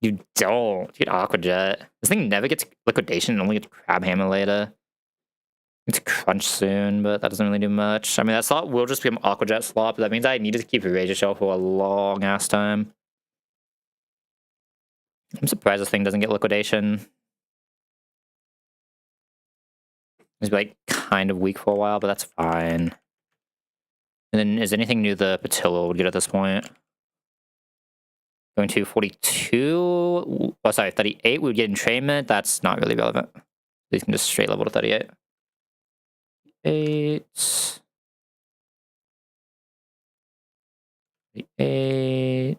A: You don't. You get Aqua Jet. This thing never gets Liquidation, it only gets Crab Hammer later. It's Crunch soon, but that doesn't really do much. I mean, that slot will just become Aqua Jet slot, but that means I need to keep a Razor Shell for a long-ass time. I'm surprised this thing doesn't get Liquidation. It's like kind of weak for a while, but that's fine. And then is anything new the Patillo would get at this point? Going to 42. Oh, sorry, 38 we would get entrainment. That's not really relevant. You can just straight level to 38. 8. 38.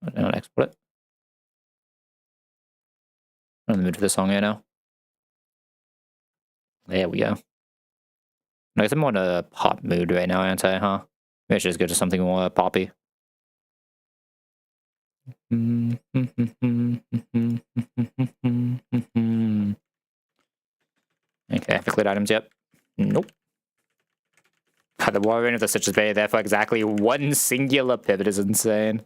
A: I don't export it. I'm in the mood for this song right now. There we go. I guess I'm more in a pop mood right now, aren't I, huh? Maybe I should just go to something more poppy. Okay, have I cleared items yet? Nope. God, the Warrior of the Citrus Bay there for exactly one singular pivot is insane.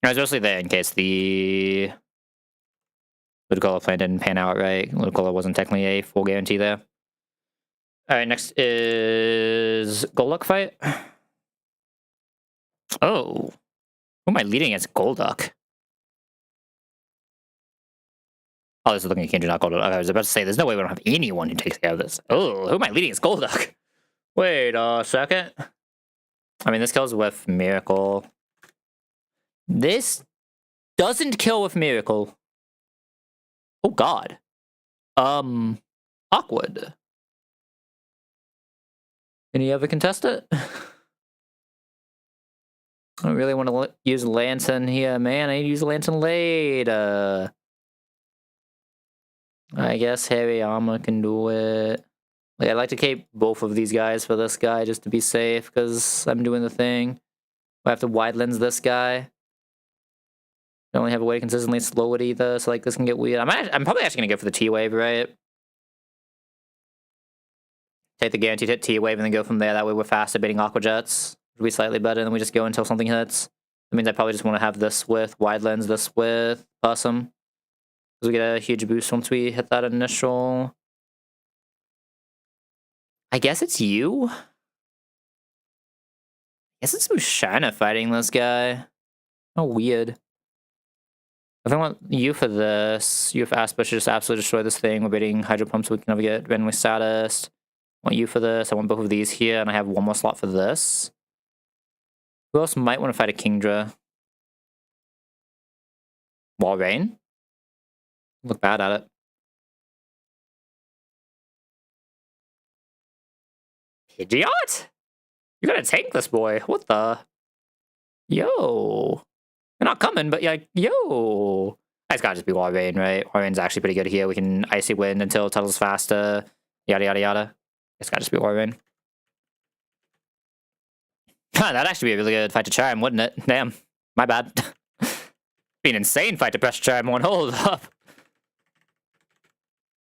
A: I was mostly there in case the Ludicolo plan didn't pan out right. Ludicolo wasn't technically a full guarantee there. Alright, next is Golduck fight. Oh. Who am I leading against Golduck? Oh, this is looking at Kindred, not Golduck. I was about to say, there's no way we don't have anyone who takes care of this. Oh, who am I leading against Golduck? Wait a second. I mean, this kills with Miracle. This doesn't kill with Miracle. Oh, God. Awkward. Any other contest it? I don't really want to use Lantern here, man. I need to use Lantern later. I guess Heavy Armor can do it. Like, I'd like to keep both of these guys for this guy just to be safe, because I'm doing the thing. I have to wide lens this guy. I only have a way to consistently slow it either, so like this can get weird. I'm probably actually gonna go for the T-Wave, right? Take the guaranteed hit T-Wave and then go from there. That way we're faster beating Aqua Jets. It'll be slightly better, and then we just go until something hits. That means I probably just want to have this with wide lens, this with Possum. Because we get a huge boost once we hit that initial. I guess it's you? I guess it's Mushina fighting this guy. Oh, weird. If I want you for this, you for Asper should just absolutely destroy this thing. We're beating Hydro Pump so we can never get randomly saddest. I want you for this. I want both of these here, and I have one more slot for this. Who else might want to fight a Kingdra? Walrein? Look bad at it. Pidgeot? You're gonna tank this boy. What the? Yo. You're not coming, but like, yo. It's gotta just be Walrein, right? Walrein's actually pretty good here. We can Icy Wind until Tuttle's faster. Yada, yada, yada. It's gotta just be Walrein. That'd actually be a really good fight to Charm, wouldn't it? Damn. My bad. Be an insane fight to press Charm one. Hold up.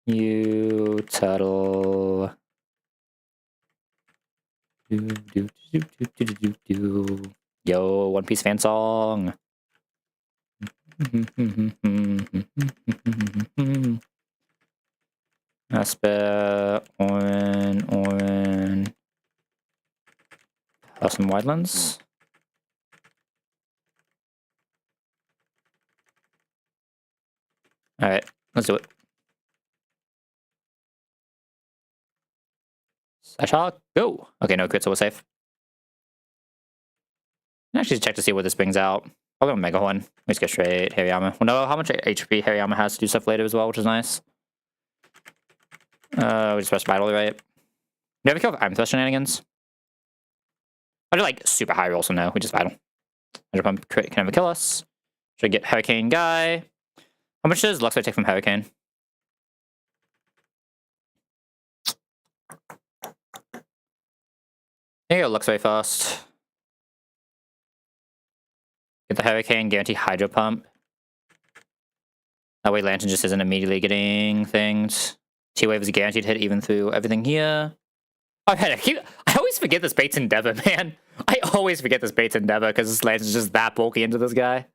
A: You, Tuttle. Yo, One Piece fan song. Asper, Orin. Have some Widelands. Alright, let's do it. I shall go. Okay, no crit, so we're safe. Actually, check to see what this brings out. Probably on Mega Horn. Let's go straight Hariyama. We'll know how much HP Hariyama has to do stuff later as well, which is nice. We just press Vital, right? You ever kill with Amethyst shenanigans? I do like super high roll, so no, we just Vital. Hydro Pump crit can never kill us. Should get Hurricane Guy. How much does Luxray take from Hurricane? Here you go, Luxray first. Get the Hurricane, guarantee Hydro Pump. That way Lantern just isn't immediately getting things. T-Wave is a guaranteed hit even through everything here. Oh, I always forget this Bates Endeavor, man. I always forget this Bates Endeavor because this Lantern's just that bulky into this guy.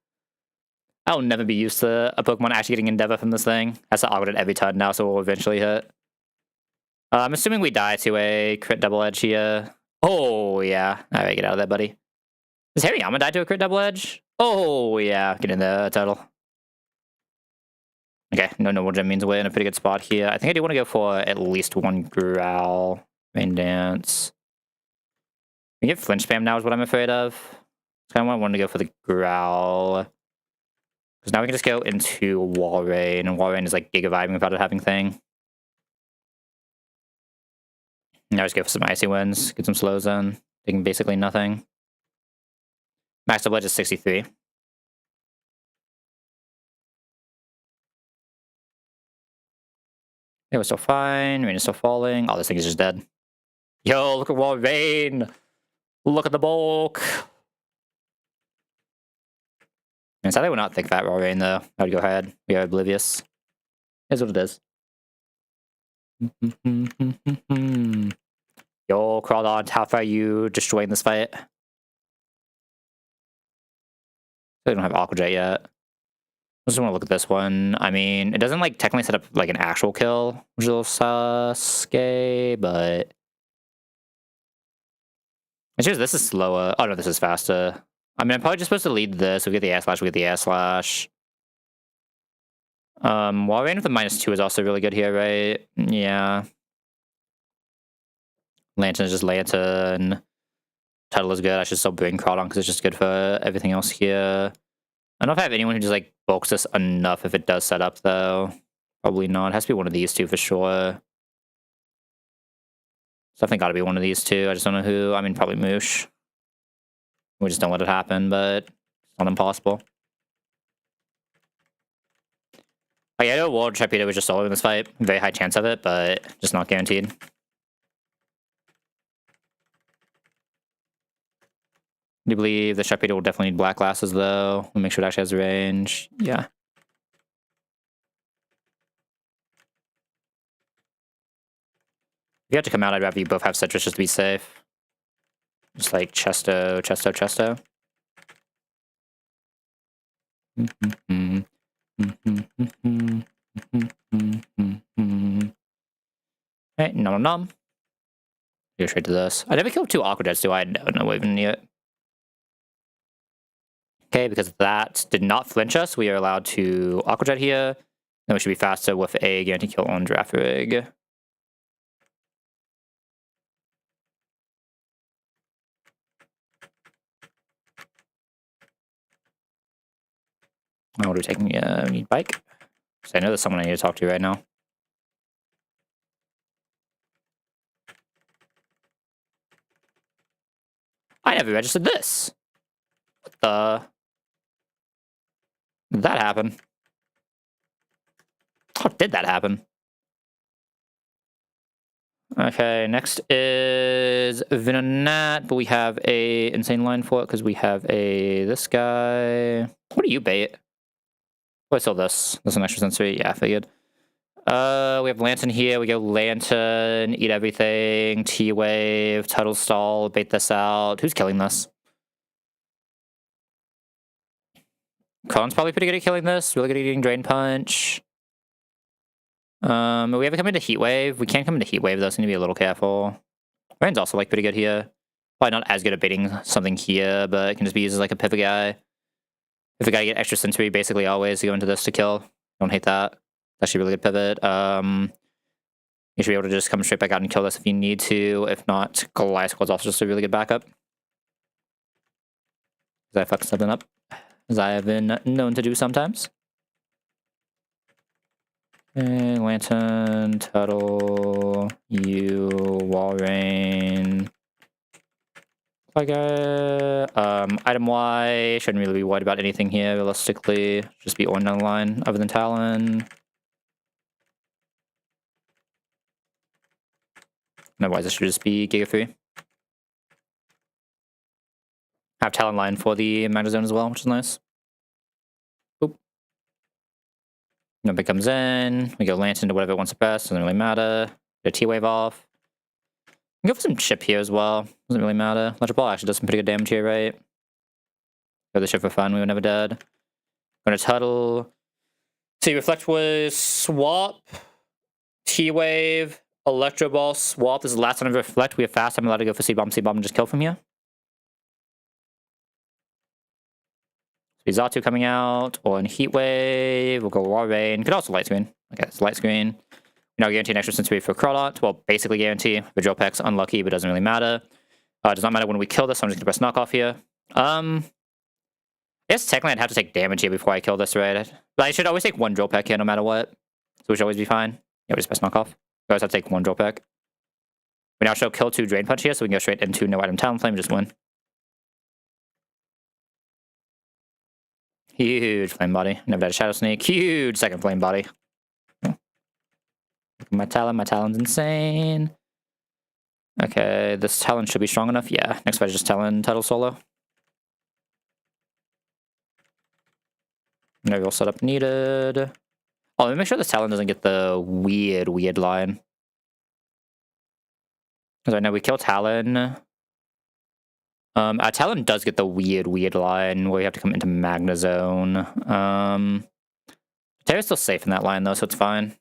A: I'll never be used to a Pokemon actually getting Endeavor from this thing. Has to auger it every turn now, so we'll eventually hit. I'm assuming we die to a crit double edge here. Oh, yeah. Alright, get out of there, buddy. Does Hariyama die to a crit double edge? Oh, yeah. Get in there, Turtle. Okay, no Noble Gem means we're in a pretty good spot here. I think I do want to go for at least one Growl. Rain Dance. We get Flinch Spam now is what I'm afraid of. So I want to go for the Growl. Because now we can just go into Walrein, and Walrein is like Giga Vibing without it having thing. Now just go for some Icy Winds, get some slows in. Taking basically nothing. Max double edge is 63. It was still fine. Rain is still falling. Oh, this thing is just dead. Yo, look at Walrein! Look at the bulk! And sadly, we're not thick fat Walrein though. I would go ahead. We are oblivious. Here's what it is. Yo, Crawdon, how far are you destroying this fight? We don't have Aqua Jet yet. I just want to look at this one. I mean, it doesn't like technically set up like an actual kill, which is a little Sasuke, but it's just this is slower. Oh no, this is faster. I mean, I'm probably just supposed to lead this. We get the air slash, we get the air slash. Wall rain with the -2 is also really good here, right? Yeah. Lantern is just lantern. Title is good. I should still bring Crawdon because it's just good for everything else here. I don't know if I have anyone who just like bulks this enough if it does set up though. Probably not. It has to be one of these two for sure. It's definitely got to be one of these two. I just don't know who. I mean, probably Moosh. We just don't let it happen, but it's not impossible. Like, I know World Trapito was just solo in this fight. Very high chance of it, but just not guaranteed. Do you believe the Trapito will definitely need black glasses, though? We'll make sure it actually has range. Yeah. If you have to come out, I'd rather you both have Citrus just to be safe. Just like Chesto, Chesto, Chesto. Hey, nom nom nom. Go straight to this. I never killed 2 Aqua Jets, do I? No, even yet. Okay, because that did not flinch us, we are allowed to Aqua Jet here. Then we should be faster with a guarantee kill on Draft Rig. Oh, what are we taking? We need bike. So I know there's someone I need to talk to right now. I never registered this. What the? Did that happen? How did that happen? Okay, next is Venonat, but we have a insane line for it because we have a this guy. What do you bait? Oh, I saw this. That's an extra sensory. Yeah, I figured. We have Lantern here. We go Lantern, eat everything, T-Wave, Tuttle Stall, bait this out. Who's killing this? Con's probably pretty good at killing this. Really good at eating Drain Punch. We have to come into Heat Wave. We can't come into Heat Wave though, so we need to be a little careful. Rain's also like pretty good here. Probably not as good at baiting something here, but it can just be used as like a pivot guy. If a guy get extra sensory, basically always to go into this to kill. Don't hate that. Actually a really good pivot. You should be able to just come straight back out and kill this if you need to. If not, Goliath Squad's also just a really good backup. Because I fucked something up. As I have been known to do sometimes. Okay, Lantern, Tuttle, you, Wall Rain. Okay. Item Y, shouldn't really be worried about anything here, realistically. Just be Orn down the line, other than Talon. Otherwise, it should just be Giga 3. Have Talon line for the Magna Zone as well, which is nice. Boop. Nobody comes in. We go Lantern to whatever it wants best. Doesn't really matter. Get a T-Wave off. We go for some chip here as well. Doesn't really matter. Electric Ball actually does some pretty good damage here, right? Go the chip for fun. We were never dead. Going to Tuttle. See, Reflect was swap. T-Wave. Electro Ball swap. This is the last time of Reflect. We have fast. I'm allowed to go for C-Bomb, and just kill from here. Zatu coming out, or in Heat Wave, we'll go Raw Rain. Could also Light Screen. Okay, it's Light Screen. Now guarantee an extra sensory for Crawdot. Well, basically guarantee. Visual Peck's unlucky, but doesn't really matter. Does not matter when we kill this, so I'm just gonna press knockoff here. I guess technically I'd have to take damage here before I kill this, right? But I should always take 1 Drill Peck here no matter what. So we should always be fine. Yeah, we just press knockoff. We always have to take 1 Drill Peck. We now show kill 2 Drain Punch here, so we can go straight into no item Talon Flame and just win. Huge flame body. Never had a Shadow Snake. Huge second flame body. Look at my Talon. My Talon's insane. Okay, this Talon should be strong enough. Yeah, next fight is just Talon Tuttle solo. No real setup needed. Oh, let me make sure this Talon doesn't get the weird line. Because I know we kill Talon. Talon does get the weird line where you have to come into Magna Zone. Terra's still safe in that line though, so it's fine.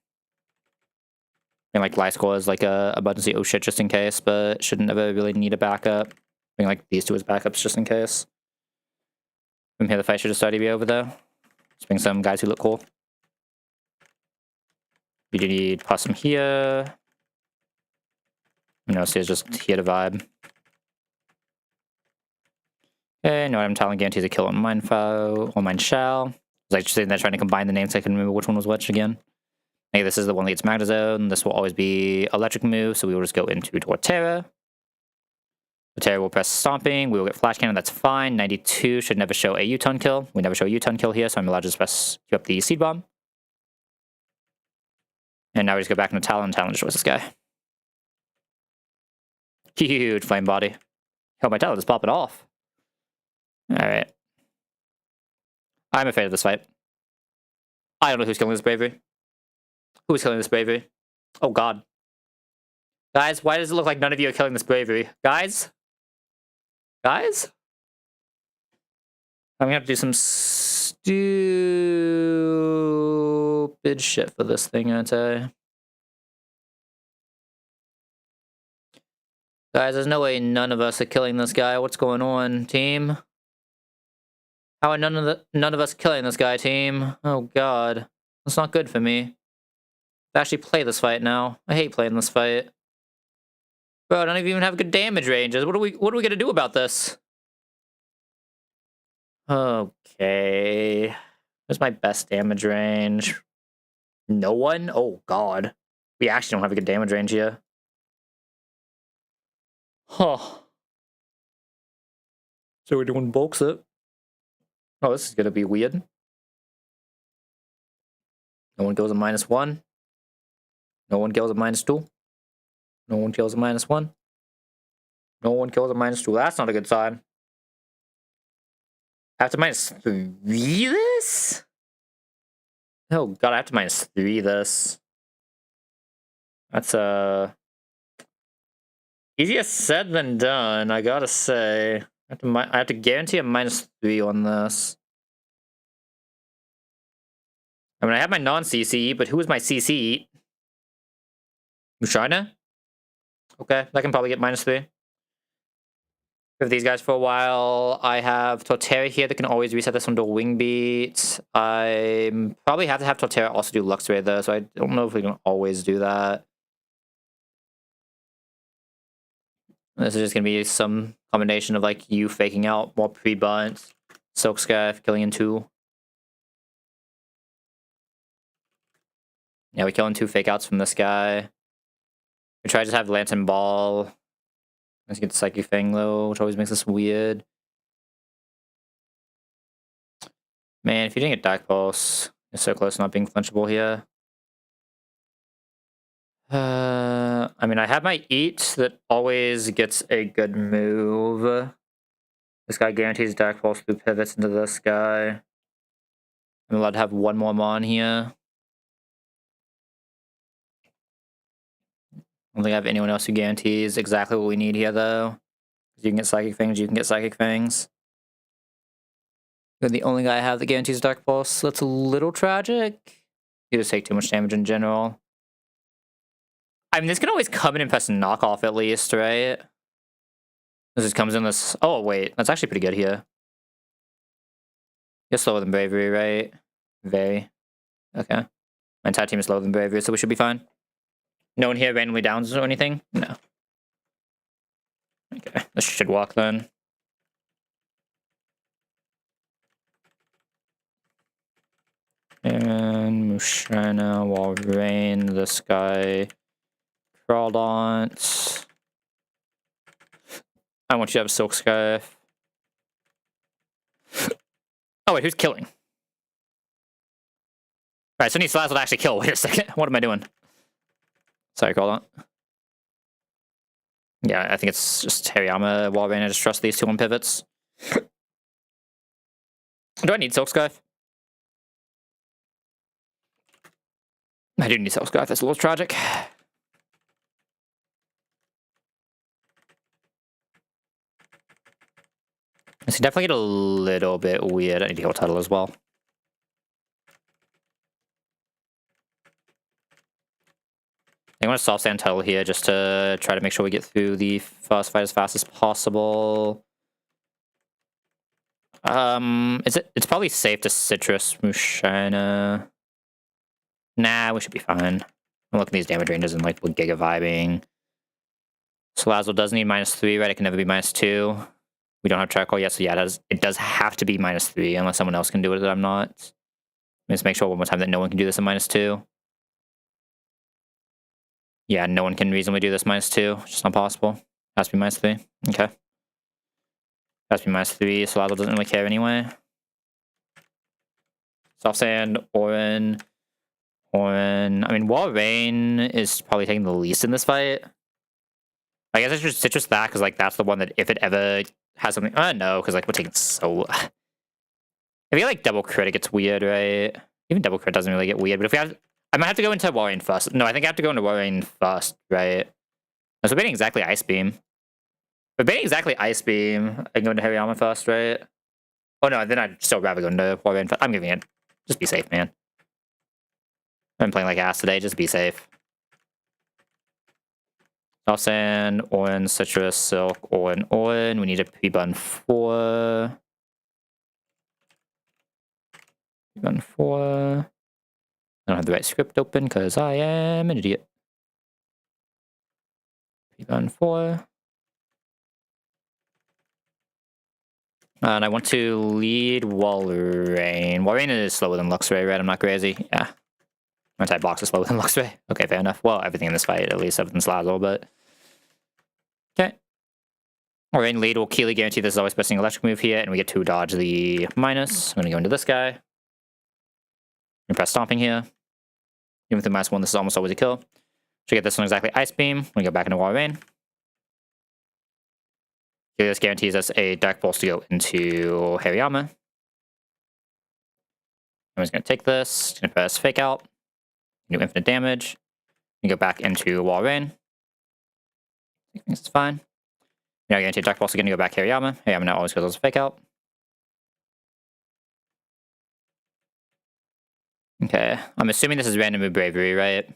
A: And like Life Score is like a abundance oh shit just in case, but shouldn't ever really need a backup. I mean like these two as backups just in case. From here, the fight should just already be over though. Let's bring some guys who look cool. We do need Possum here. No, so it's just here to vibe. Okay, no item talent guarantees a kill on mine foe or mine shell. I was like just sitting there trying to combine the names so I can remember which one was which again. Okay, this is the one that gets Magna Zone. This will always be electric move, so we will just go into Torterra. Torterra will press Stomping. We will get Flash Cannon, that's fine. 92 should never show a U-turn kill. We never show a U-turn kill here, so I'm allowed to just press queue up the Seed Bomb. And now we just go back into Talon, and Talon destroys this guy. Huge Flame Body. Oh, my Talon is popping off. Alright. I'm afraid of this fight. I don't know who's killing this Bravery. Who's killing this Bravery? Oh, God. Guys, why does it look like none of you are killing this Bravery? Guys? Guys? I'm gonna have to do some stupid shit for this thing, aren't I? Guys, there's no way none of us are killing this guy. What's going on, team? How are none of us killing this guy, team? Oh, God. That's not good for me. I actually play this fight now. I hate playing this fight. Bro, I don't even have good damage ranges. What are we gonna do about this? Okay. Where's my best damage range? No one? Oh, God. We actually don't have a good damage range here. Huh. So we're doing bulk set. Oh, this is gonna be weird. No one kills a -1. No one kills a -2. No one kills a -1. No one kills a -2. That's not a good sign. I have to -3 this? Oh God, I have to -3 this. That's easier said than done, I gotta say. I have to guarantee a -3 on this. I mean, I have my non-CC, but who is my CC? Mushina? Okay, I can probably get -3. With these guys for a while. I have Torterra here that can always reset this one to Wing Beat. I probably have to have Torterra also do Lux Ray though, so I don't know if we can always do that. This is just gonna be some combination of like you faking out more pre-bunt, Silk Scarf, killing in 2. Yeah, we kill in 2 fake outs from this guy. We try to just have Lantern Ball. Let's get Psychic Fang though, which always makes this weird. Man, if you didn't get Dark Pulse, you're so close to not being flinchable here. I mean, I have my Eat that always gets a good move. This guy guarantees Dark Pulse through pivots into this guy. I'm allowed to have one more Mon here. I don't think I have anyone else who guarantees exactly what we need here, though. You can get Psychic Fangs, you can get Psychic Fangs. You're the only guy I have that guarantees Dark Pulse. That's a little tragic. You just take too much damage in general. I mean, this can always come in and press knockoff at least, right? This just comes in this... Oh, wait. That's actually pretty good here. You're slower than Bravery, right? Very. Okay. My entire team is slower than Bravery, so we should be fine. No one here randomly downs or anything? No. Okay, this should walk then. And Mushina will rain this guy. Crawdont. I want you to have Silk Scarf. Oh wait, who's killing? Alright, so I need Slazzle to actually kill. Wait a second. What am I doing? Sorry, Crawdont. Yeah, I think it's just Hariyama, Walrein. I just trust these 2 on pivots. Do I need Silk Scarf? I do need Silk Scarf. That's a little tragic. This can definitely get a little bit weird. I need to kill Tuttle as well. I want to soft stand Tuttle here just to try to make sure we get through the first fight as fast as possible. It's probably safe to citrus Mushina. Nah, we should be fine. I'm looking at these damage ranges and like we're giga vibing. Salazzle does need -3, right? It can never be -2. We don't have charcoal yet, so yeah, it does have to be -3 unless someone else can do it that I'm not. Let's make sure one more time that no one can do this at -2. Yeah, no one can reasonably do this -2. It's just not possible. Has to be -3. Okay. Has to be -3. Salazzle doesn't really care anyway. Soft Sand, Orin. I mean, Wall Rain is probably taking the least in this fight. I guess I should citrus that because like that's the one that if it ever has something. No, because like we're taking so. If you like double crit, it gets weird, right? Even double crit doesn't really get weird. But if we have, I might have to go into Wall Rain first. No, I think I have to go into Wall Rain first, right? So we're betting exactly Ice Beam. We're betting exactly Ice Beam. I can go into Hariyama first, right? Oh no, then I'd still rather go into Wall Rain first. I'm giving it. Just be safe, man. I've been playing like ass today. Just be safe. Soft Sand, Orin, Citrus, Silk, Orin. We need a P-Bun 4. P-Bun 4. I don't have the right script open because I am an idiot. P-Bun 4. And I want to lead Walrein. Walrein is slower than Luxray, right? I'm not crazy. Yeah. My type box is slower than Luxray. Okay, fair enough. Well, everything in this fight, at least, other than Salazzle, but... Okay. Walrein lead will Keely guarantee this is always pressing electric move here, and we get to dodge the minus. I'm going to go into this guy. I'm going to press Stomping here. Even with the -1, this is almost always a kill. Should get this one exactly Ice Beam. I'm going to go back into Walrein. This guarantees us a Dark Pulse to go into Hariyama. I'm just going to take this, going to press Fake Out, do infinite damage, and go back into Walrein. I think this is fine. Now guarantee Dark Pulse again to go back Hariyama. Hariyama now always goes as Fake Out. Okay, I'm assuming this is random move Bravery, right?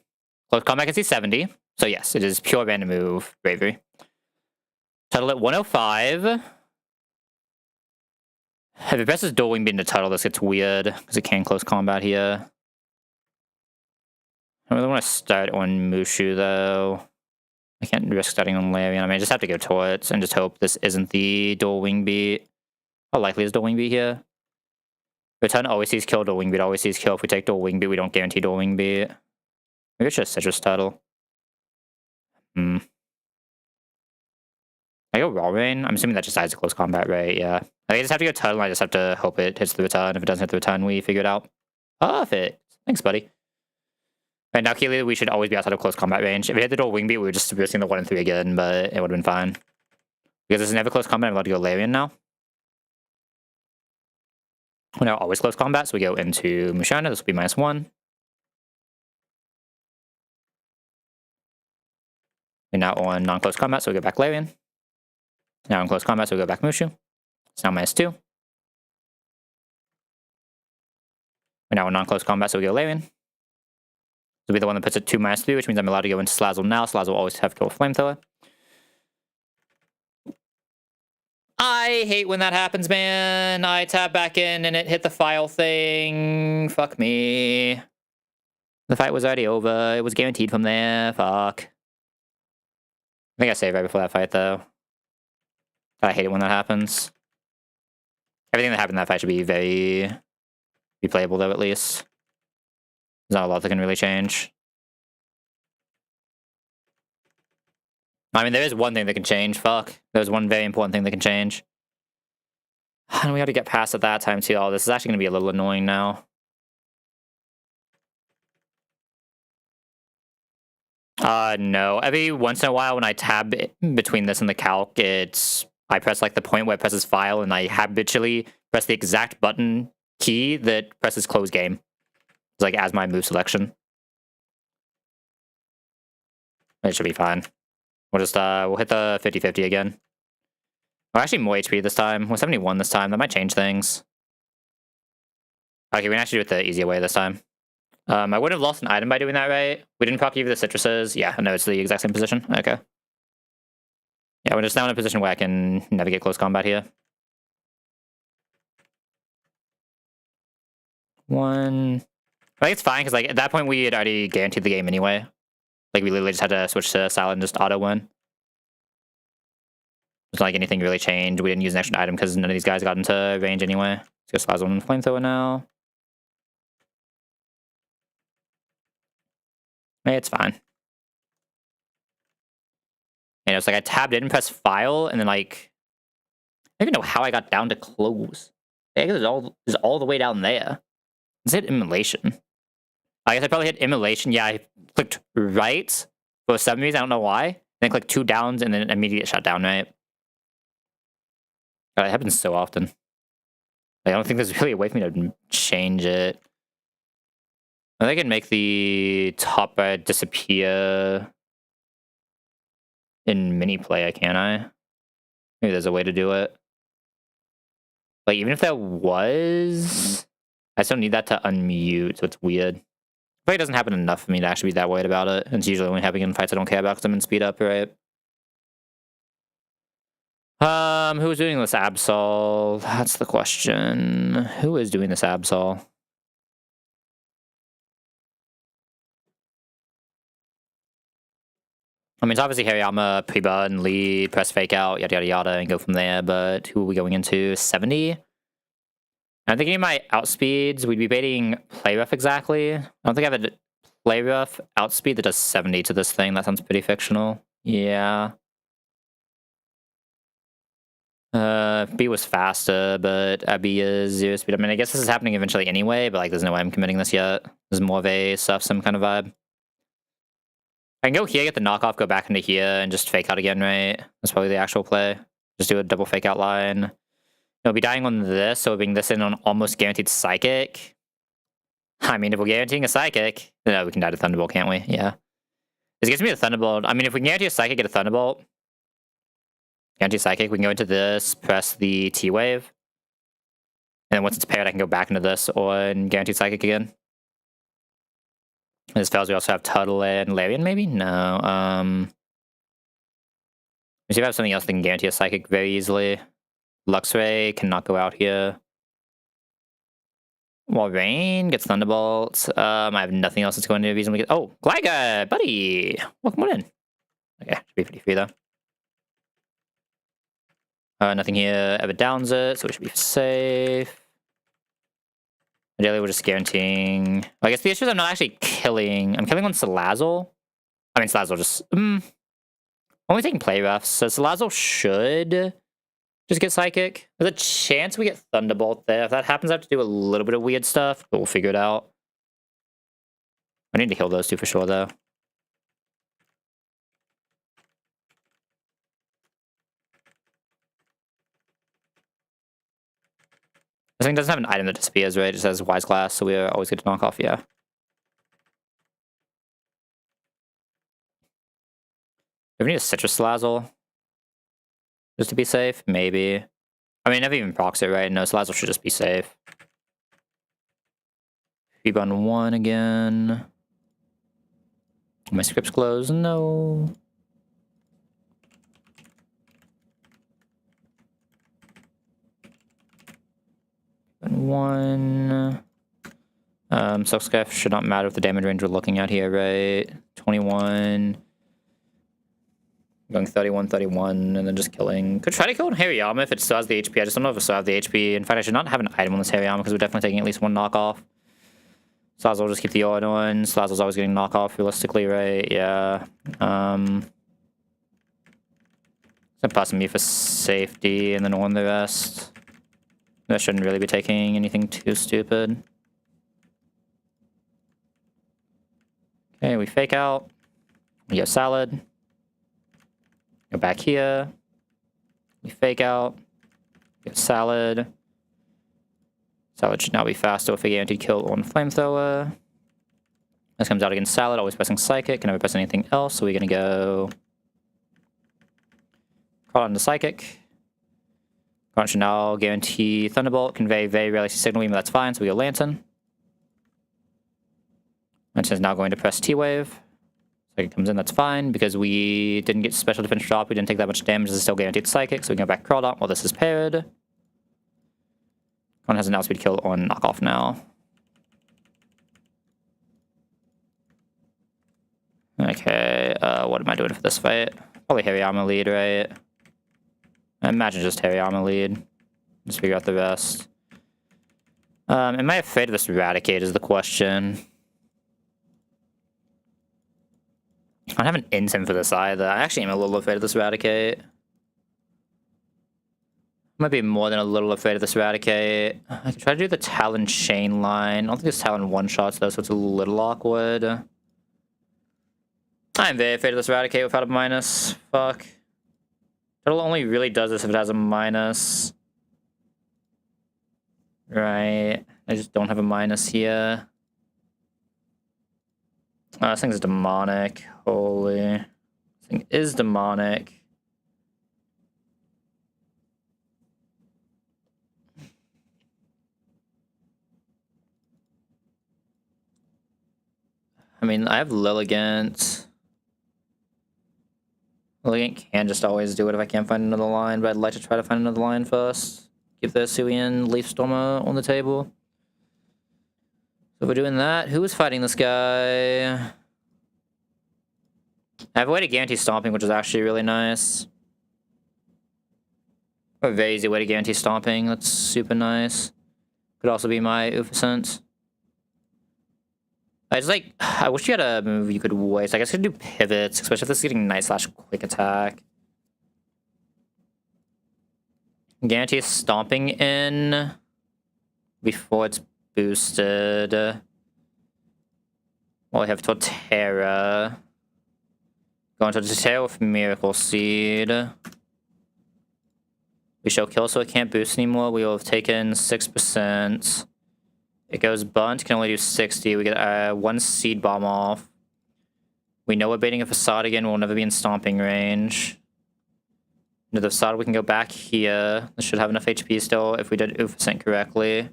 A: Close combat can see 70, so yes, it is pure random move Bravery. Tuttle at 105. If it presses Dual Wing Beat into Tuttle, this gets weird, because it can close combat here. I really want to start on Mushu, though. I can't risk starting on Larian. I mean, I just have to go Torts and just hope this isn't the Dual Wing Beat. How likely is Dual Wing Beat here? Return always sees kill, Dual Wing Beat always sees kill. If we take Dual Wing Beat, we don't guarantee Dual Wing Beat. Maybe it's just Citrus Tuttle. I go Walrein. I'm assuming that just dies to close combat, right? Yeah. I just have to go Tuttle. I just have to hope it hits the return. If it doesn't hit the return, we figure it out. Perfect. Thanks, buddy. Right now, Keely, we should always be outside of close combat range. If we hit the Dual Wing Beat, we were just risking the 1 and 3 again, but it would have been fine. Because this is never close combat, I'm allowed to go Larian now. We're now always close combat, so we go into Mushana. This will be -1. We're now on non-close combat, so we go back Larian. Now in close combat, so we go back Mushu. It's now -2. We're now in non-close combat, so we go Larian. This will be the one that puts it to -3, which means I'm allowed to go into Salazzle now. Salazzle will always have kill with Flamethrower. I hate when that happens, man. I tap back in and it hit the file thing. Fuck me. The fight was already over. It was guaranteed from there. Fuck. I think I saved right before that fight, though. I hate it when that happens. Everything that happened in that fight should be very replayable, though, at least. There's not a lot that can really change. I mean, there is one thing that can change. Fuck. There's one very important thing that can change. And we got to get past at that time, too. Oh, this is actually going to be a little annoying now. No. Every once in a while, when I tab between this and the calc, I press like the point where it presses file, and I habitually press the exact button key that presses close game. It's like as my move selection. It should be fine. We'll just we'll hit the 50-50 again. We're actually more HP this time. We're 71 this time. That might change things. Okay, we can actually do it the easier way this time. I wouldn't have lost an item by doing that, right? We didn't proc either the citruses. Yeah, no, it's the exact same position. Okay. Yeah, we're just now in a position where I can navigate close combat here. 1. I think it's fine because like at that point we had already guaranteed the game anyway. Like we literally just had to switch to silent and just auto win. It's not like anything really changed. We didn't use an extra item because none of these guys got into range anyway. Let's go Slazzle and Flamethrower now. Hey, it's fine. And it's like I tabbed in and pressed file, and then like I don't even know how I got down to close. I guess it's all the way down there. Let's hit immolation. I guess I probably hit immolation. Yeah, I clicked right for some reason. I don't know why. Then click 2 downs and then immediate shutdown, right? God, it happens so often. Like, I don't think there's really a way for me to change it. I think I can make the top right disappear in mini play, can't I? Maybe there's a way to do it. Like, even if that was, I still need that to unmute, so it's weird. I feel like it doesn't happen enough for me to actually be that worried about it. It's usually only happening in fights I don't care about because I'm in speed up, right? Who is doing this Absol? That's the question. Who is doing this Absol? I mean, it's obviously Hariyama, Preba, and Lee, press fake out, yada yada yada, and go from there, but who are we going into? 70? I'm thinking my outspeeds, we'd be baiting play rough exactly. I don't think I have a play rough outspeed that does 70 to this thing. That sounds pretty fictional. Yeah. B was faster, but B is 0 speed. I mean, I guess this is happening eventually anyway, but like there's no way I'm committing this yet. There's more of a surf sim kind of vibe. I can go here, get the knockoff, go back into here, and just fake out again, right? That's probably the actual play. Just do a double fake out line. We'll be dying on this, so we'll bring this in on almost guaranteed psychic. I mean, if we're guaranteeing a psychic, no, we can die to Thunderbolt, can't we? Yeah. This gets me a Thunderbolt. I mean, if we can guarantee a psychic, get a Thunderbolt. Guarantee psychic, we can go into this, press the T-Wave. And then once it's paired, I can go back into this on guaranteed psychic again. And this fails, we also have Tuttle and Larian, maybe? No. Let me see if I have something else that can guarantee a psychic very easily. Luxray cannot go out here. While Rain gets Thunderbolt. I have nothing else that's going to reasonably get. Oh, Gliga, buddy! Welcome on in. Okay, should be pretty free though. Nothing here ever downs it, so we should be safe. Ideally, we're just guaranteeing. I guess the issue is I'm not actually killing. I'm killing on Salazzle. I mean, Salazzle just. Only taking play roughs, so Salazzle should just get Psychic. There's a chance we get Thunderbolt there. If that happens, I have to do a little bit of weird stuff, but we'll figure it out. I need to heal those two for sure, though. This thing doesn't have an item that disappears, right? It just has Wise Glass, so we always get to knock off, yeah. Do we need a Citrus Salazzle? Just to be safe? Maybe. I mean, never even procs it, right? No, Salazzle should just be safe. Feeb on 1 again. My script's closed. No. And 1. Silkscape should not matter with the damage range we're looking at here, right? 21. Going 31, 31, and then just killing. Could try to kill Hariyama if it still has the HP. I just don't know if it still has the HP. In fact, I should not have an item on this Hariyama because we're definitely taking at least one knockoff. Salazzle will just keep the order on. Salazzle's always getting knockoff realistically, right? Yeah. Gonna pass me for safety and then on the rest. I shouldn't really be taking anything too stupid. Okay, we fake out. We go salad. Go back here. We fake out. Get salad. Salad should now be faster with a guaranteed kill on flamethrower. This comes out against salad, always pressing psychic, can never press anything else, so we're gonna go call on the psychic. Crunch should now guarantee Thunderbolt, convey very rarely see Signal Beam, but that's fine, so we go Lantern. Lantern is now going to press T-Wave. Psychic comes in, that's fine, because we didn't get special defense drop, we didn't take that much damage, this is still guaranteed Psychic, so we can go back Crawdot while this is paired. One has an outspeed kill on knockoff now. What am I doing for this fight? Probably Hariyama lead, right? I imagine just Hariyama lead. Just figure out the rest. Am I afraid of this Eradicate is the question. I don't have an intent for this either. I actually am a little afraid of this Eradicate. Might be more than a little afraid of this Eradicate. I can try to do the Talon chain line. I don't think this Talon one-shots though, so it's a little awkward. I'm very afraid of this Eradicate without a minus. Fuck. Turtle only really does this if it has a minus. Right. I just don't have a minus here. This thing's demonic. Holy. This thing is demonic. I mean, I have Lilligant. Lilligant can just always do it if I can't find another line, but I'd like to try to find another line first. Keep the Suian Leaf Stormer on the table. So we're doing that. Who is fighting this guy? I have a way to guarantee stomping, which is actually really nice. A very easy way to guarantee stomping. That's super nice. Could also be my Ufacent. I wish you had a move you could waste. I guess I could do pivots, especially if this is getting Night Slash quick attack. Guarantee stomping in before it's boosted. Well, we have Torterra. Going to Torterra with Miracle Seed. We shall kill so it can't boost anymore. We will have taken 6%. It goes bunt, can only do 60. We get one Seed Bomb off. We know we're baiting a Facade again. We'll never be in stomping range. Into the Facade, we can go back here. This should have enough HP still if we did Ufacent correctly.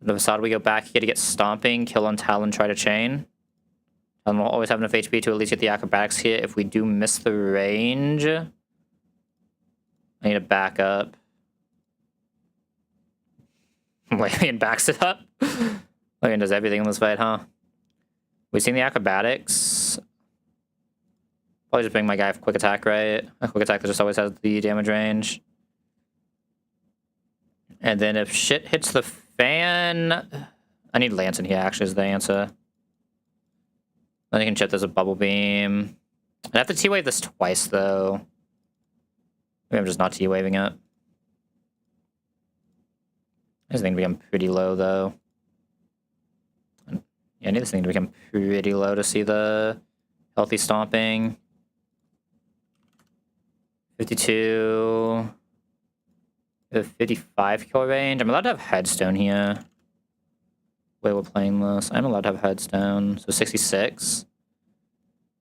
A: The Facade, we go back here to get stomping, kill on Talon, try to chain. And we'll always have enough HP to at least get the acrobatics here. If we do miss the range, I need a backup. Larian backs it up. Larian does everything in this fight, huh? We've seen the acrobatics. Probably just bring my guy for quick attack, right? A quick attack that just always has the damage range. And then if shit hits the fan... I need Lance in here, actually, is the answer. Then you can check there's a Bubble Beam. I have to T-Wave this twice, though. Maybe I'm just not T-Waving it. This thing to become pretty low, though. Yeah, I need this thing to become pretty low to see the healthy stomping. 52. 55 kill range. I'm allowed to have Headstone here. Way we're playing this. I'm allowed to have Headstone. So 66. So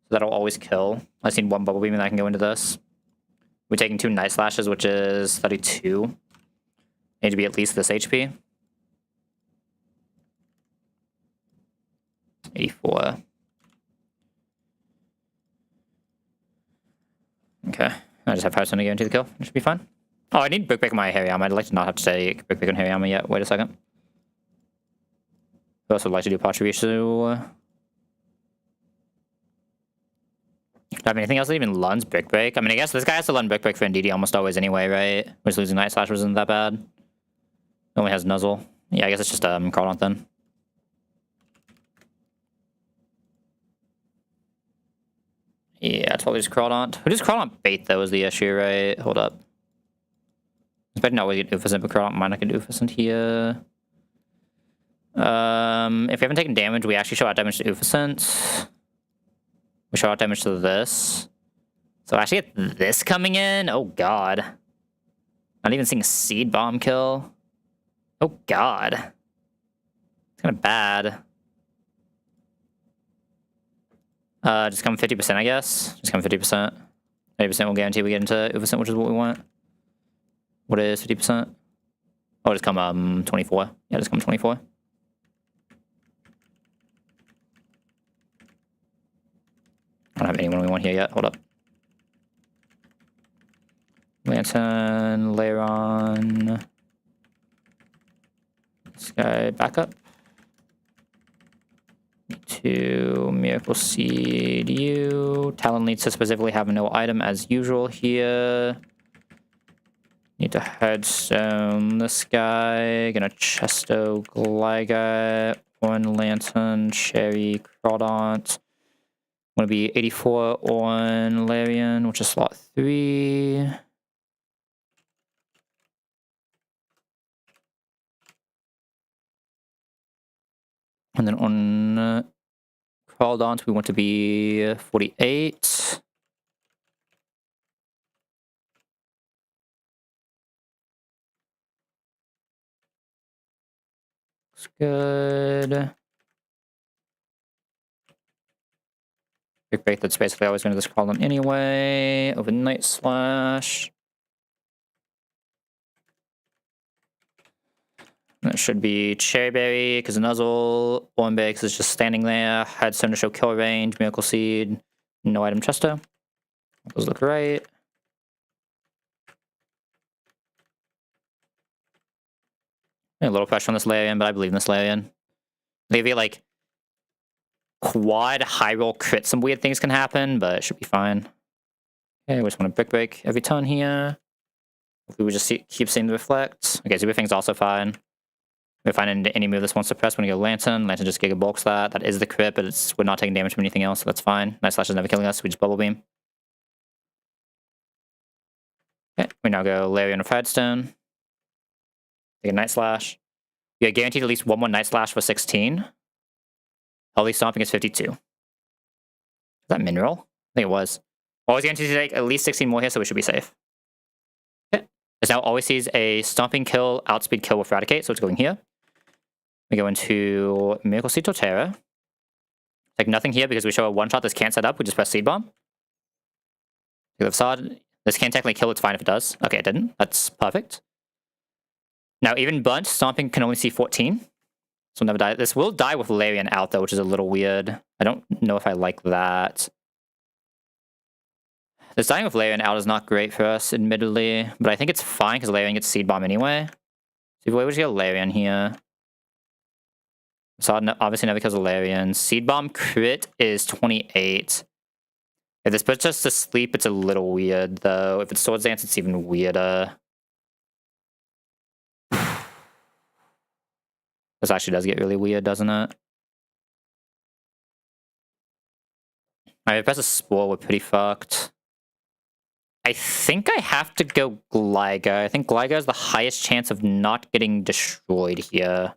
A: that'll always kill. I just need one Bubble Beam and I can go into this. We're taking 2 Night Slashes, which is 32. Need to be at least this HP. 84. Okay. I just have Hearthstone to guarantee the kill. It should be fine. Oh, I need Brick Break on my Hariyama. I'd like to not have to take Brick Break on Hariyama yet. Wait a second. I also would like to do Pachirisu. Do I have anything else that even learns Brick Break? I mean, I guess this guy has to learn Brick Break for NDD almost always anyway, right? Which losing Night Slash wasn't that bad. It only has Nuzzle. Yeah, I guess it's just Crawdaunt then. Yeah, it's probably just Crawdaunt. Who does Crawdaunt bait, though, is the issue, right? Hold up. I bet not always get Ufacent, but Crawdaunt might not get Ufacent here. If we haven't taken damage, we actually show out damage to Ufacent. We show out damage to this. So I actually get this coming in? Oh, God. Not even seeing a Seed Bomb kill. Oh, God. It's kind of bad. Just come 50%, I guess. Just come 50%. 50% will guarantee we get into Ufacent, which is what we want. What is 50%? Oh, just come 24. Yeah, just come 24. I don't have anyone we want here yet. Hold up. Lantern, Leiron. This guy back up. Me too. Miracle Seed you. Talon needs to specifically have no item as usual here. Need to headstone this guy. Gonna Chesto Gligar, Horn Lantern, Cherry, Crawdont. Gonna be 84 on Larian, which is slot 3. And then on Crawdont, we want to be 48. Looks good. Big break, that's basically always going to this Crawdont anyway. Overnight Slash. That should be Cherryberry, because Nuzzle. Oranberry, because it's just standing there. Headstone to show kill range. Miracle Seed. No item Chesto. Those look right. A little pressure on this Larian, but I believe in this Larian. Maybe like quad high roll crit, some weird things can happen, but it should be fine. Okay, we just want to brick break every turn here. Hopefully we just keep seeing the reflect. Okay, so everything's also fine. If we find any move this wants to press, we're gonna go Lantern. Lantern just Giga Bulks that. That is the crit, but we're not taking damage from anything else, so that's fine. Night Slash is never killing us, we just Bubble Beam. Okay, we now go Larian of Headstone. Take a Night Slash. You are guaranteed at least one more Night Slash for 16. Healthy Stomping is 52. Is that Mineral? I think it was. Always guaranteed to take at least 16 more here, so we should be safe. Okay. This now always sees a Stomping kill, Outspeed kill with Eradicate, so it's going here. We go into Miracle Seed Torterra. Take nothing here because we show a one-shot this can't set up. We just press Seed Bomb. Take the facade. This can't technically kill, it's fine if it does. Okay, it didn't. That's perfect. Now, even Bunt, Stomping can only see 14. So we'll never die. This will die with Larian out, though, which is a little weird. I don't know if I like that. This dying with Larian out is not great for us, admittedly. But I think it's fine, because Larian gets Seed Bomb anyway. So we just get Larian here. Facade obviously never kills a Larian. Seed Bomb crit is 28. If this puts us to sleep, it's a little weird, though. If it's Swords Dance, it's even weirder. This actually does get really weird, doesn't it? Alright, if press a Spore, we're pretty fucked. I think I have to go Gligar. I think Gligar has the highest chance of not getting destroyed here.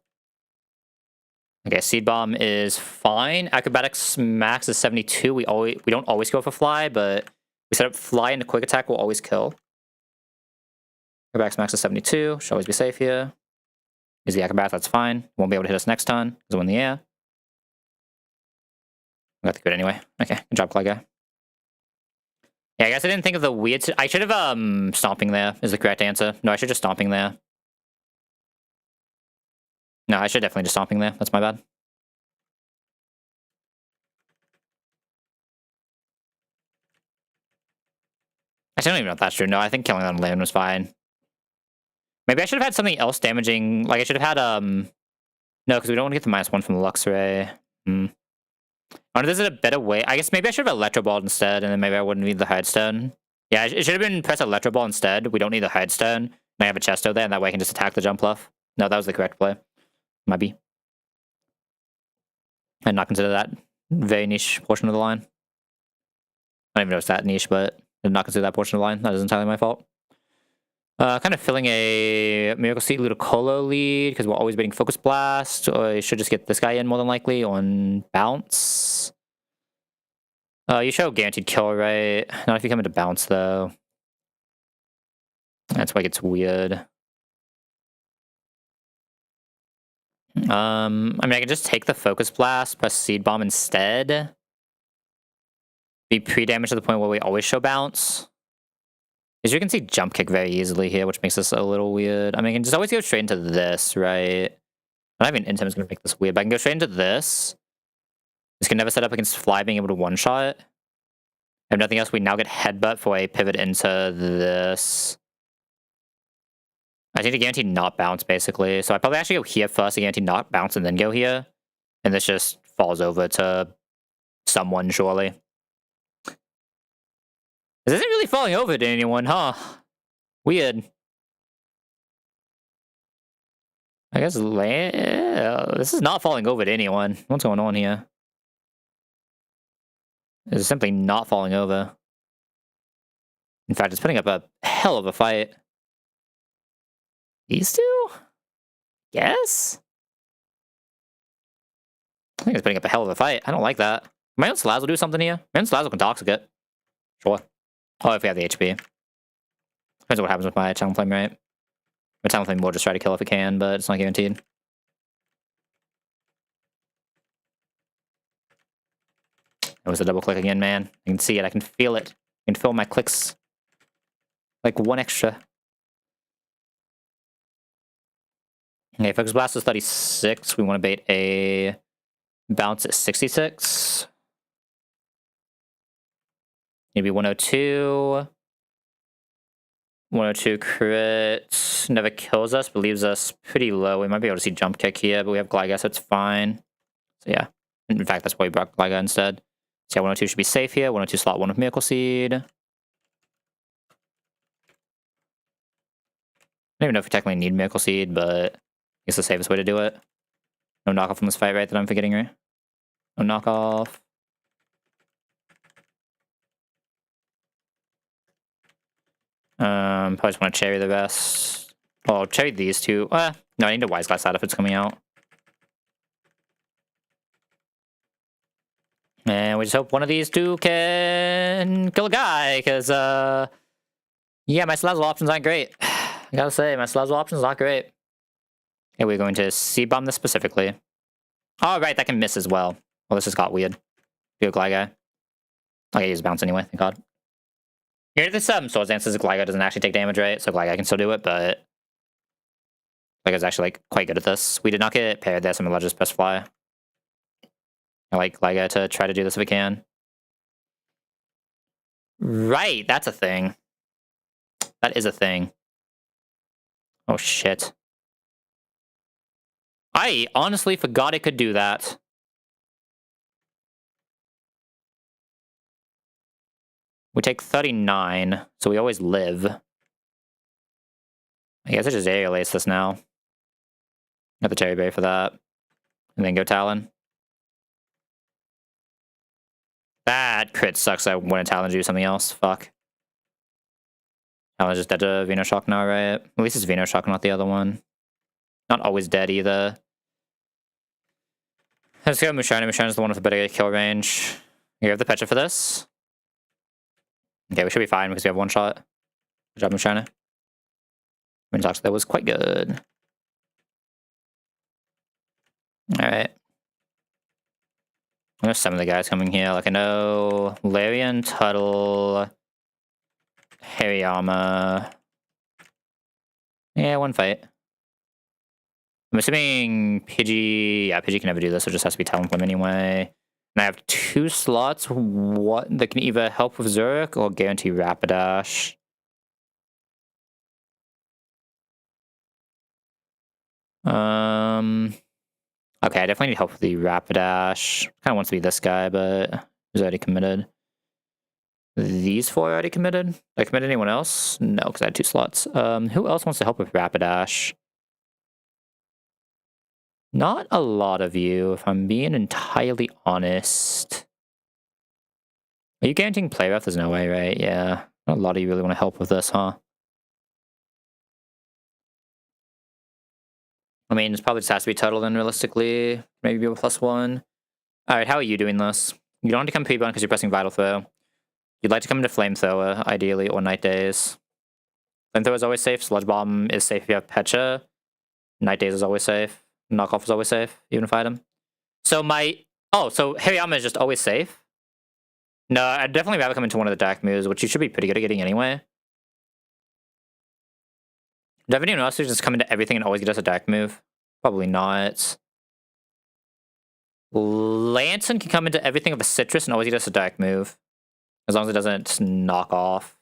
A: Okay, Seed Bomb is fine. Acrobatics max is 72. We don't always go for Fly, but we set up Fly and the Quick Attack will always kill. Acrobatics max is 72. Should always be safe here. Is the Acrobat, that's fine. Won't be able to hit us next turn, because we're in the air. We got the crit anyway. Okay, good job, Gligar. Yeah, I guess I didn't think of the weird... I should have, Stomping there is the correct answer. No, I should just Stomping there. No, I should definitely just Stomping there. That's my bad. I don't even know if that's true. No, I think killing on Larian was fine. Maybe I should have had something else damaging. Like, I should have had, no, because we don't want to get the -1 from the Luxray. I wonder, is it a better way? I guess maybe I should have Electro Ball instead, and then maybe I wouldn't need the Headstone. Yeah, it should have been press Electro Ball instead. We don't need the Headstone. And I have a Chesto there, and that way I can just attack the Jump Bluff. No, that was the correct play. Might be. I did not consider that very niche portion of the line. I don't even know if it's that niche, but I did not consider that portion of the line. That is entirely my fault. Kind of filling a Miracle Seed Ludicolo lead, because we're always waiting Focus Blast. Or I should just get this guy in more than likely on Bounce. You show guaranteed kill, right? Not if you come into Bounce, though. That's why it gets weird. I mean, I can just take the Focus Blast, press Seed Bomb instead. Be pre-damaged to the point where we always show Bounce. Because you can see Jump Kick very easily here, which makes this a little weird. I mean, I can just always go straight into this, right? Not even Intim is going to make this weird, but I can go straight into this. This can never set up against Fly being able to one-shot. If nothing else, we now get Headbutt for a pivot into this. I need to guarantee not bounce, basically. So I probably actually go here first to guarantee not bounce and then go here. And this just falls over to someone, surely. This isn't really falling over to anyone, huh? Weird. I guess this is not falling over to anyone. What's going on here? This is simply not falling over. In fact, it's putting up a hell of a fight. These two? Yes? I think it's putting up a hell of a fight. I don't like that. My own Slazzle do something here. My own Slazzle can Toxic it. Sure. Oh, if we have the HP. Depends on what happens with my Talonflame, right? My Talonflame will just try to kill if it can, but it's not guaranteed. It was a double click again, man. I can see it. I can feel it. I can feel my clicks. Like one extra. Okay, Focus Blast is 36. We want to bait a bounce at 66. Maybe 102. 102 crit. Never kills us, but leaves us pretty low. We might be able to see Jump Kick here, but we have Gliga, so it's fine. So yeah. In fact, that's why we brought Gliga instead. So yeah, 102 should be safe here. 102 slot 1 with Miracle Seed. I don't even know if we technically need Miracle Seed, but it's the safest way to do it. No knockoff from this fight, right? That I'm forgetting, right? No knockoff. Probably just want to cherry the rest. Oh, I'll cherry these two. No, I need a Wise Glass out if it's coming out. And we just hope one of these two can kill a guy, because, yeah, my Slazzle options aren't great. I gotta say, my Slazzle options not great. Okay, we're going to C-bomb this specifically. Oh, right, that can miss as well. Well, this just got weird. Go Gliga. Okay, use bounce anyway, thank god. Here, there's some Swords Dances. Gliga doesn't actually take damage, right? So Gliga can still do it, but Gliga's actually, like, quite good at this. We did not get paired there, so I'm gonna just press fly. I like Gliga to try to do this if it can. Right, that's a thing. That is a thing. Oh, shit. I honestly forgot it could do that. We take 39, so we always live. I guess I just Aerial Ace this now. Got the Cherry Berry for that. And then go Talon. That crit sucks. I want to Talon do something else. Fuck. Talon's just dead to Venoshock now, right? At least it's Venoshock, not the other one. Not always dead either. Let's go Musharna. Musharna's the one with the better kill range. You have the Petra for this. Okay, we should be fine because we have one shot. Good job, Musharna. Venoshock, that was quite good. Alright. There's some of the guys coming here. Like, I know Larian, Tuttle, Hariyama. Yeah, one fight. I'm assuming Pidgey... Yeah, Pidgey can never do this, so it just has to be Talonflame anyway. And I have 2 slots that can either help with Zurich or guarantee Rapidash. Okay, I definitely need help with the Rapidash. Kind of wants to be this guy, but he's already committed. These 4 are already committed? Did I commit anyone else? No, because I had 2 slots. Who else wants to help with Rapidash? Not a lot of you, if I'm being entirely honest. Are you guaranteeing play rough? There's no way, right? Yeah. Not a lot of you really want to help with this, huh? I mean, it probably just has to be Tuttle then, realistically. Maybe be with +1. Alright, how are you doing this? You don't want to come P-Bond because you're pressing Vital Throw. You'd like to come into Flamethrower, ideally, or Night Days. Flamethrower is always safe. Sludge Bomb is safe if you have Pecha. Night Days is always safe. Knockoff is always safe, even if I item. So my... Oh, so Hariyama is just always safe? No, I'd definitely rather come into one of the dark moves, which you should be pretty good at getting anyway. Do I have anyone else who just come into everything and always get us a dark move? Probably not. Lantern can come into everything with a Citrus and always get us a dark move. As long as it doesn't knock off.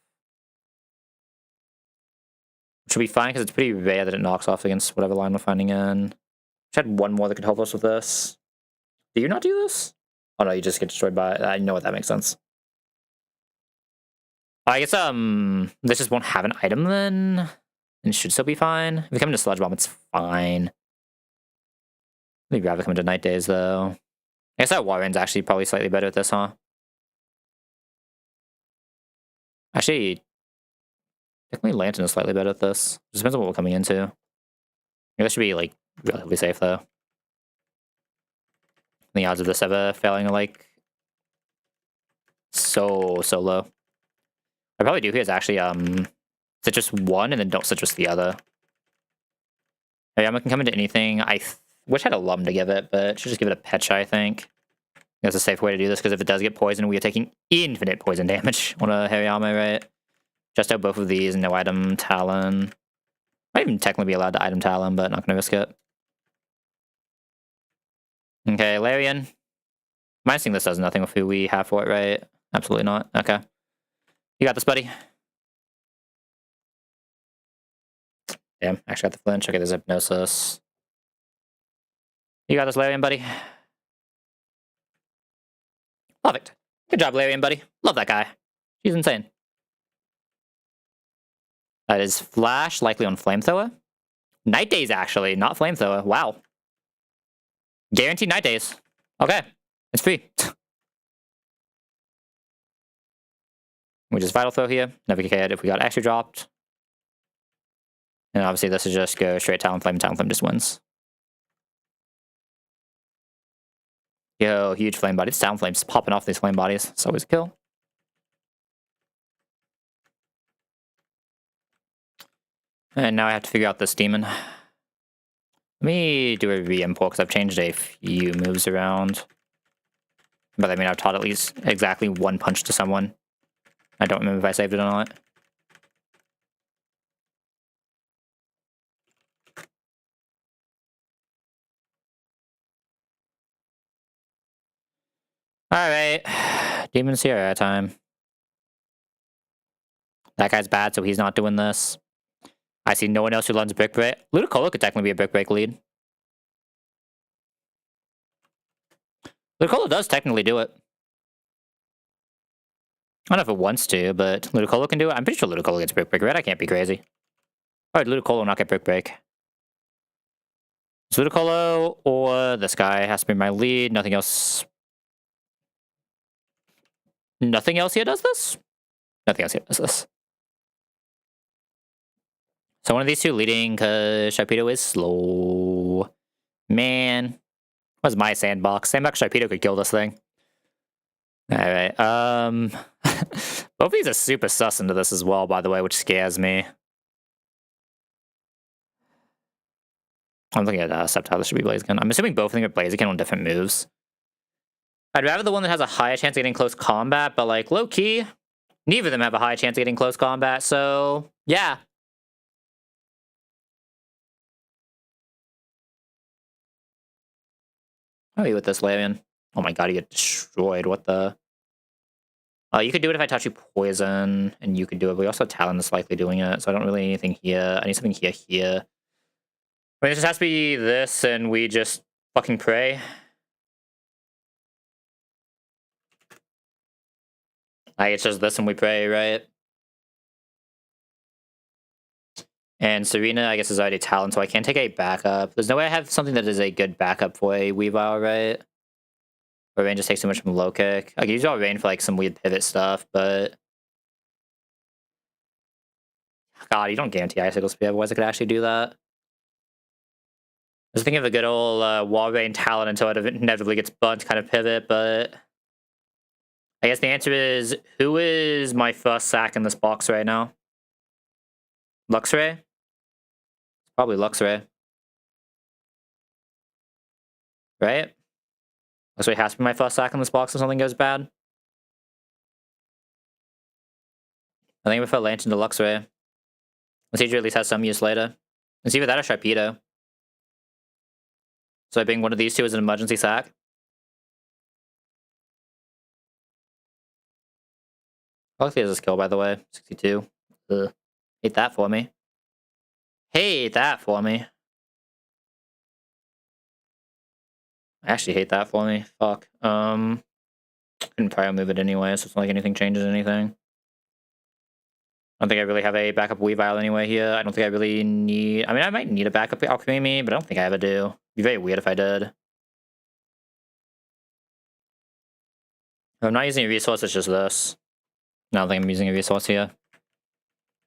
A: Which should be fine, because it's pretty rare that it knocks off against whatever line we're finding in. Just had one more that could help us with this. Do you not do this? Oh no, you just get destroyed by it. I know what that makes sense. I guess this just won't have an item then. And it should still be fine. If we come into Sludge Bomb, it's fine. Maybe rather come into Night Days though. I guess that Warren's actually probably slightly better at this, huh? Actually, technically Lantern is slightly better at this. Just depends on what we're coming into. Yeah, this should be like relatively safe though. The odds of this ever failing are like so low. What I probably do here is actually citrus one and then don't citrus the other. Hariyama can come into anything. I wish I had a Lum to give it, but should just give it a Pecha, I think. That's a safe way to do this, because if it does get poisoned, we are taking infinite poison damage on a Hariyama, right? Just out both of these, no item Talon. Might even technically be allowed to item Talon, but not gonna risk it. Okay, Larian. Minusing this does nothing with who we have for it, right? Absolutely not. Okay. You got this, buddy. Damn, actually got the flinch. Okay, there's Hypnosis. You got this, Larian, buddy. Perfect. Good job, Larian, buddy. Love that guy. She's insane. That is Flash, likely on Flamethrower. Night Days, actually, not Flamethrower. Wow. Guaranteed Night Days. Okay, it's free. We just Vital Throw here. Never cared if we got extra dropped. And obviously this is just go straight Talon Flame just wins. Yo, huge flame body. It's Talon Flames popping off these flame bodies. It's always a kill. And now I have to figure out this demon. Let me do a re-import because I've changed a few moves around. But I mean, I've taught at least exactly one punch to someone. I don't remember if I saved it or not. Alright. Demon Sierra time. That guy's bad, so he's not doing this. I see no one else who learns Brick Break. Ludicolo could technically be a Brick Break lead. Ludicolo does technically do it. I don't know if it wants to, but Ludicolo can do it. I'm pretty sure Ludicolo gets Brick Break, right? I can't be crazy. Alright, Ludicolo will not get Brick Break. It's Ludicolo or this guy has to be my lead. Nothing else. Nothing else here does this? Nothing else here does this. So one of these two leading, because Sharpedo is slow. Man. What's my sandbox? Sandbox Sharpedo could kill this thing. Alright, both of these are super sus into this as well, by the way, which scares me. I'm looking at Sceptile, this should be Blaziken. I'm assuming both of them are Blaziken on different moves. I'd rather the one that has a higher chance of getting close combat, but like, low-key, neither of them have a high chance of getting close combat, so yeah. How are you with this, Larian? Oh my god, you get destroyed. What the? You could do it if I touch you poison, and you could do it, but we also have Talon that's likely doing it, so I don't really need anything here. I need something here. I mean, it just has to be this, and we just fucking pray. It's just this and we pray, right? And Serena, I guess, is already Talon, so I can't take a backup. There's no way I have something that is a good backup for a Weavile, right? Or Rain just takes too much from low kick. I could use all Rain for like some weird pivot stuff, but God, you don't guarantee Icicle Speed, otherwise I could actually do that. I was thinking of a good old Wall Rain Talon until it inevitably gets burnt kind of pivot, but I guess the answer is, who is my first sack in this box right now? Luxray? Probably Luxray. Right? Luxray has to be my first sack in this box if something goes bad. I think we put Lantern to Luxray. Let's see at least has some use later. Let's see if that or Sharpedo. So I bring one of these two as an emergency sack. I like this kill, by the way. 62. Ugh. Hate that for me. Hate that for me. I actually hate that for me. Fuck. Couldn't probably move it anyway, so it's not like anything changes anything. I don't think I really have a backup Weavile anyway here. I don't think I really need... I mean, I might need a backup Alchemy, but I don't think I ever do. It'd be very weird if I did. If I'm not using a resource, it's just this. I don't think I'm using a resource here.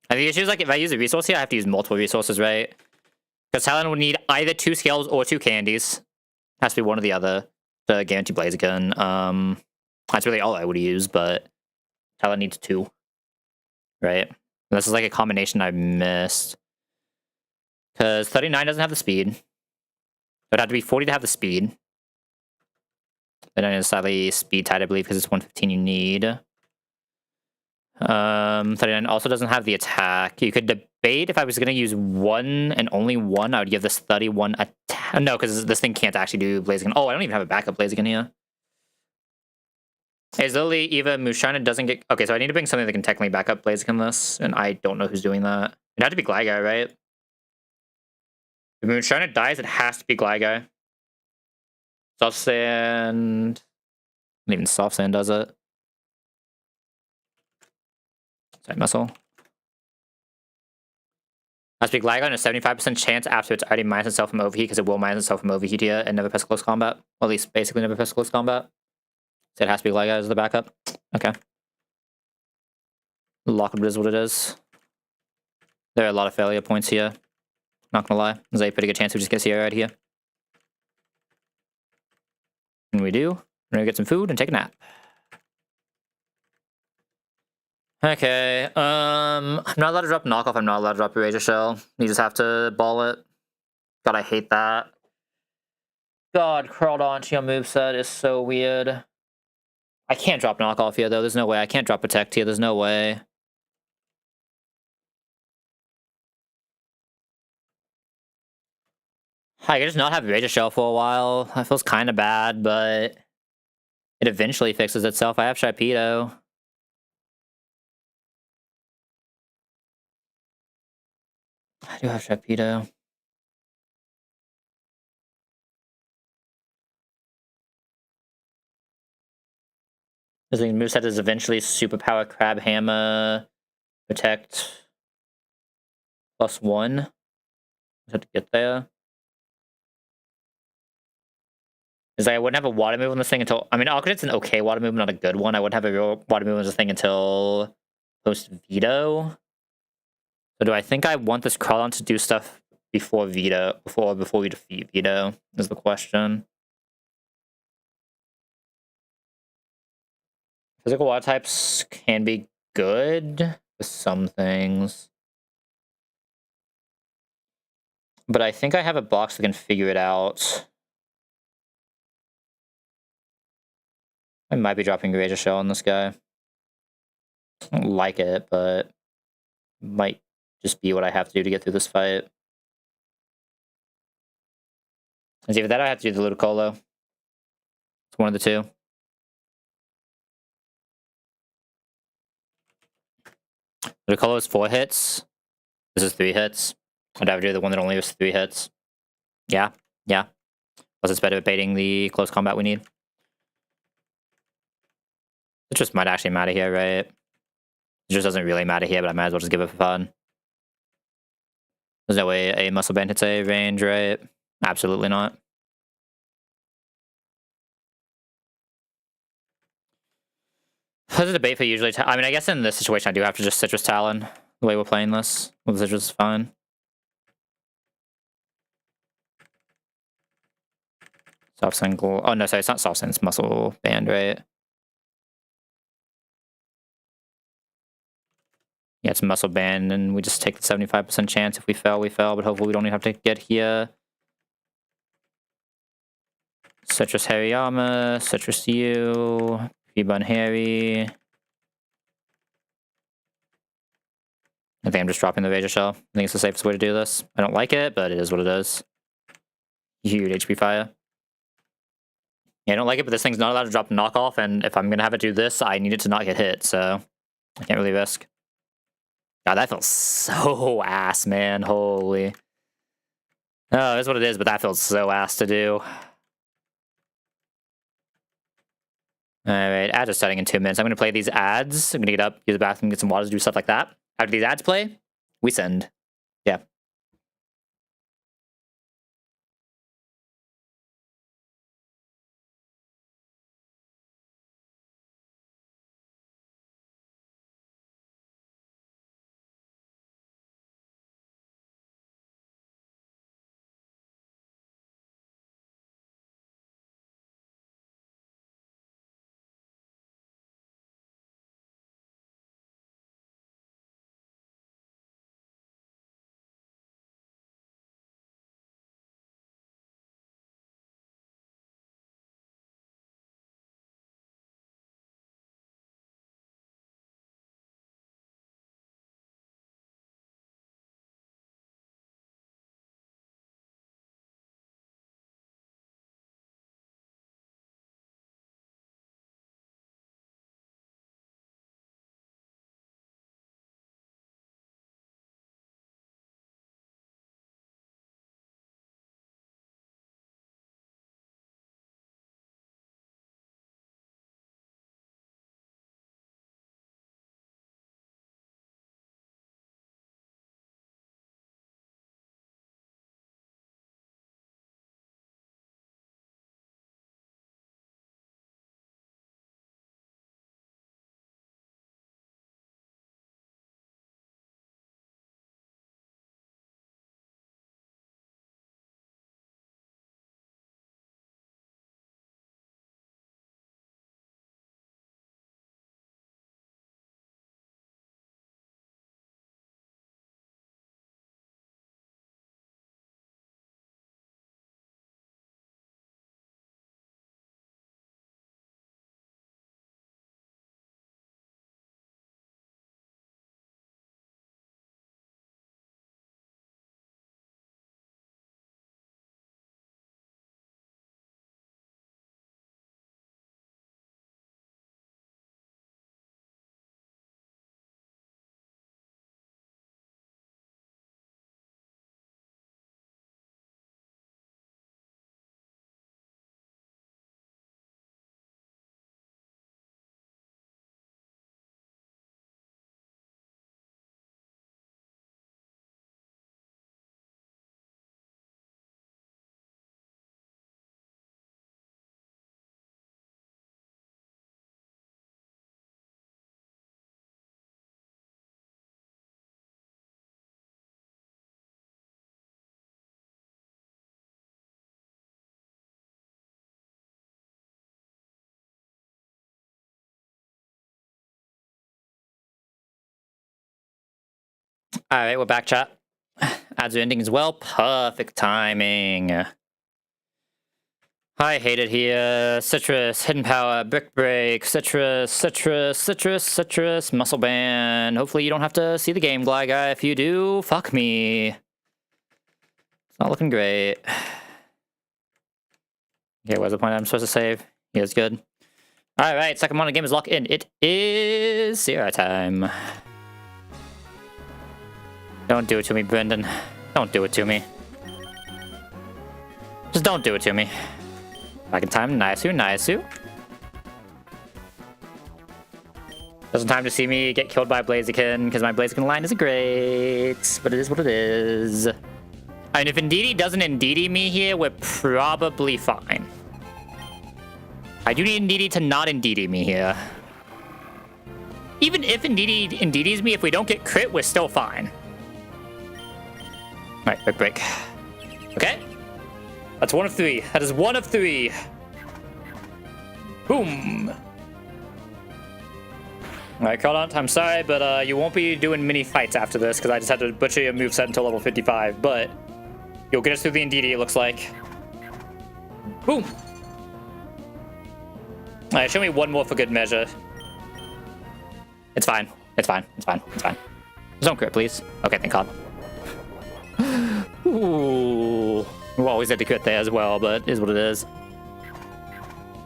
A: I think the issue is, like, if I use a resource here, I have to use multiple resources, right? Because Talon would need either 2 scales or 2 candies. Has to be one or the other to guarantee Blaziken. That's really all I would use, but Talon needs 2. Right? And this is like a combination I missed. Because 39 doesn't have the speed. It would have to be 40 to have the speed. Then it's slightly speed tied, I believe, because it's 115 you need. 39 also doesn't have the attack. You could debate if I was going to use 1 and only 1, I would give this 31 attack. No, because this thing can't actually do Blaziken. Oh, I don't even have a backup Blaziken here. It's literally either Musharna doesn't get... Okay, so I need to bring something that can technically back up Blaziken this, and I don't know who's doing that. It had to be Gligar, right? If Musharna dies, it has to be Gligar. Soft Sand... Not even Soft Sand does it. Side Muscle. Has to be Gligar and a 75% chance after it's already minus itself from overheat, because it will minus itself from overheat here and never pass close combat. Or at least basically never pass close combat. So it has to be Gligar as the backup. Okay. Lockwood is what it is. There are a lot of failure points here. Not gonna lie. There's a pretty good chance we just get here right here. And we do. We're gonna get some food and take a nap. Okay. I'm not allowed to drop knockoff. I'm not allowed to drop Erasure Shell. You just have to ball it. God, I hate that. God, crawled onto your moveset is so weird. I can't drop knockoff here, though. There's no way. I can't drop protect here. There's no way. I could just not have Razor Shell for a while. That feels kind of bad, but it eventually fixes itself. I have Sharpedo. I do have Sharpedo. This thing moveset is eventually Superpower Crab Hammer Protect +1. Just have to get there. Is I wouldn't have a water move on this thing until... I mean, Alcatraz an okay water move, not a good one. I wouldn't have a real water move on this thing until post-Veto. So do I think I want this Crawlon to do stuff before Veto, before we defeat Veto, is the question. Physical water types can be good with some things. But I think I have a box that can figure it out. I might be dropping Razor Shell on this guy. I don't like it, but might just be what I have to do to get through this fight. It's either that or I have to do the Ludicolo. It's one of the two. Ludicolo is 4 hits. This is 3 hits. I'd have to do the one that only has 3 hits. Yeah, yeah. Plus it's better at baiting the close combat we need. It just might actually matter here, right? It just doesn't really matter here, but I might as well just give it for fun. There's no way a Muscle Band hits a range, right? Absolutely not. There's a debate for usually... I mean, I guess in this situation I do have to just Citrus Talon. The way we're playing this. With Citrus is fine. Soft Single... Oh, no, sorry, it's not Soft Sand, it's Muscle Band, right? Yeah, it's Muscle Band, and we just take the 75% chance. If we fail, we fail, but hopefully we don't even have to get here. Citrus Hariyama, Citrus U, P-Bun Harry. I think I'm just dropping the Razor Shell. I think it's the safest way to do this. I don't like it, but it is what it is. Huge HP fire. Yeah, I don't like it, but this thing's not allowed to drop knockoff, and if I'm going to have it do this, I need it to not get hit, so I can't really risk. God, that feels so ass, man. Holy. Oh, that's what it is, but that feels so ass to do. Alright, ads are starting in 2 minutes. I'm gonna play these ads. I'm gonna get up, use the bathroom, get some water, do stuff like that. After these ads play, we send. Yeah. Alright, we're back, chat. Ads are ending as well. Perfect timing. I hate it here. Citrus, Hidden Power, Brick Break, Citrus, Muscle Band. Hopefully you don't have to see the game, Glide Guy. If you do, fuck me. It's not looking great. Okay, what's the point I'm supposed to save? Yeah, it's good. Alright, second one of the game is locked in. It is Zero time. Don't do it to me, Brendan. Don't do it to me. Just don't do it to me. Back in time, Naisu. Doesn't time to see me get killed by Blaziken, because my Blaziken line isn't great. But it is what it is. And if Indeedee doesn't Indeedee me here, we're probably fine. I do need Indeedee to not Indeedee me here. Even if Indeedee Indeedees me, if we don't get crit, we're still fine. Alright, break. Okay. That's 1 of 3. That is 1 of 3. Boom. Alright, Crawdaunt, I'm sorry, but you won't be doing mini fights after this, because I just had to butcher your moveset until level 55, but you'll get us through the Indeedee, it looks like. Boom. Alright, show me one more for good measure. It's fine. It's fine. It's fine. It's fine. Don't crit, please. Okay, thank God. Ooh. We always had to crit there as well, but it is what it is.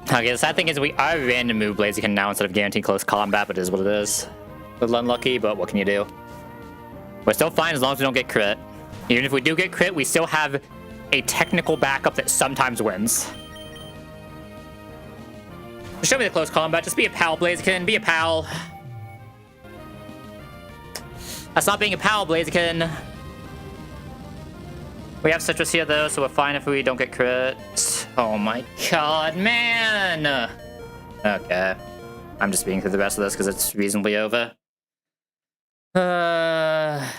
A: Okay, the sad thing is we are random move Blaziken now instead of guaranteed close combat, but it is what it is. A little unlucky, but what can you do? We're still fine as long as we don't get crit. Even if we do get crit, we still have a technical backup that sometimes wins. Just show me the close combat. Just be a pal, Blaziken. Be a pal. That's not being a pal, Blaziken. We have Citrus here, though, so we're fine if we don't get crit. Oh my god, man! Okay. I'm just being through the rest of this because it's reasonably over. Yeah.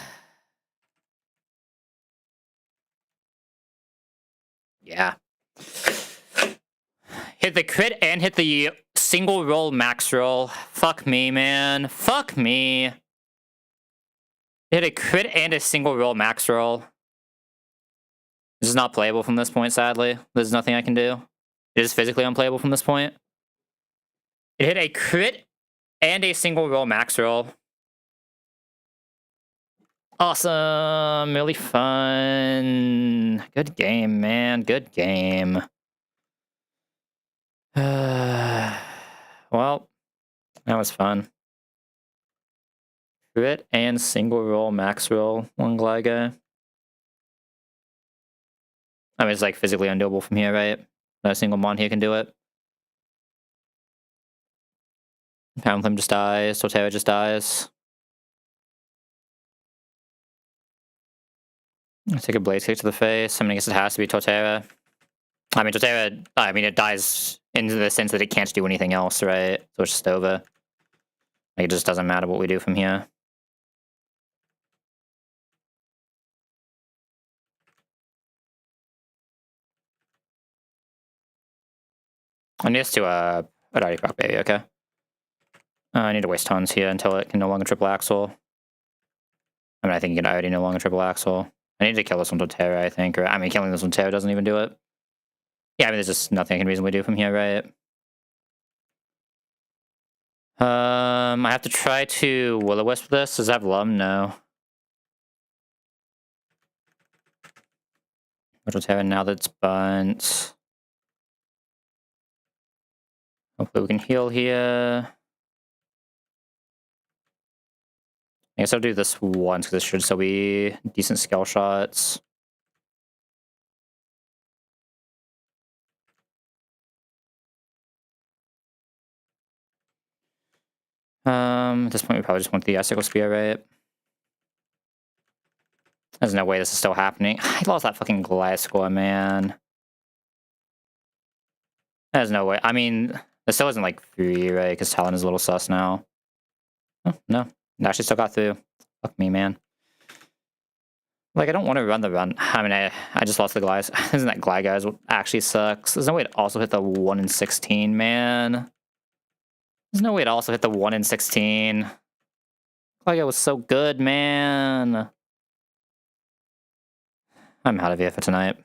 A: Hit the crit and hit the single roll max roll. Fuck me, man. Fuck me. Hit a crit and a single roll max roll. This is not playable from this point, sadly. There's nothing I can do. It is physically unplayable from this point. It hit a crit and a single roll max roll. Awesome. Really fun. Good game, man. Good game. Well, that was fun. Crit and single roll max roll. One Gliga. I mean, it's like physically undoable from here, right? No single mon here can do it. Poundflame just dies. Torterra just dies. Let's take a Blaze Kick to the face. I mean, I guess it has to be Torterra. I mean, Torterra, I mean, it dies in the sense that it can't do anything else, right? So it's just over. Like, it just doesn't matter what we do from here. I need us to, I'd already proc baby, okay. I need to waste tons here until it can no longer triple axle. I mean, I think it can already no longer triple axle. I need to kill this one to Terra, I think. Or, I mean, killing this one to Terra doesn't even do it. Yeah, I mean, there's just nothing I can reasonably do from here, right? I have to try to Will-O-Wisp this. Does it have Lum? No. Virtual Terra now that's bunt. Hopefully we can heal here. I guess I'll do this once, because this should still be decent skill shots. At this point, we probably just want the Icicle Spear, right? There's no way this is still happening. I lost that fucking Gliscor, man. There's no way. I mean, it still isn't like 3, right? Because Talon is a little sus now. Oh, no. It actually still got through. Fuck me, man. Like, I don't want to run the run. I mean, I just lost the Glice. Isn't that Glide, guys? What actually sucks? There's no way to also hit the 1 in 16, man. There's no way to also hit the 1 in 16. Glide was so good, man. I'm out of here for tonight.